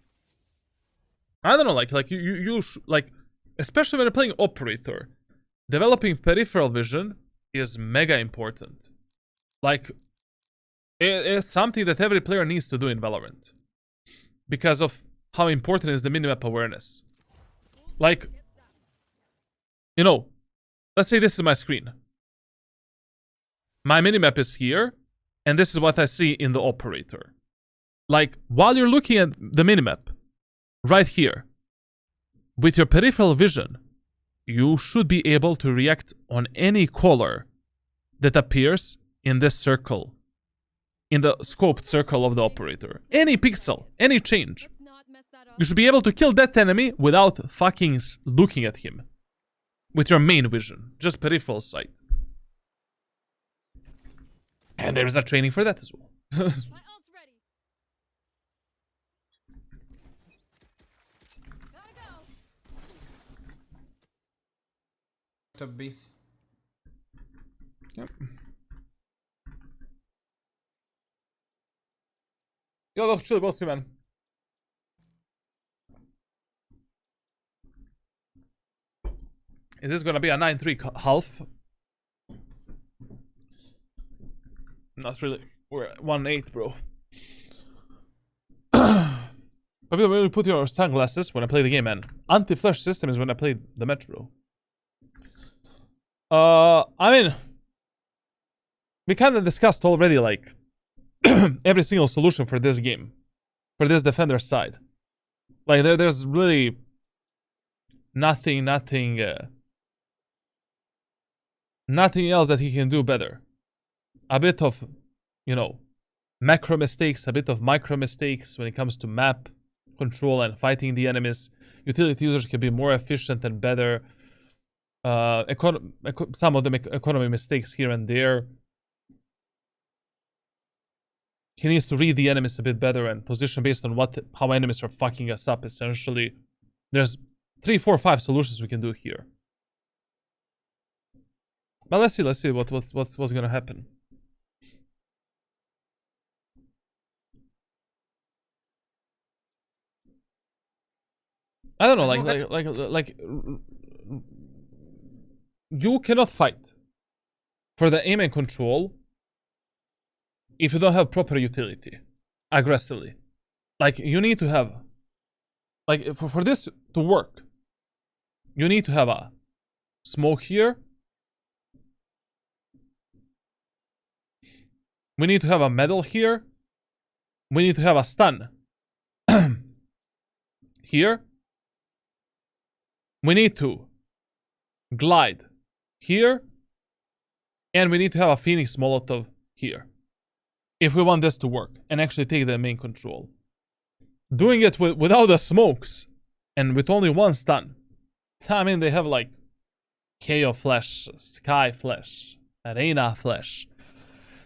I don't know, like especially when you're playing operator, developing peripheral vision is mega important. Like, it's something that every player needs to do in Valorant because of how important is the minimap awareness. Like, let's say this is my screen. My minimap is here, and this is what I see in the operator. Like, while you're looking at the minimap, right here, with your peripheral vision, you should be able to react on any color that appears in this circle, in the scoped circle of the operator. Any pixel, any change. You should be able to kill that enemy without fucking looking at him. With your main vision, just peripheral sight. And there is a training for that as well. My ult's ready. Gotta go. Top B. Yep. Yo, chill, we'll see, man. Is this gonna be a 9-3 half? Not really. We're at 1-8, bro. But when you put your sunglasses when I play the game, man. Anti-flash system is when I play the match, bro. I mean, we kind of discussed already, like, every single solution for this game, for this defender side. Like, there's really nothing else that he can do better. A bit of, macro mistakes, a bit of micro mistakes when it comes to map control and fighting the enemies. Utility users can be more efficient and better. Some of them make economy mistakes here and there. He needs to read the enemies a bit better and position based on how enemies are fucking us up, essentially. There's 3, 4, 5 solutions we can do here. But let's see what's gonna happen. I don't know, like you cannot fight for the aim and control if you don't have proper utility aggressively. Like, you need to have, like, for this to work, you need to have a smoke here. We need to have a medal here. We need to have a stun here. We need to glide here. And we need to have a Phoenix Molotov here. If we want this to work and actually take the main control. Doing it without the smokes and with only one stun, I mean, they have like KO Flash, Sky Flash, Arena Flash,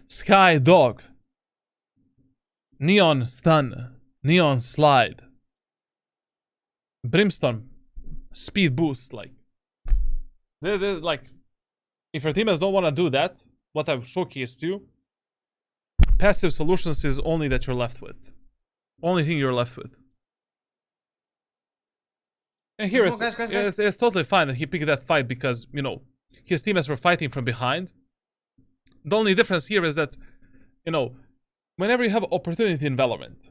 Sky Dog, Neon Stun, Neon Slide, Brimstone, Speed Boost. Like, they're like, if your teammates don't want to do that, what I've showcased you, passive solutions is only that you're left with. Only thing you're left with. And here guys. it's totally fine that he picked that fight because, you know, his teammates were fighting from behind. The only difference here is that, you know, whenever you have opportunity in Valorant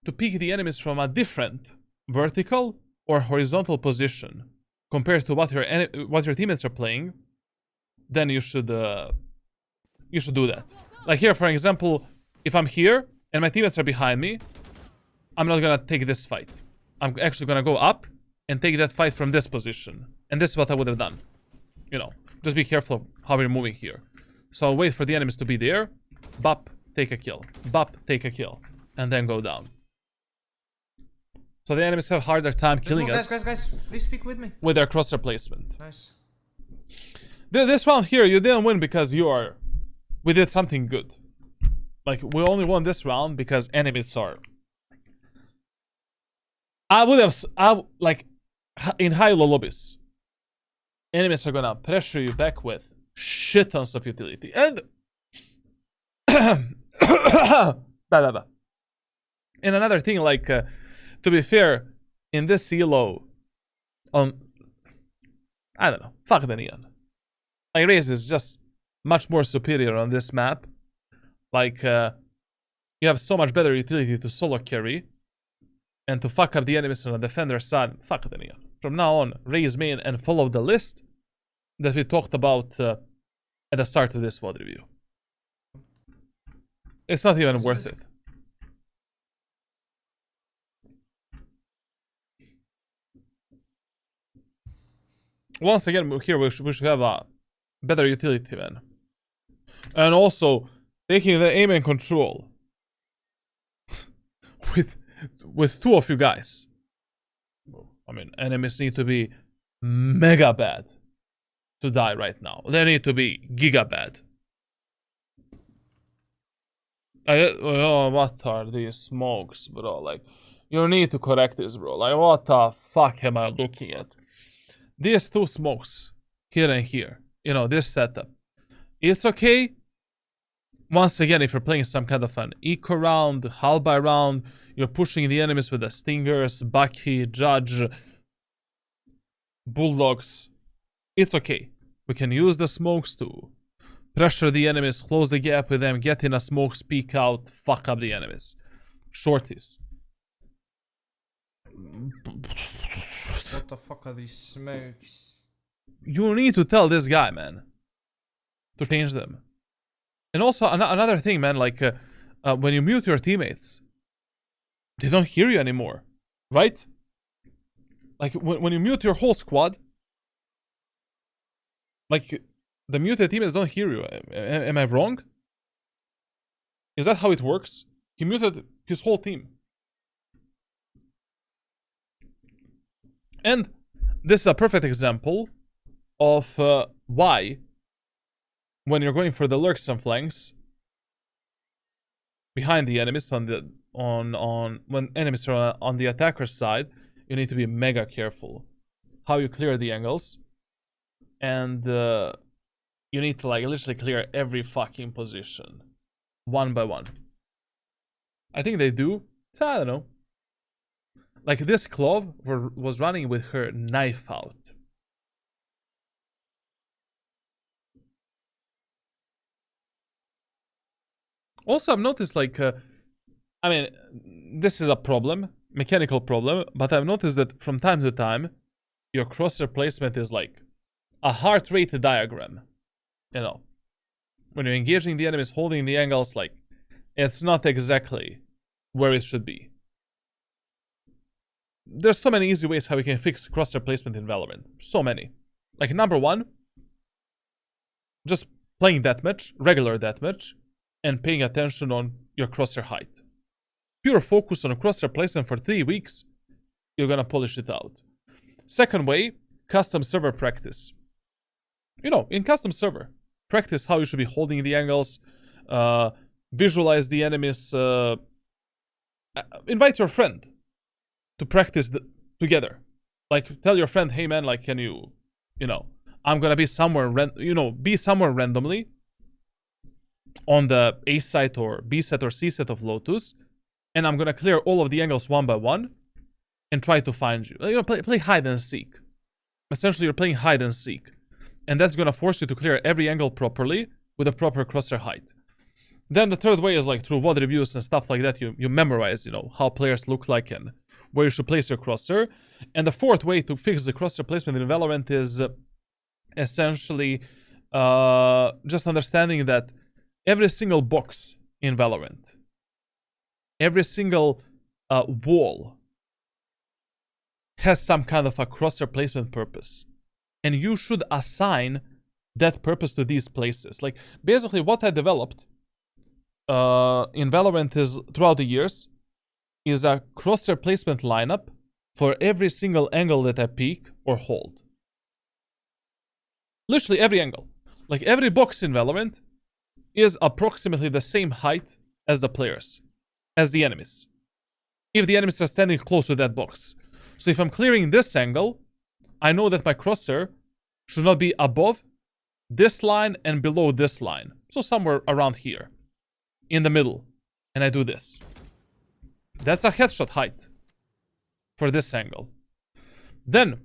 to pick the enemies from a different vertical or horizontal position compared to what your teammates are playing, then you should do that. Like here, for example, if I'm here and my teammates are behind me, I'm not gonna take this fight. I'm actually gonna go up and take that fight from this position. And this is what I would have done. You know, just be careful how we're moving here. So I'll wait for the enemies to be there. Bop, take a kill. Bop, take a kill. And then go down. So the enemies have harder time killing us. Guys, please speak with me. With their crosshair placement. Nice. This round here, you didn't win because we did something good. Like, we only won this round because enemies are... in high-low lobbies, enemies are gonna pressure you back with shit tons of utility. And... And another thing, like, to be fair, in this elo, I don't know, fuck the Neon. Like, Raze is just much more superior on this map. Like, you have so much better utility to solo carry. And to fuck up the enemies on the defender side, fuck the Neon. From now on, Raze main and follow the list that we talked about at the start of this VOD review. It's not even worth it. Once again, here we should have a better utility, man. And also, taking the aim and control with two of you guys. I mean, enemies need to be mega bad to die right now. They need to be giga bad. Oh, what are these smokes, bro? Like, you need to correct this, bro. Like, what the fuck am I looking at? These two smokes, here and here. You know, this setup. It's okay. Once again, if you're playing some kind of an eco round, hull by round, you're pushing the enemies with the stingers, Bucky, Judge, Bulldogs. It's okay. We can use the smokes to pressure the enemies, close the gap with them, get in a smoke, speak out, fuck up the enemies. Shorties. What the fuck are these smokes? You need to tell this guy, man, to change them. And also, another thing, man, like, when you mute your teammates, they don't hear you anymore, right? Like, when you mute your whole squad, like, the muted teammates don't hear you. Am I wrong? Is that how it works? He muted his whole team. And this is a perfect example of why, when you're going for the lurks and flanks behind the enemies when enemies are on the attacker's side, you need to be mega careful how you clear the angles, and you need to, like, literally clear every fucking position one by one. I think they do. I don't know. Like, this Clove was running with her knife out. Also, I've noticed, like, I mean, this is a problem, mechanical problem, but I've noticed that from time to time, your crosshair placement is like a heart rate diagram. You know, when you're engaging the enemies, holding the angles, like, it's not exactly where it should be. There's so many easy ways how we can fix crosshair placement in Valorant. So many. Like, number one, just playing deathmatch, regular deathmatch, and paying attention on your crosshair height. Pure focus on a crosshair placement for 3 weeks, you're gonna polish it out. Second way custom server practice. You know, in custom server, practice how you should be holding the angles, visualize the enemies, invite your friend to practice together. Like, tell your friend, hey man, like, can you, you know, I'm gonna be somewhere, be somewhere randomly on the A site or B set or C set of Lotus, and I'm gonna clear all of the angles one by one and try to find you. You know, play hide and seek. Essentially, you're playing hide and seek, and that's gonna force you to clear every angle properly with a proper crosshair height. Then the third way is like through VOD reviews and stuff like that. You memorize, you know, how players look like and where you should place your crosshair. And the fourth way to fix the crosshair placement in Valorant is essentially just understanding that every single box in Valorant, every single wall has some kind of a crosshair placement purpose. And you should assign that purpose to these places. Like, basically what I developed in Valorant is, throughout the years, is a crosshair placement lineup for every single angle that I peek or hold. Literally every angle. Like, every box in Valorant is approximately the same height as the players, as the enemies, if the enemies are standing close to that box. So if I'm clearing this angle, I know that my crosshair should not be above this line and below this line. So somewhere around here, in the middle. And I do this. That's a headshot height for this angle. Then,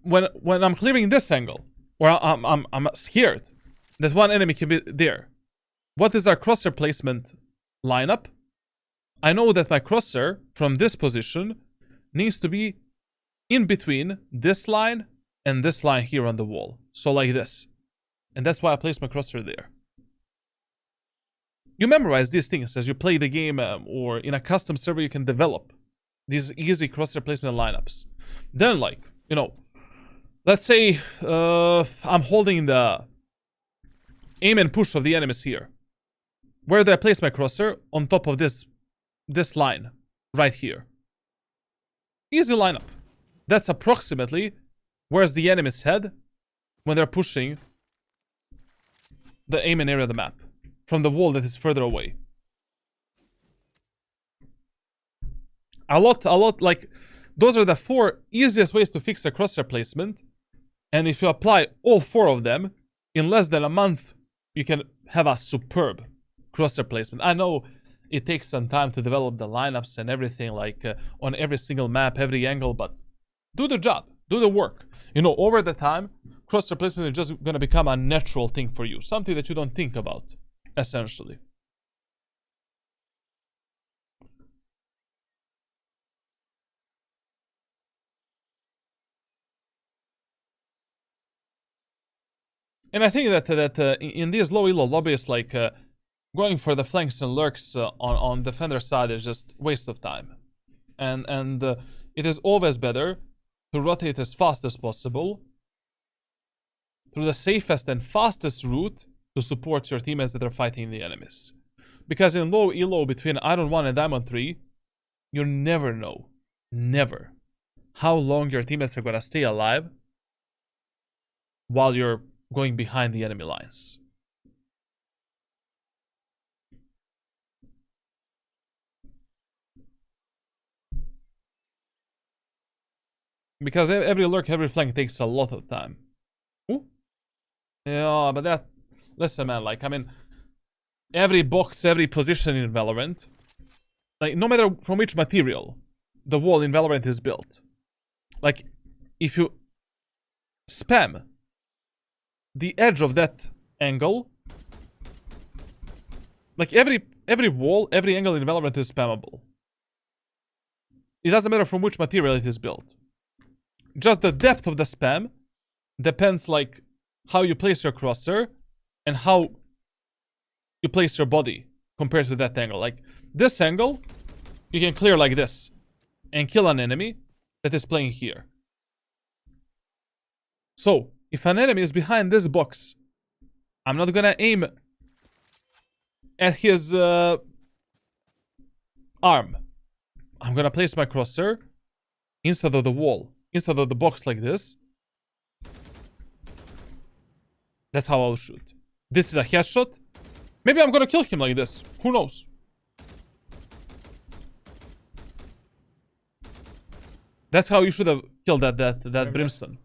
when I'm clearing this angle, or I'm scared that one enemy can be there, what is our crosshair placement lineup? I know that my crosshair from this position needs to be in between this line and this line here on the wall. So like this. And that's why I place my crosshair there. You memorize these things as you play the game, or in a custom server you can develop these easy crosshair placement lineups. Then, like, you know, let's say I'm holding the aim and push of the enemies here. Where do I place my crosshair? On top of this line right here. Easy lineup. That's approximately where's the enemy's head when they're pushing the aim and area of the map from the wall that is further away. A lot, like, those are the 4 easiest ways to fix a crosshair placement. And if you apply all 4 of them, in less than a month, you can have a superb crosshair placement. I know it takes some time to develop the lineups and everything, like on every single map, every angle, but do the job, do the work. You know, over the time, crosshair placement is just gonna become a natural thing for you, something that you don't think about, essentially. And I think that in these low elo lobbies, like going for the flanks and lurks on defender side is just waste of time. And it is always better to rotate as fast as possible through the safest and fastest route to support your teammates that are fighting the enemies. Because in low elo between Iron 1 and Diamond 3, you never know, never, how long your teammates are gonna stay alive while you're going behind the enemy lines. Because every lurk, every flank takes a lot of time. Ooh. Yeah, but that... Listen, man, like, I mean... Every box, every position in Valorant... Like, no matter from which material the wall in Valorant is built. Like, if you spam the edge of that angle... Like, every wall, every angle in Valorant is spammable. It doesn't matter from which material it is built. Just the depth of the spam depends, like, how you place your crosshair and how you place your body compared to that angle. Like, this angle, you can clear like this and kill an enemy that is playing here. So, if an enemy is behind this box, I'm not gonna aim at his arm. I'm gonna place my crosshair inside of the wall inside of the box like this. That's how I'll shoot. This is a headshot. Maybe I'm gonna kill him like this. Who knows? That's how you should have killed that Brimstone.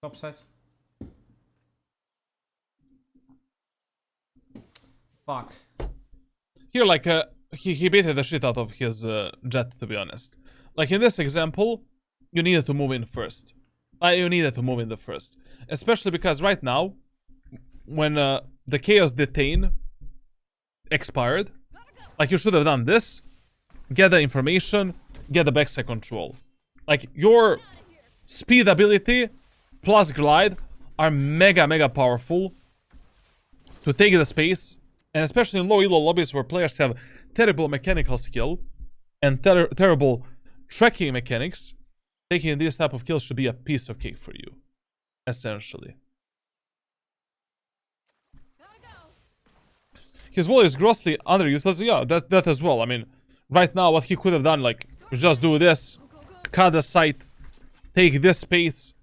Top side. Fuck. Here, like, he baited the shit out of his jet, to be honest. Like, in this example, you needed to move in first. You needed to move in the first. Especially because right now, when the Chaos Detain expired, like, you should have done this, get the information, get the backside control. Like, your speed ability plus glide are mega powerful to take the space, and especially in low elo lobbies where players have terrible mechanical skill and terrible tracking mechanics, taking these type of kills should be a piece of cake for you, essentially. His wall is grossly underutilized. Yeah, that as well. I mean, right now what he could have done, like, was just do this, cut the sight, take this space,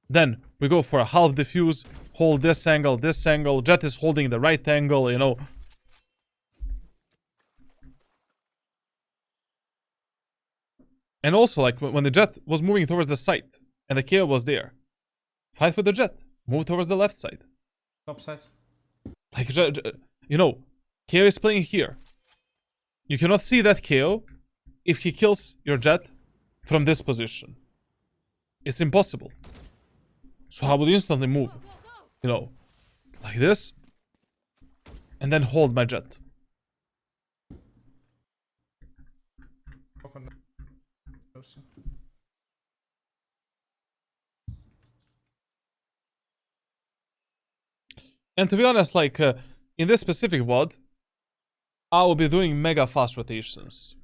then we go for a half diffuse, hold this angle, Jet is holding the right angle, you know. And also, like, when the Jet was moving towards the site, and the KO was there, fight with the Jet, move towards the left side. Top side. Like, you know, KO is playing here. You cannot see that KO if he kills your Jet from this position. It's impossible. So how would you instantly move? You know, like this, and then hold my Jet. And to be honest, like, in this specific VOD, I will be doing mega fast rotations.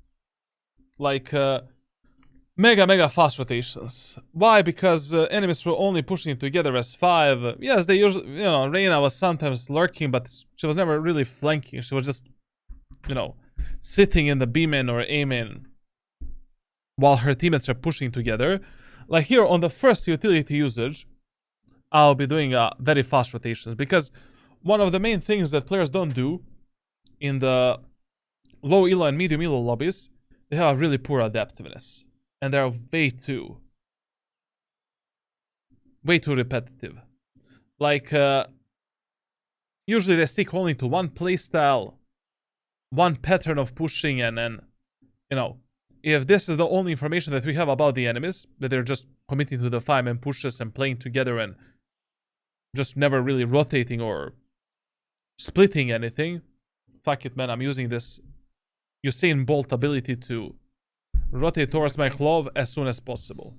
Like, mega fast rotations. Why? Because enemies were only pushing together as 5. Yes, they usually, you know, Reyna was sometimes lurking, but she was never really flanking. She was just, you know, sitting in the B-main or A-main while her teammates are pushing together. Like here on the first utility usage, I'll be doing very fast rotations, because one of the main things that players don't do in the low elo and medium elo lobbies, they have a really poor adaptiveness, and they're way too repetitive. Like, usually they stick only to one playstyle, one pattern of pushing, and then, you know, if this is the only information that we have about the enemies, that they're just committing to the 5-man pushes and playing together and just never really rotating or splitting anything, fuck it, man, I'm using this Usain Bolt ability to rotate towards my glove as soon as possible.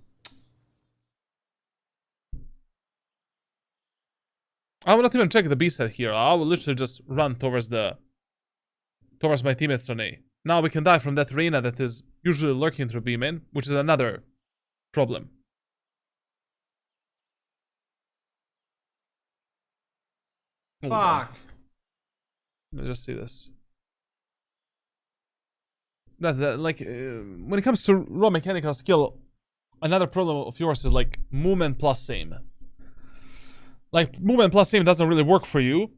I will not even check the B side here. I will literally just run towards my teammates on A. Now we can die from that Reyna that is usually lurking through B main, which is another problem. Oh, Fuck. Let's just see this. That's like, when it comes to raw mechanical skill, another problem of yours is like movement plus aim. Like, movement plus aim doesn't really work for you,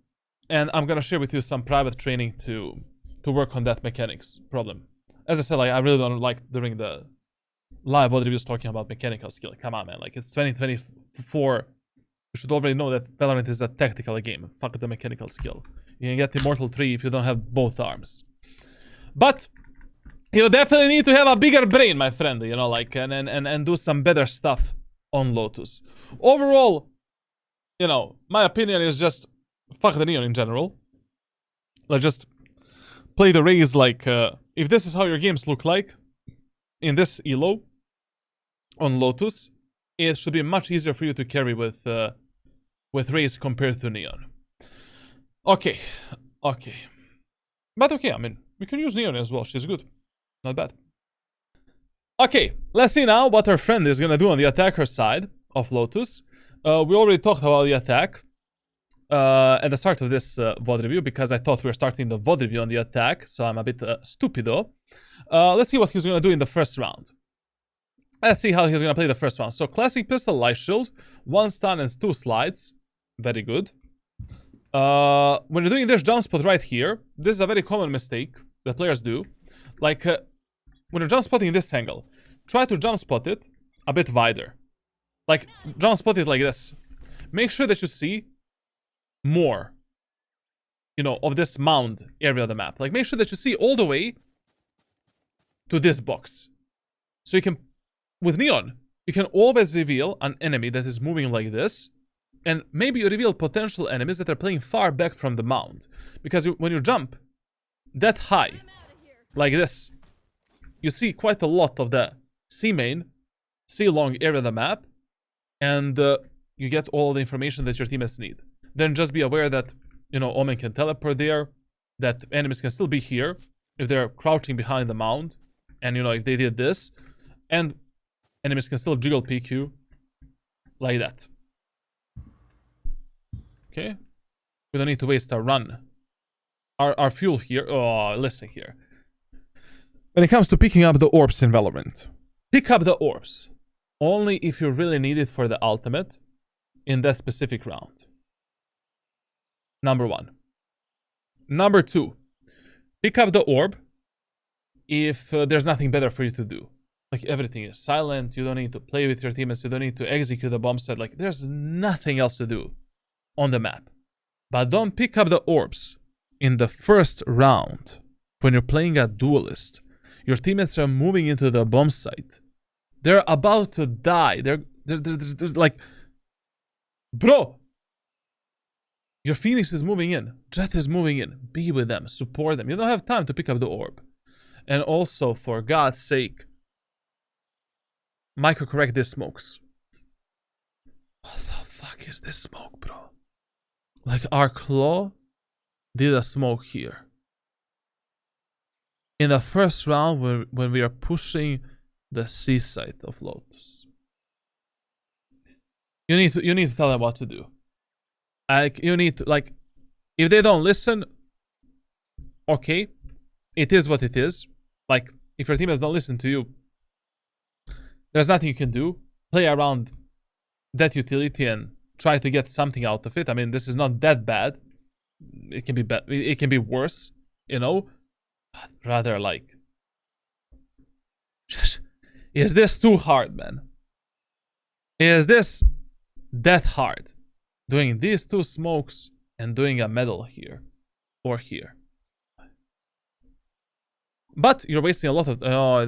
and I'm gonna share with you some private training to work on that mechanics problem. As I said, like, I really don't like during the live VOD reviews talking about mechanical skill. Come on, man, like, it's 2024. You should already know that Valorant is a tactical game. Fuck the mechanical skill. You can get Immortal 3 if you don't have both arms. But you definitely need to have a bigger brain, my friend, you know, like, and do some better stuff on Lotus. Overall, you know, my opinion is just fuck the Neon in general. Like, just play the Raze like, if this is how your games look like in this elo on Lotus, it should be much easier for you to carry with Raze compared to Neon. Okay. But okay, I mean, we can use Neon as well. She's good. Not bad. Okay, let's see now what our friend is gonna do on the attacker side of Lotus. We already talked about the attack. at the start of this VOD review because I thought we were starting the VOD review on the attack, so I'm a bit stupido. Let's see what he's gonna do in the first round. Let's see how he's gonna play the first round. So classic pistol, light shield, 1 stun and 2 slides. Very good. When you're doing this jump spot right here, this is a very common mistake that players do. Like when you're jump spotting this angle, try to jump spot it a bit wider. Like jump spot it like this. Make sure that you see more, you know, of this mound area of the map. Like make sure that you see all the way to this box. So you can, with Neon, you can always reveal an enemy that is moving like this. And maybe you reveal potential enemies that are playing far back from the mound. Because when you jump that high, like this, you see quite a lot of the C main, C long area of the map. And you get all the information that your teammates need. Then just be aware that, you know, Omen can teleport there, that enemies can still be here if they're crouching behind the mound, and, you know, if they did this, and enemies can still jiggle PQ like that. Okay, we don't need to waste our run. Our fuel here. Oh, listen here. When it comes to picking up the orbs in Valorant, pick up the orbs only if you really need it for the ultimate in that specific round. Number 1. Number 2, pick up the orb if there's nothing better for you to do. Like everything is silent, you don't need to play with your teammates, you don't need to execute the bomb set. Like there's nothing else to do on the map. But don't pick up the orbs in the first round when you're playing a duelist. Your teammates are moving into the bomb site. They're about to die. They're like, bro, your Phoenix is moving in. Jet is moving in. Be with them. Support them. You don't have time to pick up the orb. And also, for God's sake, micro-correct these smokes. What the fuck is this smoke, bro? Like, our claw did a smoke here. In the first round, when we are pushing the C side of Lotus. You need to tell them what to do. Like, you need to, like, if they don't listen, okay, it is what it is. Like, if your teammates don't listen to you, there's nothing you can do. Play around that utility and try to get something out of it. I mean, this is not that bad. It can be bad. It can be worse, you know. But rather, like, is this too hard, man? Is this that hard? Doing these 2 smokes and doing a medal here or here. But you're wasting a lot of... Oh,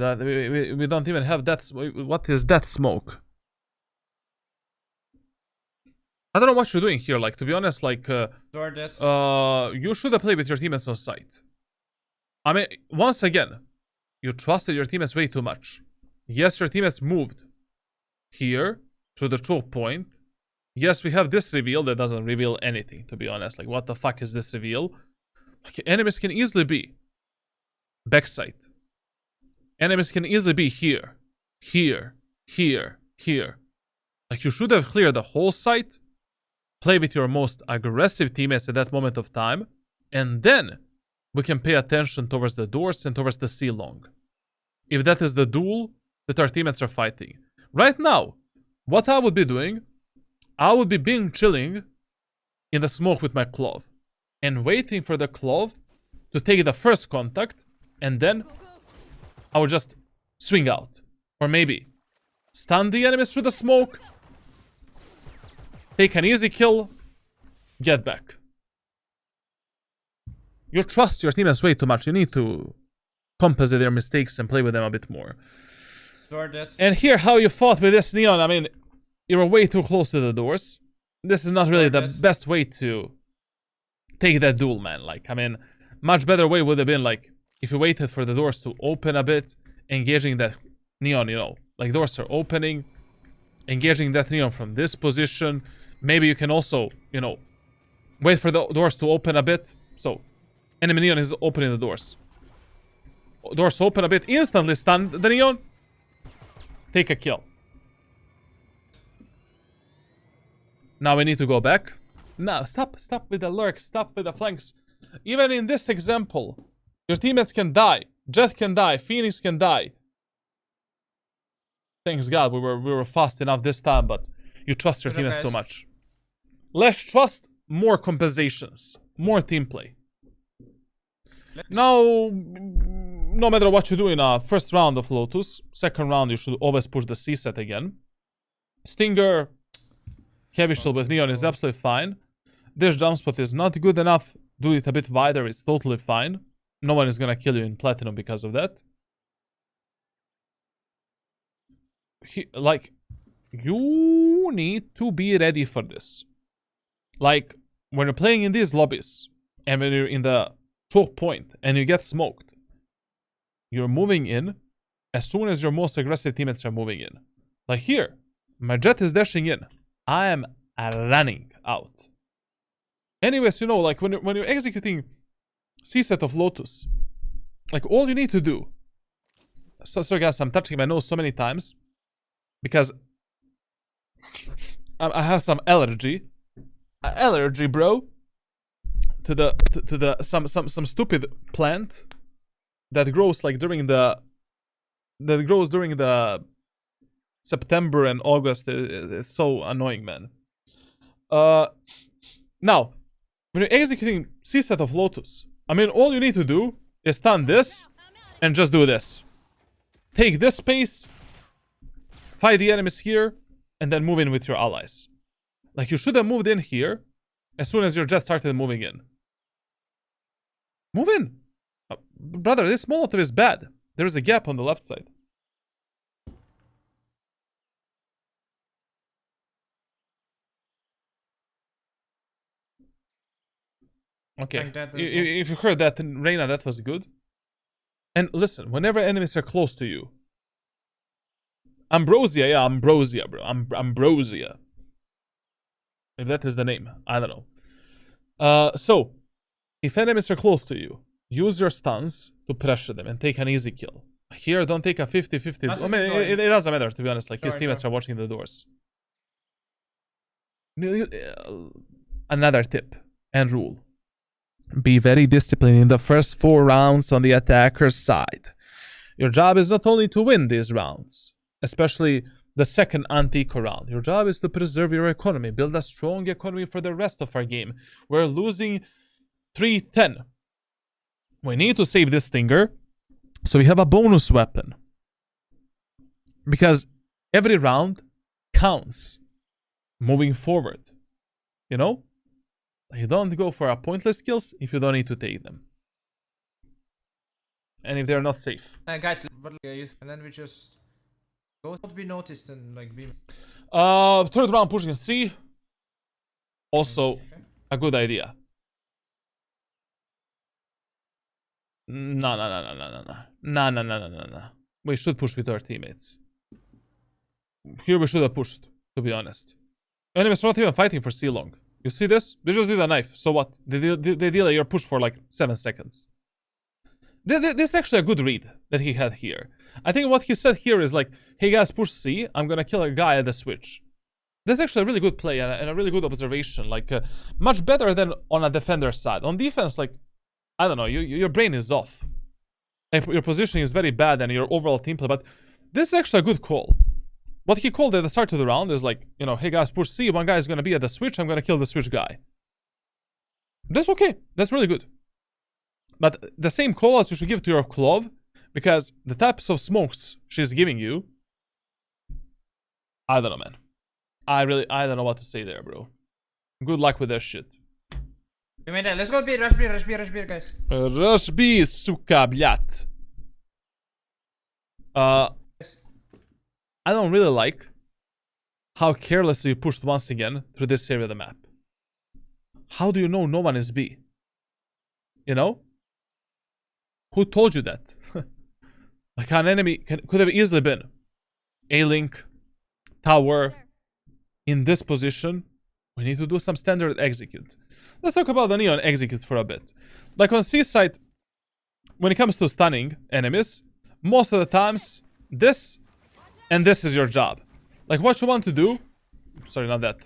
we don't even have that... What is that smoke? I don't know what you're doing here. Like, to be honest, like... you should have played with your teammates on site. I mean, once again, you trusted your teammates way too much. Yes, your teammates moved here to the choke point. Yes, we have this reveal that doesn't reveal anything, to be honest. Like, what the fuck is this reveal? Okay, enemies can easily be backside. Enemies can easily be here, here, here, here. Like, you should have cleared the whole site, play with your most aggressive teammates at that moment of time, and then we can pay attention towards the doors and towards the C long. If that is the duel that our teammates are fighting. Right now, what I would be doing, I would be being chilling in the smoke with my clove and waiting for the clove to take the first contact, and then I would just swing out. Or maybe stun the enemies through the smoke, take an easy kill, get back. You trust your teammates way too much. You need to compensate their mistakes and play with them a bit more. And here, how you fought with this Neon, I mean, you were way too close to the doors. This is not really the best way to take that duel, man. Like, I mean, much better way would have been, like, if you waited for the doors to open a bit, engaging that Neon, you know, like, doors are opening, engaging that Neon from this position. Maybe you can also, you know, wait for the doors to open a bit. So, enemy Neon is opening the doors. Doors open a bit, instantly stun the Neon. Take a kill. Now we need to go back Now, stop with the lurk, stop with the flanks. Even in this example, your teammates can die. Jet can die, Phoenix can die. Thanks God, we were fast enough this time, but you trust your Good luck, teammates too guys. much. Less trust, more compensations, more team play. Now, no matter what you do in a first round of Lotus, second round you should always push the C set again. Stinger, heavy shield with Neon is absolutely fine. This jump spot is not good enough. Do it a bit wider, it's totally fine. No one is gonna kill you in Platinum because of that. Like, you need to be ready for this. Like, when you're playing in these lobbies, and when you're in the choke point, and you get smoked, you're moving in as soon as your most aggressive teammates are moving in. Like here, my Jet is dashing in. I am running out. Anyways, you know, like when you're executing C-set of Lotus, like all you need to do... Sorry guys, I'm touching my nose so many times because I have some allergy. Allergy, bro. To the some stupid plant that grows like during the September and August. It's so annoying, man. Now, when you're executing C-set of Lotus, I mean, all you need to do is stun this and just do this. Take this space, fight the enemies here, and then move in with your allies. Like, you should have moved in here as soon as your Jet started moving in. Move in! Brother, this Molotov is bad. There is a gap on the left side. Okay, if you heard that, Reyna, that was good. And listen, whenever enemies are close to you... Ambrosia, yeah, Ambrosia, bro. Ambrosia. If that is the name, I don't know. So, if enemies are close to you, use your stuns to pressure them and take an easy kill. Here, don't take a 50-50. I mean, it doesn't matter, to be honest. Like, his teammates are watching the doors. Another tip and rule. Be very disciplined in the first 4 rounds on the attacker's side. Your job is not only to win these rounds, especially the second anti-eco round. Your job is to preserve your economy, build a strong economy for the rest of our game. We're losing 3-10. We need to save this Stinger, so we have a bonus weapon. Because every round counts moving forward. You know? You don't go for a pointless kills if you don't need to take them. And if they're not safe. Guys, and then we just go not be noticed and like be... Third round pushing C. Also, a good idea. No. We should push with our teammates. Here we should have pushed, to be honest. Enemies are not even fighting for C long. You see this? They just did a knife. So what? They delay your push for like 7 seconds. This is actually a good read that he had here. I think what he said here is like, hey guys, push C. I'm gonna kill a guy at the switch. That's actually a really good play and a really good observation. Like, much better than on a defender's side. On defense, like, I don't know, your brain is off. Like, your positioning is very bad and your overall team play. But this is actually a good call. What he called at the start of the round is like, you know, hey guys, push C. One guy is gonna be at the switch. I'm gonna kill the switch guy. That's okay. That's really good. But the same call outs you should give to your Clove, because the types of smokes she's giving you, I don't know, man. I don't know what to say there, bro. Good luck with that shit. You made that. Let's go B, rush B, guys. Rush B, suka, blat. I don't really like how carelessly you pushed once again through this area of the map. How do you know no one is B? You know? Who told you that? Like, an enemy could have easily been A-Link, tower. In this position, we need to do some standard execute. Let's talk about the Neon execute for a bit. Like on C side, when it comes to stunning enemies, most of the times, this and this is your job. Like, what you want to do... Sorry, not that.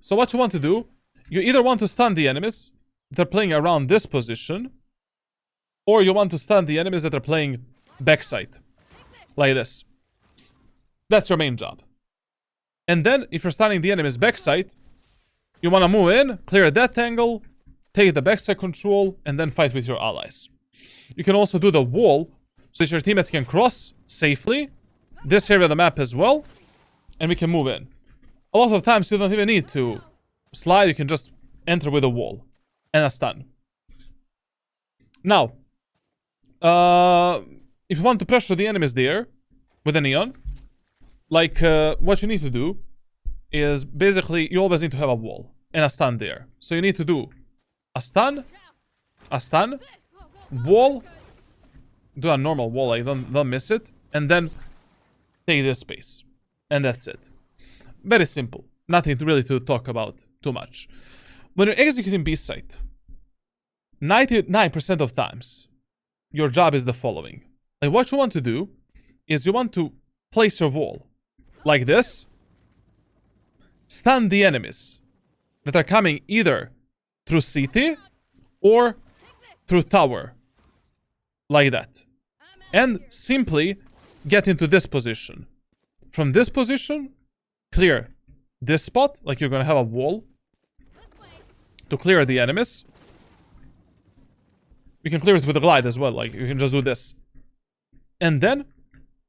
So what you want to do You either want to stun the enemies that are playing around this position, or you want to stun the enemies that are playing backside, like this. That's your main job. And then, if you're stunning the enemies backside, you want to move in, clear that angle, take the backside control, and then fight with your allies. You can also do the wall, so that your teammates can cross safely, this area of the map as well, and we can move in. A lot of times, you don't even need to slide, you can just enter with a wall and a stun. Now, if you want to pressure the enemies there with a neon, like what you need to do is basically you always need to have a wall and a stun there. So you need to do a stun, wall, do a normal wall, like don't miss it, and then take this space, and that's it. Very simple, nothing really to talk about too much. When you're executing B site, 99% of times, your job is the following. Like what you want to do is you want to place your wall like this, stun the enemies that are coming either through CT or through tower, like that, and simply get into this position. From this position, clear this spot, like you're gonna have a wall to clear the enemies. You can clear it with a glide as well, like you can just do this. And then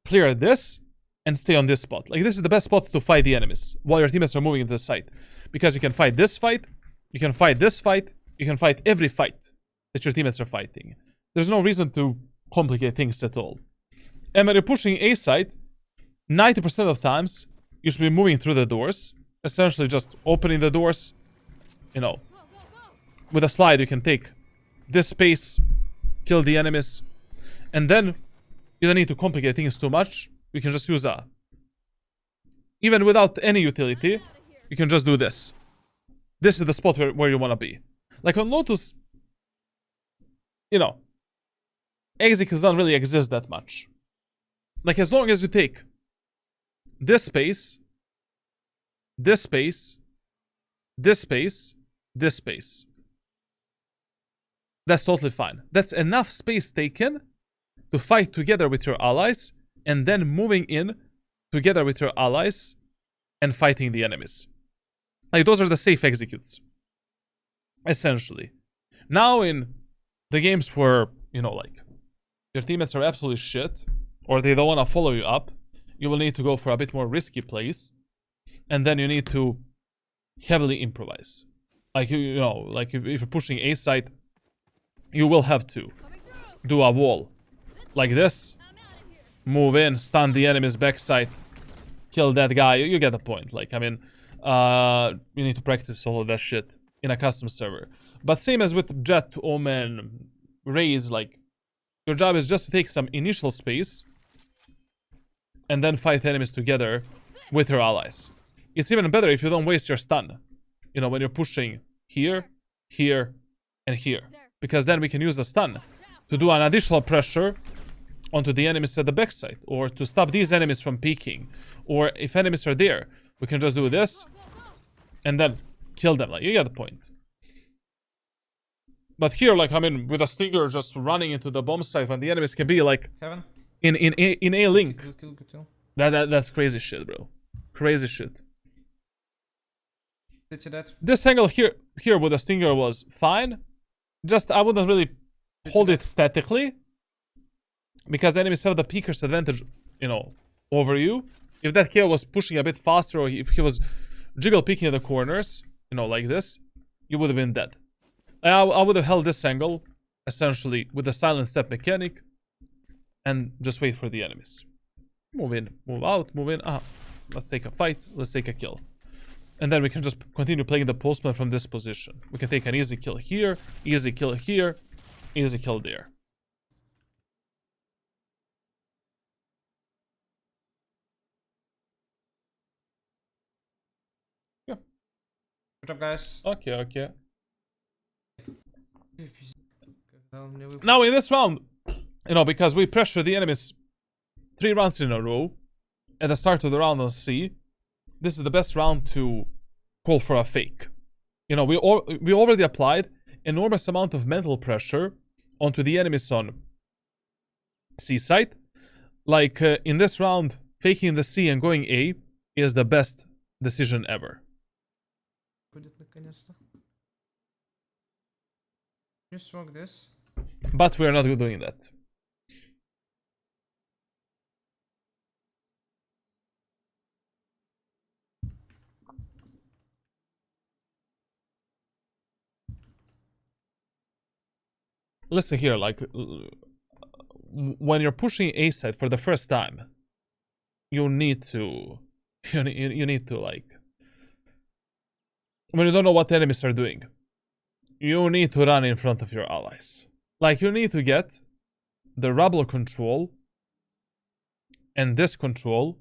clear this and stay on this spot. Like this is the best spot to fight the enemies while your teammates are moving into the site. Because you can fight this fight, you can fight this fight, you can fight every fight that your teammates are fighting. There's no reason to complicate things at all. And when you're pushing A site, 90% of times, you should be moving through the doors. Essentially just opening the doors, you know. With a slide, you can take this space, kill the enemies, and then you don't need to complicate things too much. You can just use a... Even without any utility, you can just do this. This is the spot where you want to be. Like on Lotus, you know, executes don't really exist that much. Like as long as you take this space, this space, this space, this space, that's totally fine. That's enough space taken to fight together with your allies and then moving in together with your allies and fighting the enemies. Like those are the safe executes, essentially. Now in the games where, you know, like your teammates are absolutely shit or they don't want to follow you up, you will need to go for a bit more risky plays, and then you need to heavily improvise. Like you know, like if you're pushing A site, you will have to do a wall like this, move in, stun the enemy's backside, kill that guy. You get the point. Like, I mean, you need to practice all of that shit in a custom server. But same as with Jet, Omen, Raze, like, your job is just to take some initial space and then fight enemies together with your allies. It's even better if you don't waste your stun. You know, when you're pushing here, here, and here. Because then we can use the stun to do an additional pressure onto the enemies at the backside, or to stop these enemies from peeking, or if enemies are there, we can just do this and then kill them. Like, you get the point. But here, like, I mean, with a stinger just running into the bomb site when the enemies can be like Kevin? in a link. Good kill. That's crazy shit, bro. Crazy shit. Did you that? This angle here with the stinger was fine. Just I wouldn't really hold it statically, because enemies have the peeker's advantage, you know, over you. If that KO was pushing a bit faster, or if he was jiggle peeking at the corners, you know, like this, you would have been dead. I would have held this angle, essentially, with the silent step mechanic, and just wait for the enemies. Move in, move out, move in. Let's take a fight, let's take a kill. And then we can just continue playing the postman from this position. We can take an easy kill here, easy kill here, easy kill there. Yeah. Good job, guys. Okay. Now in this round, you know, because we pressure the enemies 3 rounds in a row at the start of the round on C, this is the best round to call for a fake. You know, we already applied enormous amount of mental pressure onto the enemies on C site. Like, in this round, faking the C and going A is the best decision ever. Будет наконец-то. You smoke this. But we're not doing that. Listen here, like, when you're pushing A side for the first time, you need to, you need to, like, when you don't know what the enemies are doing, you need to run in front of your allies. Like, you need to get the rubble control and this control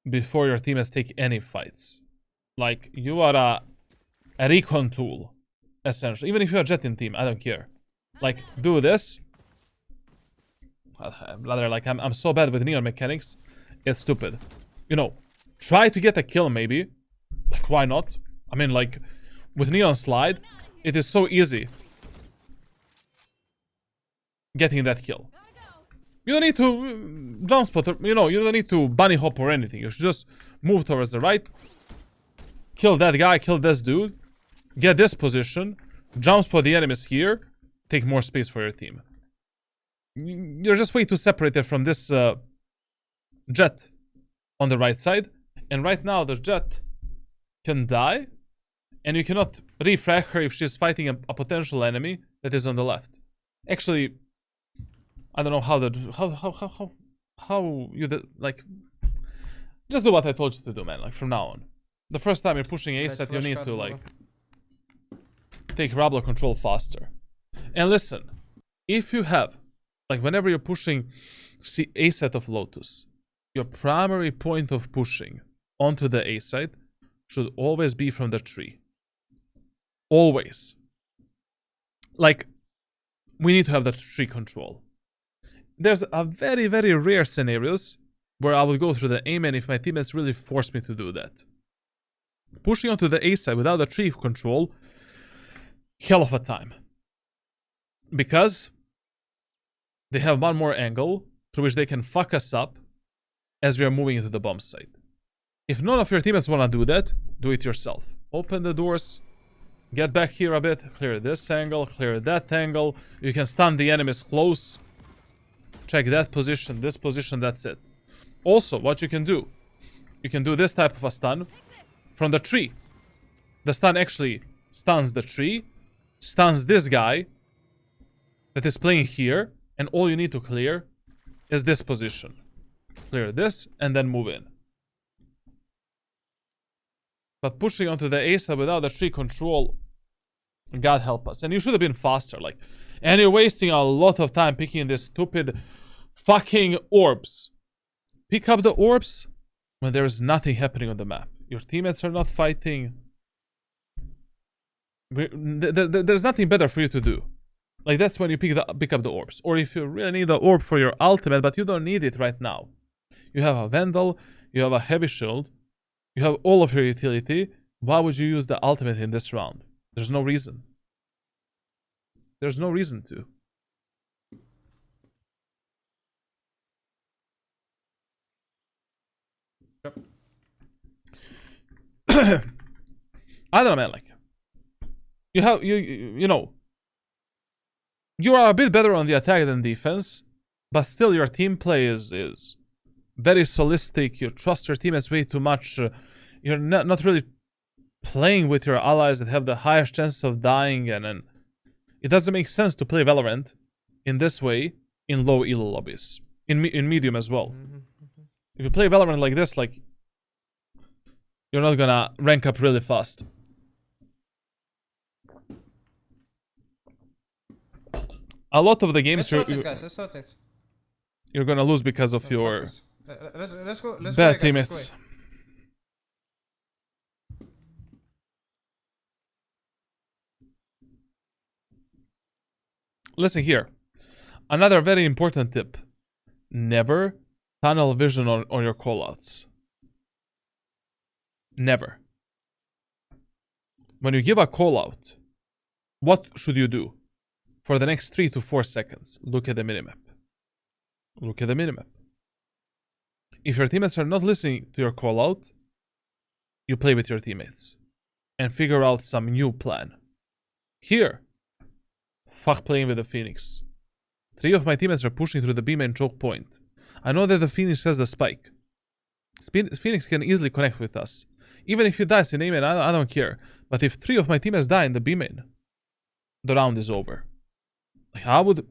before your teammates take any fights. Like, you are a recon tool, essentially. Even if you're a jet in team, I don't care. Like, do this. Rather, like, I'm so bad with neon mechanics, it's stupid. You know, try to get a kill, maybe. Like, why not? I mean, like, with neon slide, it is so easy getting that kill. You don't need to jump spot, or, you know, you don't need to bunny hop or anything. You should just move towards the right, kill that guy, kill this dude, get this position, jump spot the enemies here, take more space for your team. You're just way too separated from this jet on the right side. And right now the jet can die. And you cannot refrag her if she's fighting a potential enemy that is on the left. Actually, I don't know how you like. Just do what I told you to do, man. Like, from now on. The first time you're pushing A set, you need to, like, take rubble control faster. And listen, if you have, like, whenever you're pushing A set of Lotus, your primary point of pushing onto the A side should always be from the tree. Always. Like, we need to have that tree control. There's a very, very rare scenarios where I would go through the A main if my teammates really force me to do that. Pushing onto the A side without the tree control, hell of a time. Because they have one more angle through which they can fuck us up as we are moving into the bomb site. If none of your teammates want to do that, do it yourself. Open the doors, get back here a bit, clear this angle, clear that angle. You can stun the enemies close. Check that position, this position, that's it. Also, what you can do this type of a stun from the tree. The stun actually stuns the tree, stuns this guy that is playing here, and all you need to clear is this position. Clear this, and then move in. But pushing onto the A side without the tree control, God help us. And you should have been faster, like. And you're wasting a lot of time picking this stupid fucking orbs. Pick up the orbs when there is nothing happening on the map. Your teammates are not fighting. There's nothing better for you to do. Like, that's when you pick up the orbs. Or if you really need the orb for your ultimate, but you don't need it right now. You have a Vandal, you have a heavy shield, you have all of your utility. Why would you use the ultimate in this round? There's no reason. There's no reason to. Yep. I don't know, man. Like, you know, you are a bit better on the attack than defense, but still your team play is very solistic. You trust your teammates way too much. You're not really playing with your allies that have the highest chance of dying, and it doesn't make sense to play Valorant in this way in low elo lobbies, in medium as well. If you play Valorant like this, like, you're not gonna rank up really fast. A lot of the games Let's you're gonna lose because of your let's go, bad guys, teammates. Listen here. Another very important tip. Never tunnel vision on your callouts. Never. when you give a call out, what should you do? For the next 3 to 4 seconds, look at the minimap. Look at the minimap. If your teammates are not listening to your call out, you play with your teammates and figure out some new plan. Here, fuck playing with the Phoenix. 3 of my teammates are pushing through the B main choke point. I know that the Phoenix has the spike. Phoenix can easily connect with us. Even if he dies in A main, I don't care. But if 3 of my teammates die in the B main, the round is over. Like, I would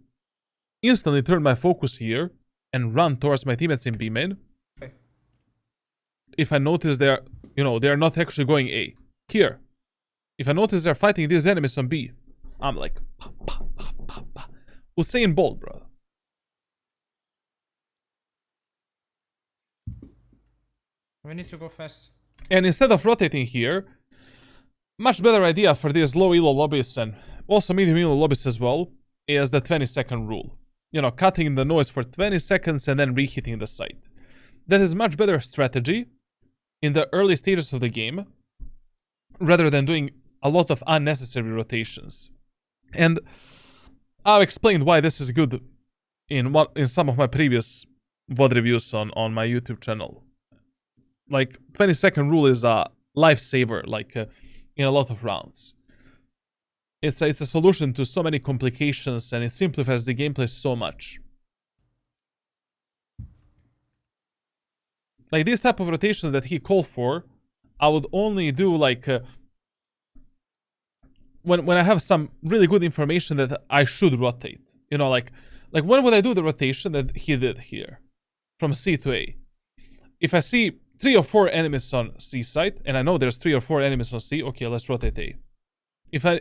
instantly turn my focus here and run towards my teammates in B main. Okay. If I notice they're not actually going A. Here, if I notice they're fighting these enemies on B, I'm like, pa, pa, pa, pa, pa. Usain Bolt, bro. We need to go fast. And instead of rotating here, much better idea for these low elo lobbies and also medium elo lobbies as well is the 20-second rule. You know, cutting the noise for 20 seconds and then reheating the site. That is much better strategy in the early stages of the game rather than doing a lot of unnecessary rotations. And I've explained why this is good in some of my previous VOD reviews on my YouTube channel. Like, 20-second rule is a lifesaver, like in a lot of rounds. It's a solution to so many complications and it simplifies the gameplay so much. Like these type of rotations that he called for, I would only do like when I have some really good information that I should rotate. You know, like when would I do the rotation that he did here, from C to A? If I see 3 or 4 enemies on C site, and I know there's 3 or 4 enemies on C, okay, let's rotate A. If I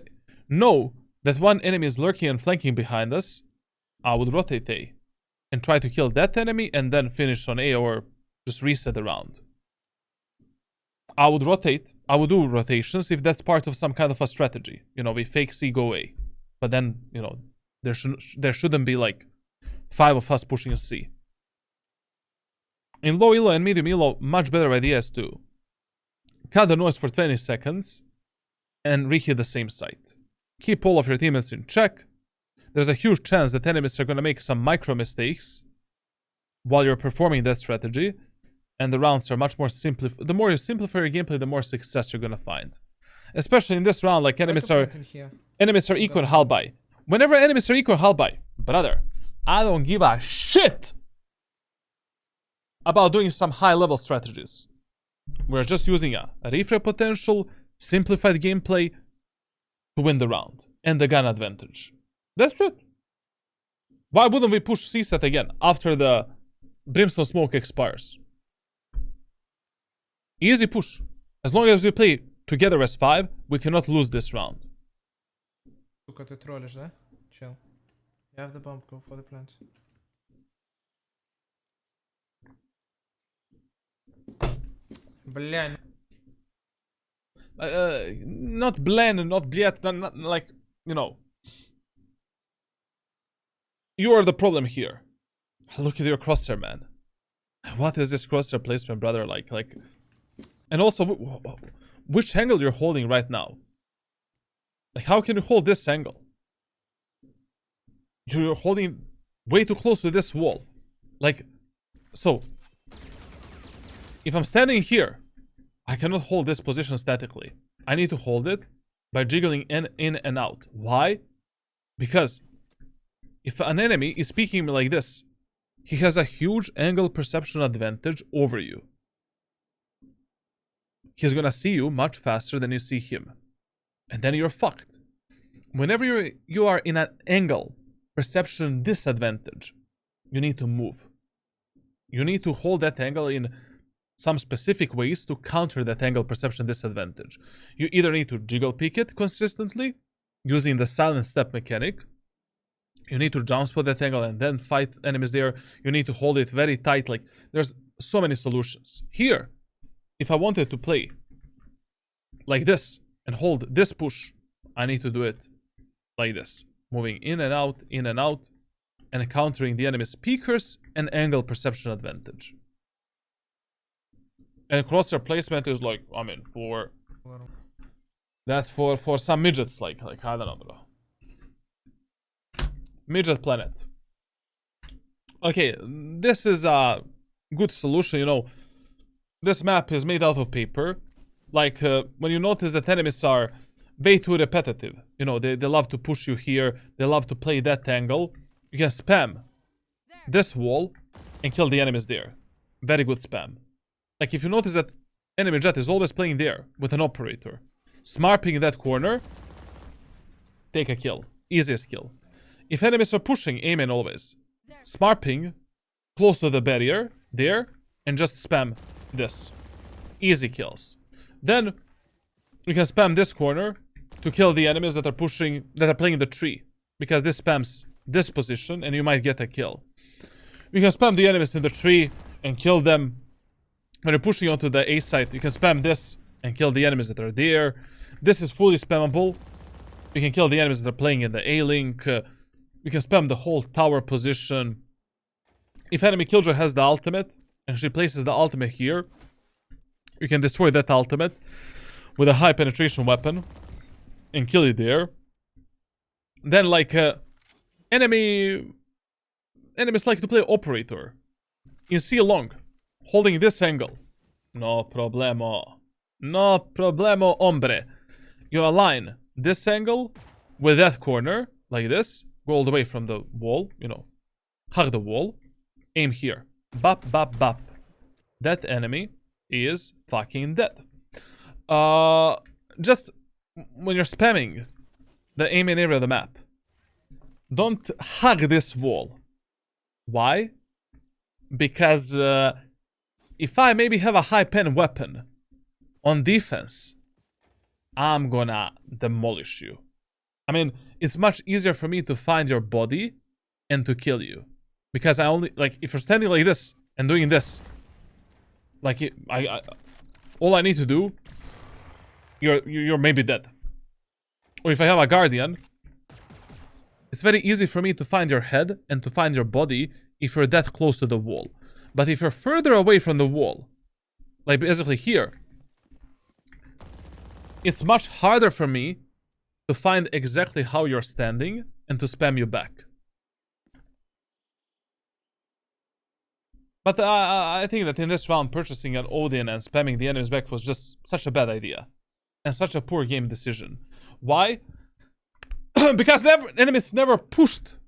know that one enemy is lurking and flanking behind us, I would rotate A and try to kill that enemy and then finish on A or just reset the round. I would do rotations if that's part of some kind of a strategy. You know, we fake C, go A. But then, you know, there shouldn't be like 5 of us pushing a C. In low elo and medium elo, much better idea is to cut the noise for 20 seconds and reheat the same site. Keep all of your teammates in check. There's a huge chance that enemies are going to make some micro mistakes while you're performing that strategy, and the rounds are much more simplified. The more you simplify your gameplay, the more success you're going to find. Especially in this round, like enemies are equal in hull buy. Whenever enemies are equal hull buy, brother, I don't give a shit about doing some high-level strategies. We're just using a reframe potential, simplified gameplay to win the round and the gun advantage. That's it. Why wouldn't we push C-set again after the Brimstone Smoke expires? Easy push. As long as we play together as 5, we cannot lose this round. Сука, ты троллишь, да? Chill. You have the bomb, go for the plant. Бля. Not blen, not bliet, not like, you know. You are the problem here. Look at your crosshair, man. What is this crosshair placement, brother? Like, and also, which angle you're holding right now? Like, how can you hold this angle? You're holding way too close to this wall. Like, so, if I'm standing here, I cannot hold this position statically. I need to hold it by jiggling in and out. Why? Because if an enemy is peeking me like this, he has a huge angle perception advantage over you. He's gonna see you much faster than you see him. And then you're fucked. Whenever you are in an angle perception disadvantage, you need to move. You need to hold that angle in some specific ways to counter that angle perception disadvantage. You either need to jiggle peek it consistently using the silent step mechanic. You need to jump spot that angle and then fight enemies there. You need to hold it very tight. Like, there's so many solutions. Here, if I wanted to play like this and hold this push, I need to do it like this. Moving in and out, and countering the enemy's peekers and angle perception advantage. And crosshair placement is like, I mean, for That's for some midgets, like I don't know, bro. Midget planet. Okay, this is a good solution, you know. This map is made out of paper. Like, when you notice that enemies are way too repetitive. You know, they love to push you here. They love to play that angle. You can spam this wall and kill the enemies there. Very good spam. Like, if you notice that enemy jet is always playing there with an operator. Smarping in that corner, take a kill. Easiest kill. If enemies are pushing, aim in always. Smarping close to the barrier, there, and just spam this. Easy kills. Then, you can spam this corner to kill the enemies that are pushing, that are playing the tree. Because this spams this position, and you might get a kill. You can spam the enemies in the tree and kill them. When you're pushing onto the A site, you can spam this and kill the enemies that are there. This is fully spammable. You can kill the enemies that are playing in the A-link. You can spam the whole tower position. If enemy killjoy has the ultimate, and she places the ultimate here, you can destroy that ultimate with a high penetration weapon and kill it there. Then, like, enemies like to play operator in C long, holding this angle. No problemo. No problemo, hombre. You align this angle with that corner, like this. Go all the way from the wall, you know. Hug the wall. Aim here. Bop, bop, bop. That enemy is fucking dead. Just when you're spamming the aiming area of the map, don't hug this wall. Why? Because if I maybe have a high pen weapon on defense, I'm gonna demolish you. I mean, it's much easier for me to find your body and to kill you. Because I only, like, if you're standing like this and doing this, like, all I need to do, you're maybe dead. Or if I have a guardian, it's very easy for me to find your head and to find your body if you're that close to the wall. But if you're further away from the wall, like basically here, it's much harder for me to find exactly how you're standing and to spam you back. But I think that in this round, purchasing an Odin and spamming the enemies back was just such a bad idea. And such a poor game decision. Why? Because enemies never pushed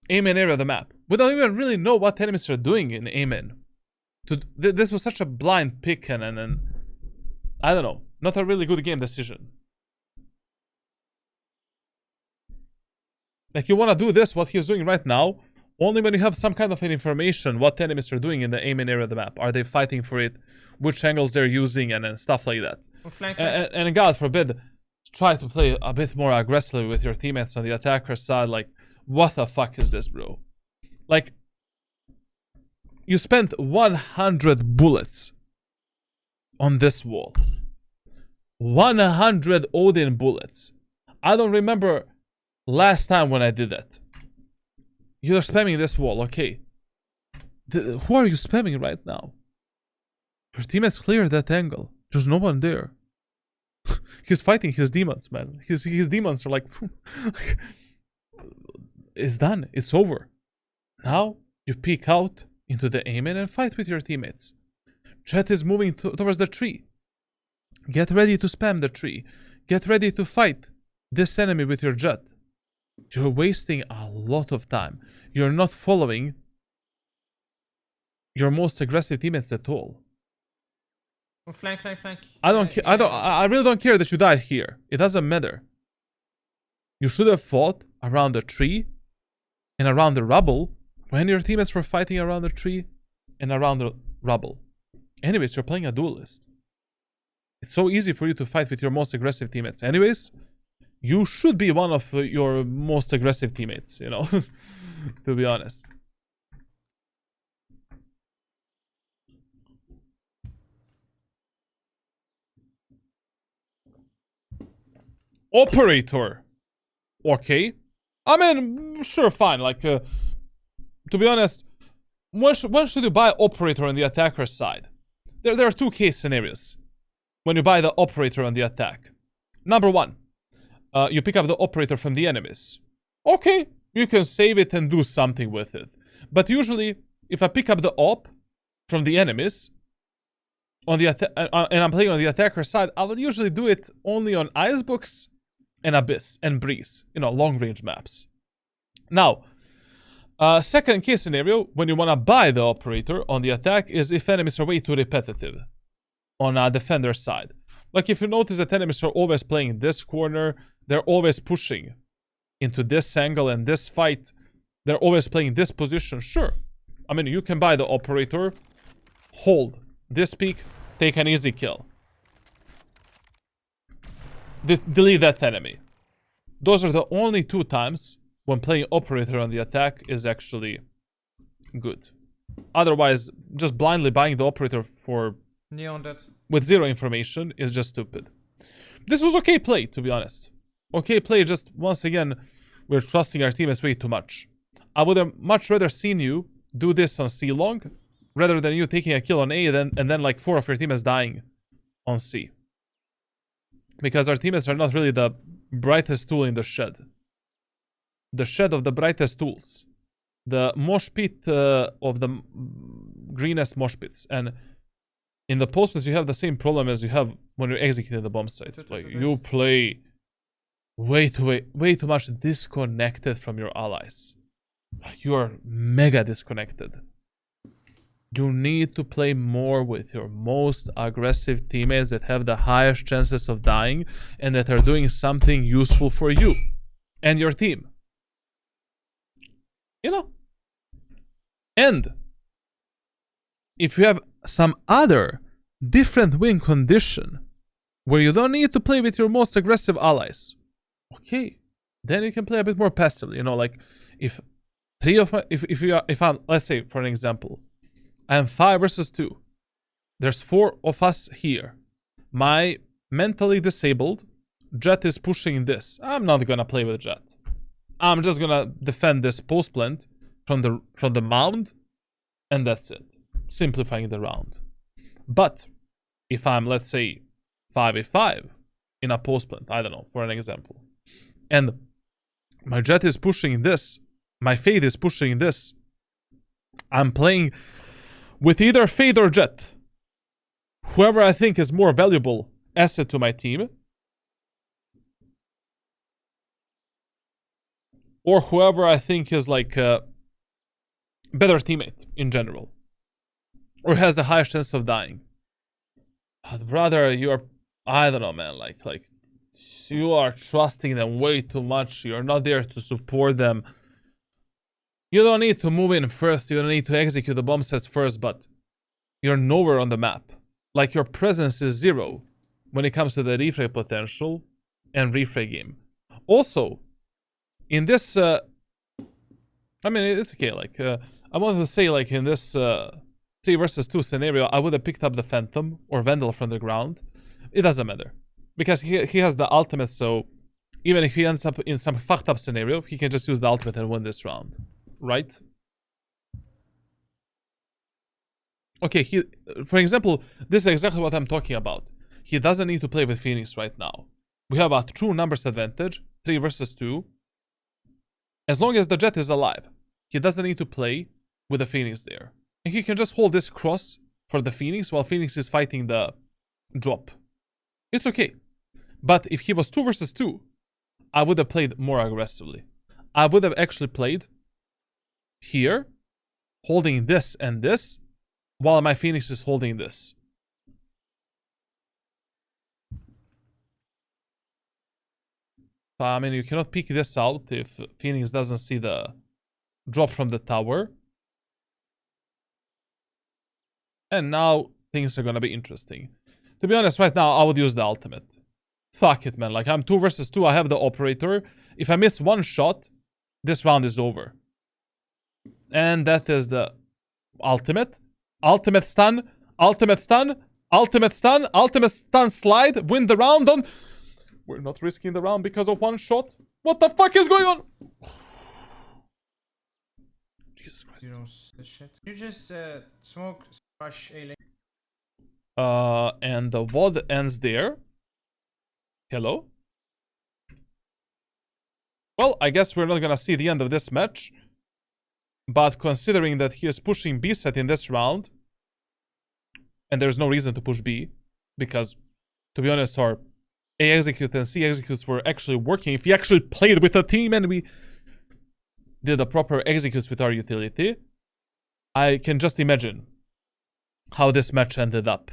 aim-in area of the map. We don't even really know what enemies are doing in aim-in. This was such a blind pick and I don't know. Not a really good game decision. Like, you want to do this, what he's doing right now, only when you have some kind of information what enemies are doing in the aim-in area of the map. Are they fighting for it? Which angles they're using and stuff like that. And God forbid, try to play a bit more aggressively with your teammates on the attacker side. Like, what the fuck is this, bro? Like, you spent 100 bullets on this wall. 100 Odin bullets. I don't remember last time when I did that. You're spamming this wall, okay. Who are you spamming right now? Your teammates cleared that angle. There's no one there. He's fighting his demons, man. His demons are like... It's done. It's over. Now, you peek out into the aim-in and fight with your teammates. Chat is moving towards the tree. Get ready to spam the tree. Get ready to fight this enemy with your jet. You're wasting a lot of time. You're not following your most aggressive teammates at all. Flank. I really don't care that you died here. It doesn't matter. You should have fought around the tree and around the rubble when your teammates were fighting around the tree and around the rubble. Anyways, you're playing a duelist. It's so easy for you to fight with your most aggressive teammates. Anyways, you should be one of your most aggressive teammates, you know, to be honest. Operator. Okay. I mean, sure, fine. Like, to be honest, when should you buy operator on the attacker side? There are two case scenarios when you buy the operator on the attack. Number one, you pick up the operator from the enemies. Okay, you can save it and do something with it. But usually, if I pick up the op from the enemies, on the and I'm playing on the attacker side, I will usually do it only on Icebooks and Abyss and Breeze, you know, long range maps. Now, second case scenario, when you want to buy the operator on the attack, is if enemies are way too repetitive on a defender side. Like if you notice that enemies are always playing this corner, they're always pushing into this angle and this fight, they're always playing this position, sure. I mean, you can buy the operator, hold this peak, take an easy kill. Delete that enemy. Those are the only two times when playing operator on the attack is actually good. Otherwise, just blindly buying the operator for Neon that. with zero information is just stupid. This was okay play, to be honest. Okay play, just once again, we're trusting our teammates way too much. I would have much rather seen you do this on C long, rather than you taking a kill on A and then like 4 of your teammates dying on C. Because our teammates are not really the brightest tool in the shed. The shed of the brightest tools. The mosh pit of the greenest mosh pits. And in the posters, you have the same problem as you have when you're executing the bomb sites. Like, you play way too much disconnected from your allies. You are mega disconnected. You need to play more with your most aggressive teammates that have the highest chances of dying and that are doing something useful for you and your team. You know? And if you have some other different win condition where you don't need to play with your most aggressive allies, okay, then you can play a bit more passively. You know, like if I'm, let's say for an example, I am 5 versus 2. There's 4 of us here. My mentally disabled Jet is pushing this. I'm not gonna play with Jet. I'm just gonna defend this post plant from the mound, and that's it. Simplifying the round. But if I'm, let's say, 5v5 in a post plant, I don't know, for an example, and my Jet is pushing this, my Fade is pushing this, I'm playing with either Fade or Jet. Whoever I think is more valuable asset to my team, or whoever I think is like a better teammate in general, or has the highest chance of dying. But brother, you're, I don't know, man, like you are trusting them way too much. You're not there to support them. You don't need to move in first, you don't need to execute the bomb sets first, but you're nowhere on the map. Like, your presence is 0 when it comes to the refrag potential and refrag game. Also, in this, I mean, it's okay, like, I wanted to say, like, in this 3 versus 2 scenario, I would have picked up the Phantom or Vandal from the ground. It doesn't matter. Because he has the ultimate, so even if he ends up in some fucked up scenario, he can just use the ultimate and win this round. Right? Okay, for example, this is exactly what I'm talking about. He doesn't need to play with Phoenix right now. We have a true numbers advantage, 3 versus 2. As long as the Jet is alive, he doesn't need to play with the Phoenix there. And he can just hold this cross for the Phoenix while Phoenix is fighting the drop. It's okay. But if he was 2 versus 2, I would have played more aggressively. I would have actually played here, holding this and this, while my Phoenix is holding this. I mean, you cannot pick this out if Phoenix doesn't see the drop from the tower. And now things are gonna be interesting. To be honest, right now, I would use the ultimate. Fuck it, man. Like, I'm 2 versus 2, I have the operator. If I miss one shot, this round is over. And that is the ultimate. Ultimate stun. Ultimate stun. Ultimate stun. Ultimate stun slide. Win the round on... We're not risking the round because of one shot. What the fuck is going on? Jesus Christ. You know this shit. You just smoke, rush A lane. And the VOD ends there. Hello? Well, I guess we're not gonna see the end of this match. But considering that he is pushing B set in this round, and there's no reason to push B, because, to be honest, our A execute and C executes were actually working. If he actually played with a team and we did the proper executes with our utility, I can just imagine how this match ended up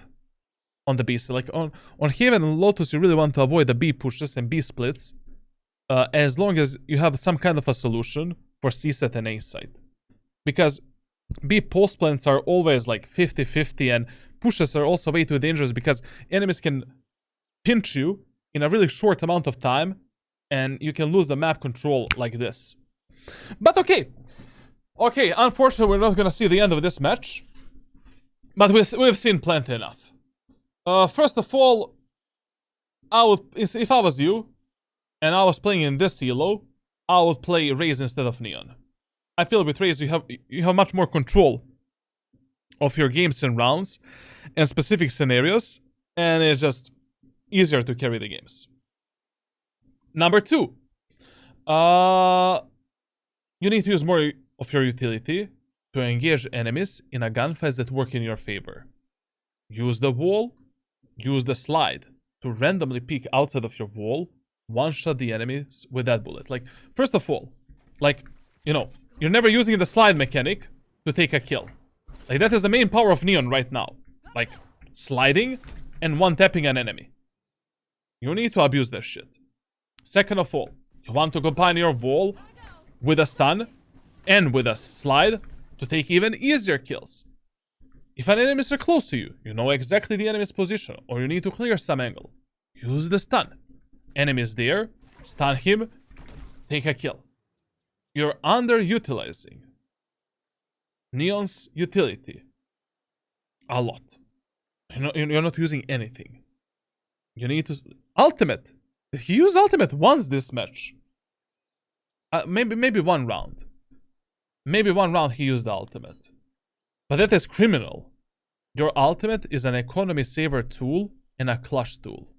on the B set. Like, on Haven and Lotus, you really want to avoid the B pushes and B splits, as long as you have some kind of a solution for C set and A side. Because B post plants are always like 50-50, and pushes are also way too dangerous because enemies can pinch you in a really short amount of time and you can lose the map control like this. But okay, unfortunately we're not gonna see the end of this match, but we've seen plenty enough. First of all, if I was you and I was playing in this elo, I would play Raze instead of Neon. I feel with Raze you have much more control of your games and rounds and specific scenarios, and it's just easier to carry the games. Number 2, you need to use more of your utility to engage enemies in a gunfight that work in your favor. Use the wall, use the slide to randomly peek outside of your wall, one-shot the enemies with that bullet. Like, first of all, like, you know, you're never using the slide mechanic to take a kill. Like, that is the main power of Neon right now. Like, sliding and one-tapping an enemy. You need to abuse that shit. Second of all, you want to combine your wall with a stun and with a slide to take even easier kills. If an enemy is close to you, you know exactly the enemy's position, or you need to clear some angle. Use the stun. Enemy is there, stun him, take a kill. You're underutilizing Neon's utility a lot. You're not using anything. You need to... Ultimate! He used ultimate once this match. Maybe one round. Maybe one round he used the ultimate. But that is criminal. Your ultimate is an economy saver tool and a clutch tool.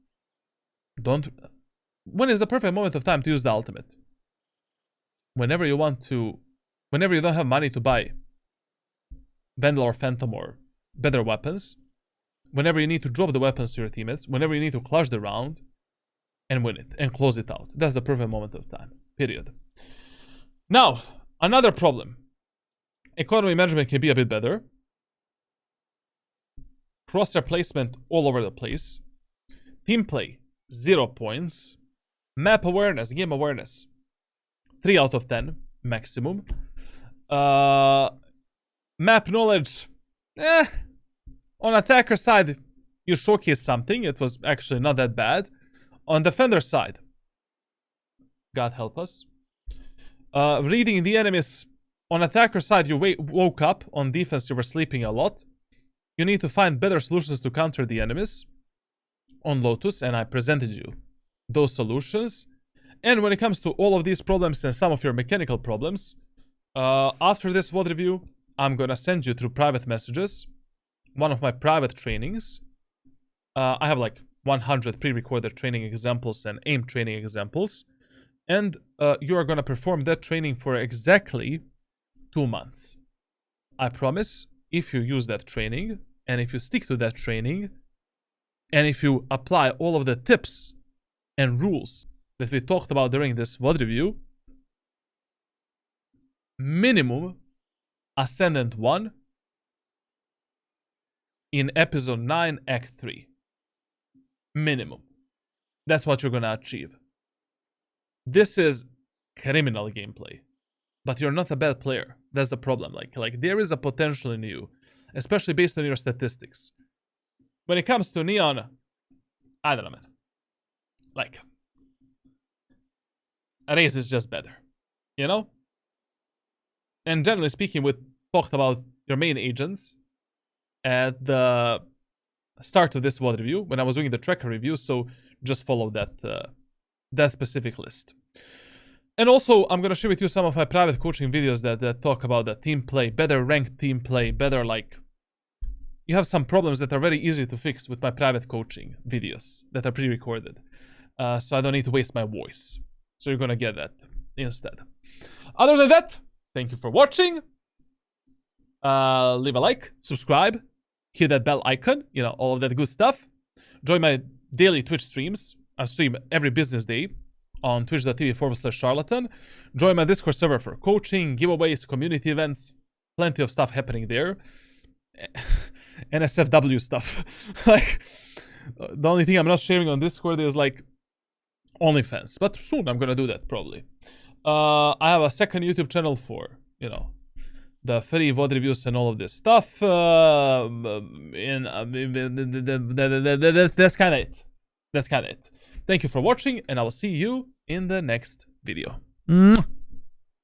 When is the perfect moment of time to use the ultimate? Whenever you don't have money to buy Vandal or Phantom or better weapons, whenever you need to drop the weapons to your teammates, whenever you need to clutch the round and win it and close it out. That's the perfect moment of time. Period. Now, another problem. Economy management can be a bit better. Crosshair placement all over the place. Team play, 0 points. Map awareness, game awareness, 3 out of 10 maximum. Map knowledge, on attacker side, you showcase something. It was actually not that bad. On defender side, God help us. Reading the enemies. On attacker side, you woke up. On defense, you were sleeping a lot. You need to find better solutions to counter the enemies. On Lotus, and I presented you those solutions. And when it comes to all of these problems and some of your mechanical problems, after this VOD review, I'm gonna send you through private messages one of my private trainings. I have like 100 pre-recorded training examples and aim training examples. And you are gonna perform that training for exactly 2 months. I promise, if you use that training, and if you stick to that training, and if you apply all of the tips and rules that we talked about during this VOD review, minimum Ascendant 1 in episode 9, Act 3. Minimum. That's what you're gonna achieve. This is criminal gameplay. But you're not a bad player. That's the problem. Like there is a potential in you, especially based on your statistics. When it comes to Neon, I don't know, man. Like, Raze is just better, you know? And generally speaking, we talked about your main agents at the start of this VOD review when I was doing the tracker review, so just follow that specific list. And also, I'm gonna share with you some of my private coaching videos that talk about the team play, better ranked team play, better like... You have some problems that are very easy to fix with my private coaching videos that are pre-recorded. So I don't need to waste my voice. So you're gonna get that instead. Other than that, thank you for watching. Leave a like, subscribe, hit that bell icon, you know, all of that good stuff. Join my daily Twitch streams. I stream every business day on twitch.tv/charlatan. Join my Discord server for coaching, giveaways, community events. Plenty of stuff happening there. NSFW stuff. Like, the only thing I'm not sharing on Discord is like OnlyFans. But soon I'm gonna do that probably. I have a second YouTube channel for, you know, the free VOD reviews and all of this stuff. That's kind of it. That's kind of it. Thank you for watching, and I will see you in the next video.